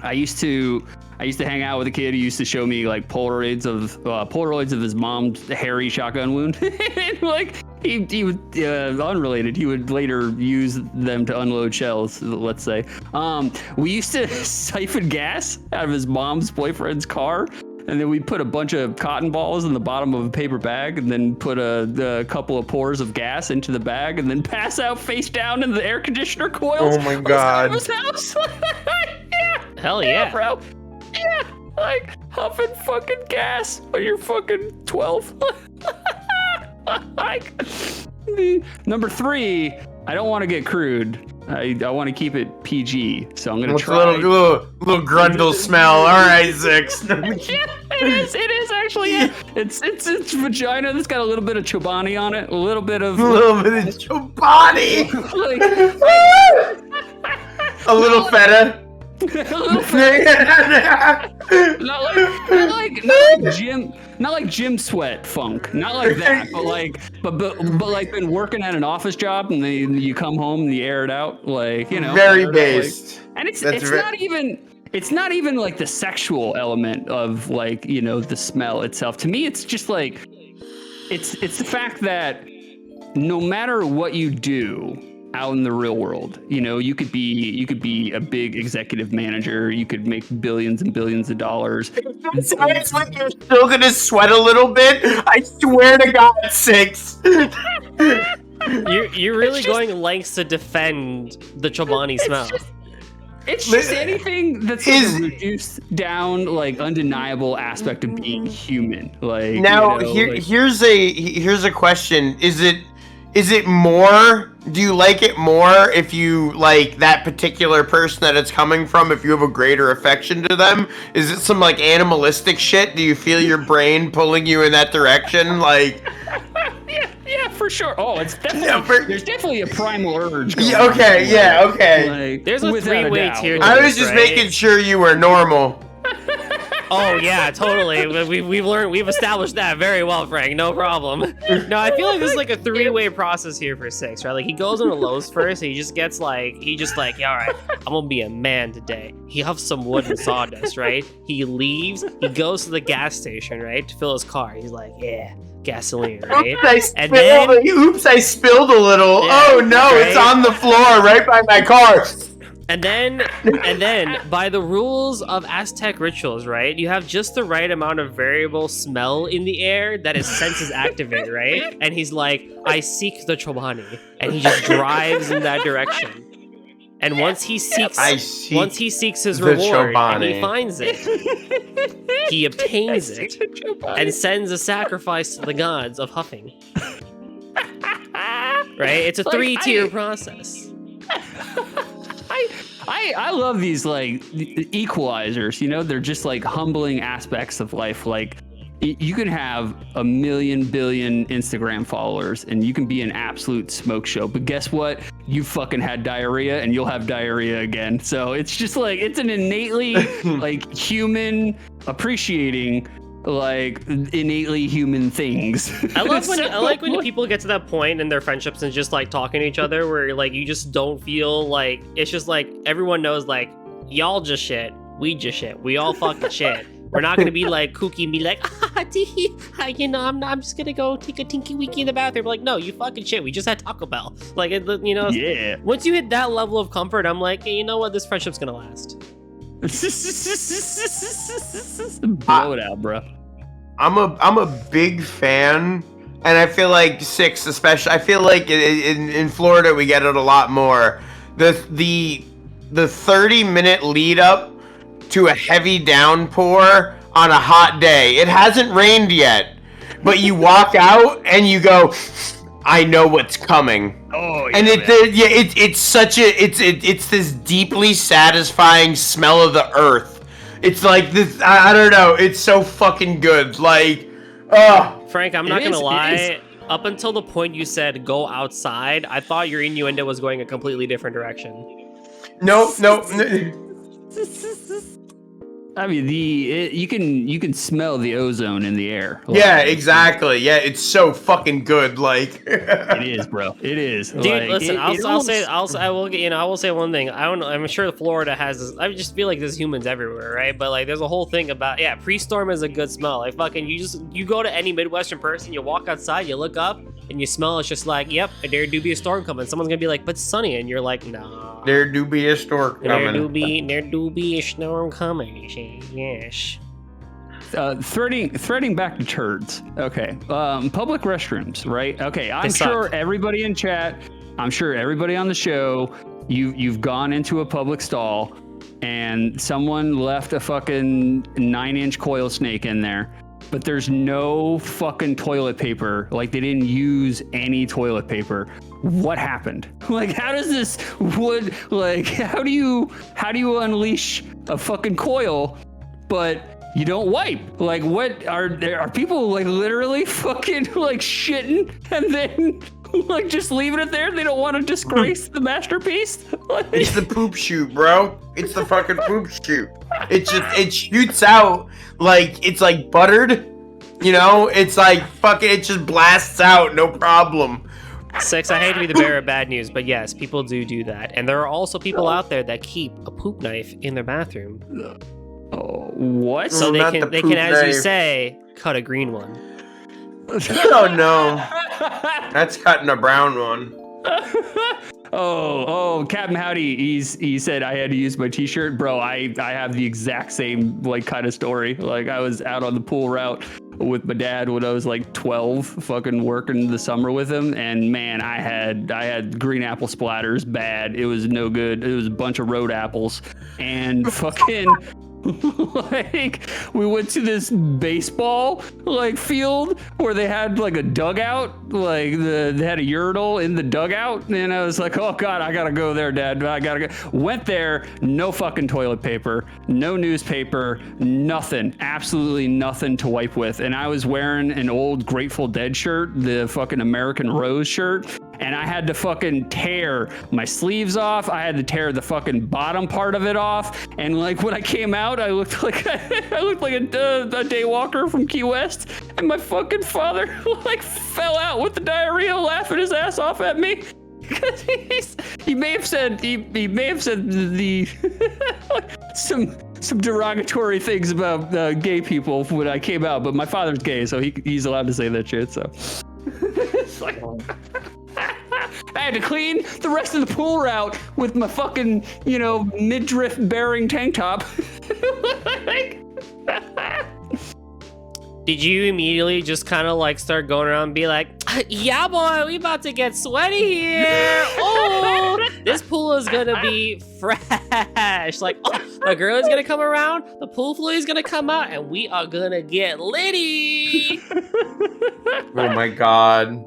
Speaker 2: I used to hang out with a kid who used to show me like Polaroids of his mom's hairy shotgun wound. And, like he would unrelated. He would later use them to unload shells. Let's say. We used to siphon gas out of his mom's boyfriend's car. And then we put a bunch of cotton balls in the bottom of a paper bag, and then put a couple of pours of gas into the bag, and then pass out face down in the air conditioner coils.
Speaker 4: Oh my god!
Speaker 2: His house. Yeah.
Speaker 1: Hell yeah,
Speaker 2: bro. Yeah, like huffing fucking gas when you're fucking 12. Like, number 3, I don't want to get crude. I want to keep it PG, so I'm gonna try.
Speaker 4: A little grundle smell. All right, Six.
Speaker 2: Yeah, it is actually. Yeah. It's vagina that's got a little bit of Chobani on it, a little bit of
Speaker 4: Chobani.
Speaker 2: Like,
Speaker 4: a little feta.
Speaker 2: not like gym sweat funk, not like that, but like been working at an office job and then you come home and you air it out, like, you know,
Speaker 4: very based.
Speaker 2: Like, and it's not even like the sexual element of, like, you know, the smell itself. To me, it's just like it's the fact that no matter what you do out in the real world, you know, you could be a big executive manager, you could make billions and billions of dollars.
Speaker 4: It's like you're still gonna sweat a little bit. I swear to God, Six.
Speaker 1: You're really going lengths to defend the Chobani smell.
Speaker 2: It's just anything that's like a reduced down, like undeniable aspect of being human. Like
Speaker 4: now, here's a question: Is it more? Do you like it more if you like that particular person that it's coming from? If you have a greater affection to them, is it some like animalistic shit? Do you feel your brain pulling you in that direction? Like.
Speaker 2: Yeah, for sure. Oh, it's definitely there's definitely a primal urge.
Speaker 4: Yeah, okay, okay.
Speaker 2: Like,
Speaker 1: There's a three-way tier.
Speaker 4: I was just making sure you were normal.
Speaker 1: Oh yeah, totally. We've established that very well, Frank. No problem. No, I feel like this is like a three-way process here for Six, right? Like he goes into Lowe's first, and he just yeah, all right, I'm gonna be a man today. He huffs some wood and sawdust, right? He leaves. He goes to the gas station, right, to fill his car. He's like, yeah. Gasoline, right?
Speaker 4: Oops, I spilled a little. Yeah, oh no, right? It's on the floor right by my car.
Speaker 1: And then, by the rules of Aztec rituals, right? You have just the right amount of variable smell in the air that his senses activate, right? And he's like, I seek the Chobani. And he just drives in that direction. And once he seeks his reward and he finds it, he obtains it and sends a sacrifice to the gods of huffing. Right? It's a three-tier process.
Speaker 2: I love these like equalizers, you know? They're just like humbling aspects of life. Like you can have 1 billion Instagram followers and you can be an absolute smoke show, but guess what? You fucking had diarrhea and you'll have diarrhea again. So it's just like, it's an innately like human appreciating like innately human things.
Speaker 1: I like when people get to that point in their friendships and just like talking to each other where like you just don't feel like, it's just like everyone knows like y'all just shit, we just shit, we all fucking shit. We're not gonna be like kooky and be like, you know, I'm just gonna go take a tinky winky in the bathroom. Like, no, you fucking shit. We just had Taco Bell. Like, you know,
Speaker 2: yeah.
Speaker 1: Once you hit that level of comfort, I'm like, hey, you know what? This friendship's gonna last.
Speaker 2: Blow it out, bro.
Speaker 4: I'm a big fan, and I feel like Six, especially. I feel like in Florida we get it a lot more. The 30-minute lead up to a heavy downpour on a hot day. It hasn't rained yet, but you walk out and you go, I know what's coming.
Speaker 2: Oh, yeah.
Speaker 4: And it's this deeply satisfying smell of the earth. It's like this, I don't know, it's so fucking good. Like,
Speaker 1: Frank, I'm not gonna lie. Up until the point you said go outside, I thought your innuendo was going a completely different direction.
Speaker 4: No.
Speaker 2: I mean, you can smell the ozone in the air.
Speaker 4: Like, yeah, exactly. Yeah, it's so fucking good. Like
Speaker 2: it is, bro. It is.
Speaker 1: Dude, like, listen, I will say one thing. I don't know. I'm sure Florida has this. I just feel like there's humans everywhere, right? But like, there's a whole thing about pre-storm is a good smell. Like fucking, you go to any Midwestern person, you walk outside, you look up, and you smell. It's just like, yep, there do be a storm coming. Someone's gonna be like, but it's sunny, and you're like, nah.
Speaker 4: There do be a storm coming.
Speaker 1: There do be a storm coming. Yes.
Speaker 2: Threading back to turds. Okay. Public restrooms, right? Okay. I'm sure everybody in chat, I'm sure everybody on the show, you've gone into a public stall and someone left a fucking 9-inch coil snake in there, but there's no fucking toilet paper. Like they didn't use any toilet paper. What happened? Like, how does this wood, like, how do you unleash a fucking coil, but you don't wipe? Like, what are people like literally fucking like shitting and then like just leaving it there? They don't want to disgrace the masterpiece? Like,
Speaker 4: it's the poop chute, bro. It's the fucking poop chute. It shoots out like it's like buttered, you know? It's like fucking, it just blasts out, no problem.
Speaker 1: Six, I hate to be the bearer of bad news, but yes, people do that. And there are also people out there that keep a poop knife in their bathroom.
Speaker 2: Oh, what?
Speaker 1: So they can, as you say, cut a green one.
Speaker 4: Oh no, that's cutting a brown one.
Speaker 2: Oh, Captain Howdy, he said I had to use my t-shirt. Bro, I have the exact same like kind of story. Like I was out on the pool route with my dad when I was like 12, fucking working the summer with him. And man, I had green apple splatters bad. It was no good. It was a bunch of road apples and fucking. Like we went to this baseball like field where they had like a dugout, like they had a urinal in the dugout, and I was like, oh god, I gotta go there, Dad. I gotta go. Went there, no fucking toilet paper, no newspaper, nothing, absolutely nothing to wipe with, and I was wearing an old Grateful Dead shirt, the fucking American Rose shirt. And I had to fucking tear my sleeves off. I had to tear the fucking bottom part of it off. And like when I came out, I looked like a day walker from Key West. And my fucking father like fell out with the diarrhea, laughing his ass off at me. Because he may have said the some derogatory things about gay people when I came out. But my father's gay, so he's allowed to say that shit. So it's like. I had to clean the rest of the pool route with my fucking, midriff bearing tank top.
Speaker 1: Did you immediately just kind of like start going around and be like, yeah, boy, we about to get sweaty here. Oh, this pool is going to be fresh. Like, oh, a girl is going to come around, the pool fluid is going to come out, and we are going to get litty.
Speaker 3: Oh my god.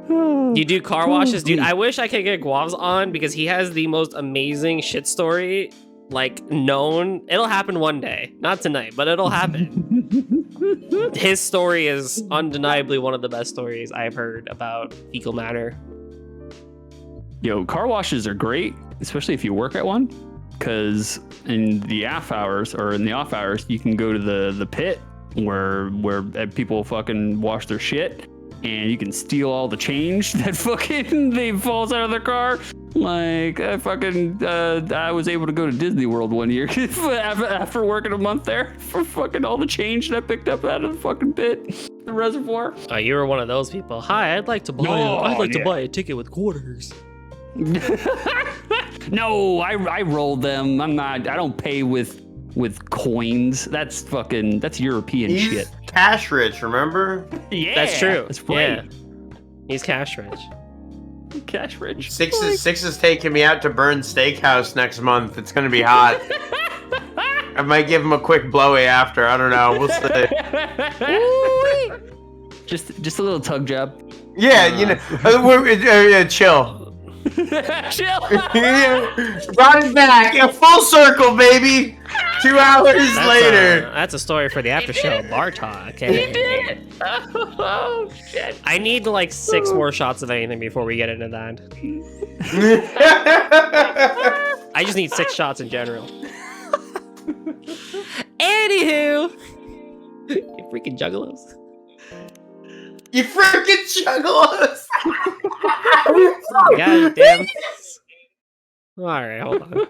Speaker 1: You do car washes, dude. I wish I could get Guav's on because he has the most amazing shit story, like, known. It'll happen one day. Not tonight, but it'll happen. His story is undeniably one of the best stories I've heard about fecal matter.
Speaker 2: Yo, car washes are great, especially if you work at one, because in the off hours, you can go to the pit where people fucking wash their shit. And you can steal all the change that fucking they falls out of their car. Like I was able to go to Disney World one year after working a month there for fucking all the change that I picked up out of the fucking pit, the reservoir.
Speaker 1: Oh, you were one of those people. Hi, I'd like to buy a ticket with quarters.
Speaker 2: No, I rolled them. I don't pay with coins. That's European
Speaker 3: He's
Speaker 2: shit.
Speaker 3: cash rich, remember?
Speaker 2: Yeah,
Speaker 1: That's true.
Speaker 2: That's right.
Speaker 1: Yeah. He's cash rich.
Speaker 2: Cash rich.
Speaker 3: Six is taking me out to Burns Steakhouse next month. It's gonna be hot. I might give him a quick blowy after. I don't know. We'll see.
Speaker 2: Just a little tug job.
Speaker 3: Yeah, chill.
Speaker 2: Chill.
Speaker 3: Brought it back. Yeah, full circle, baby. 2 hours later.
Speaker 1: That's a story for the after show. Bar talk. Okay.
Speaker 2: He did. Oh shit.
Speaker 1: I need like 6 more shots of anything before we get into that. I just need 6 shots in general. Anywho, you freaking juggalos.
Speaker 3: You freaking juggalos.
Speaker 1: God damn. All right, hold on.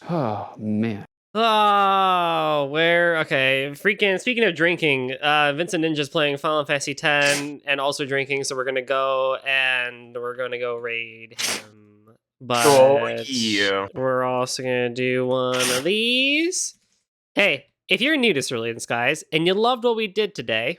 Speaker 2: Oh man.
Speaker 1: Oh, okay. Speaking of drinking, Vincent Ninja's playing Final Fantasy X and also drinking, so we're gonna go raid him. But
Speaker 3: yeah.
Speaker 1: We're also gonna do one of these. Hey, if you're new to Cerulean Skies and you loved what we did today,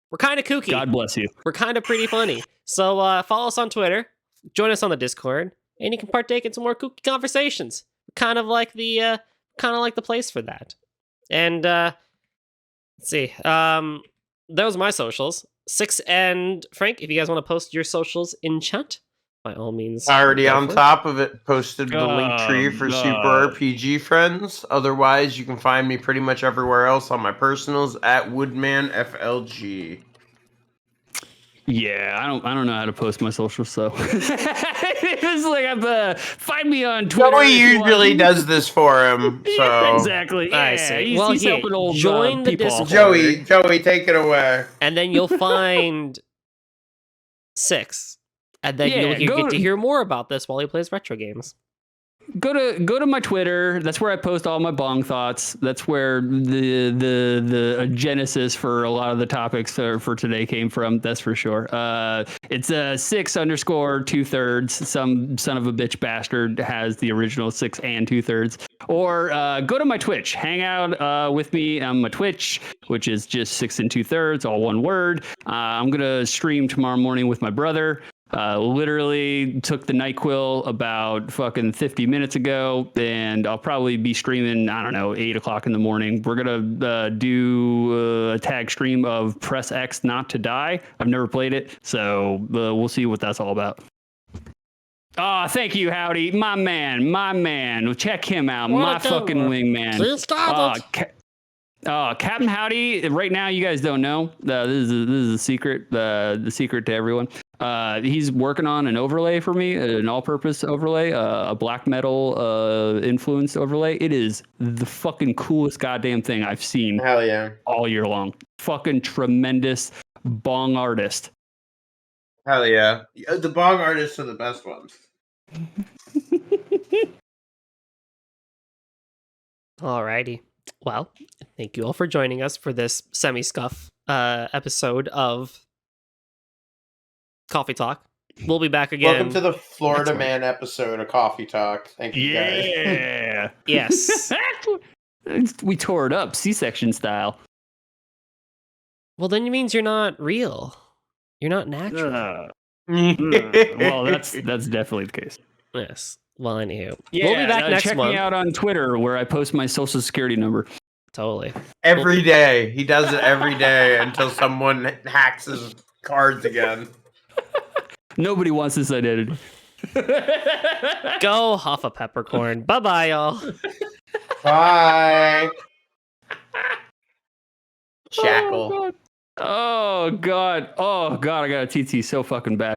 Speaker 1: we're kind of kooky.
Speaker 2: God bless you.
Speaker 1: We're kind of pretty funny. So follow us on Twitter, join us on the Discord, and you can partake in some more kooky conversations. Kind of like the place for that. And let's see. Those are my socials. Six and Frank, if you guys want to post your socials in chat, by all means.
Speaker 3: Already on top of it, posted the link tree for Super RPG friends. Otherwise, you can find me pretty much everywhere else on my personals at WoodmanFLG.
Speaker 2: Yeah, I don't know how to post my socials, so it's like find me on Twitter.
Speaker 3: Joey usually does this for him, so
Speaker 2: yeah, exactly. Yeah,
Speaker 1: I see.
Speaker 2: He's helping old
Speaker 1: join the
Speaker 2: people.
Speaker 1: Discord.
Speaker 3: Joey, take it away.
Speaker 1: And then you'll find Six. And then you'll get to hear more about this while he plays retro games.
Speaker 2: go to my Twitter. That's where I post all my bong thoughts. That's where the genesis for a lot of the topics for today came from. That's for sure. It's 6_2/3. Some son of a bitch bastard has the original 6and2/3. Or go to my Twitch. Hang out with me on my Twitch, which is just 6and2/3, all one word. I'm gonna stream tomorrow morning with my brother. Literally took the NyQuil about fucking 50 minutes ago, and I'll probably be streaming, I don't know, 8 o'clock in the morning. We're going to do a tag stream of Press X Not to Die. I've never played it, so we'll see what that's all about. Oh, thank you, Howdy. My man. Check him out. My fucking wingman.
Speaker 1: Please stop it.
Speaker 2: Captain Howdy, right now you guys don't know. This is a secret, the secret to everyone. He's working on an overlay for me, an all-purpose overlay, a black metal influenced overlay. It is the fucking coolest goddamn thing I've seen.
Speaker 4: Hell yeah.
Speaker 2: All year long. Fucking tremendous bong artist.
Speaker 4: Hell yeah. The bong artists are the best ones.
Speaker 1: Alrighty. Well, thank you all for joining us for this semi-scuff episode of Coffee Talk. We'll be back again.
Speaker 4: Welcome to the Florida Man episode of Coffee Talk. Thank you, guys.
Speaker 2: Yeah.
Speaker 1: Yes.
Speaker 2: We tore it up, C-section style.
Speaker 1: Well, then it means you're not real. You're not natural.
Speaker 2: Well, that's definitely the case.
Speaker 1: Yes. Well, anywho.
Speaker 2: Yeah,
Speaker 1: we'll be back next
Speaker 2: check
Speaker 1: month.
Speaker 2: me out on Twitter where I post my social security number.
Speaker 1: Totally.
Speaker 4: Every day. He does it every day until someone hacks his cards again.
Speaker 2: Nobody wants this identity.
Speaker 1: Go huff a peppercorn. Bye-bye, y'all.
Speaker 4: Bye. Shackle.
Speaker 2: Oh, God. Oh, God. I got a TT so fucking bad.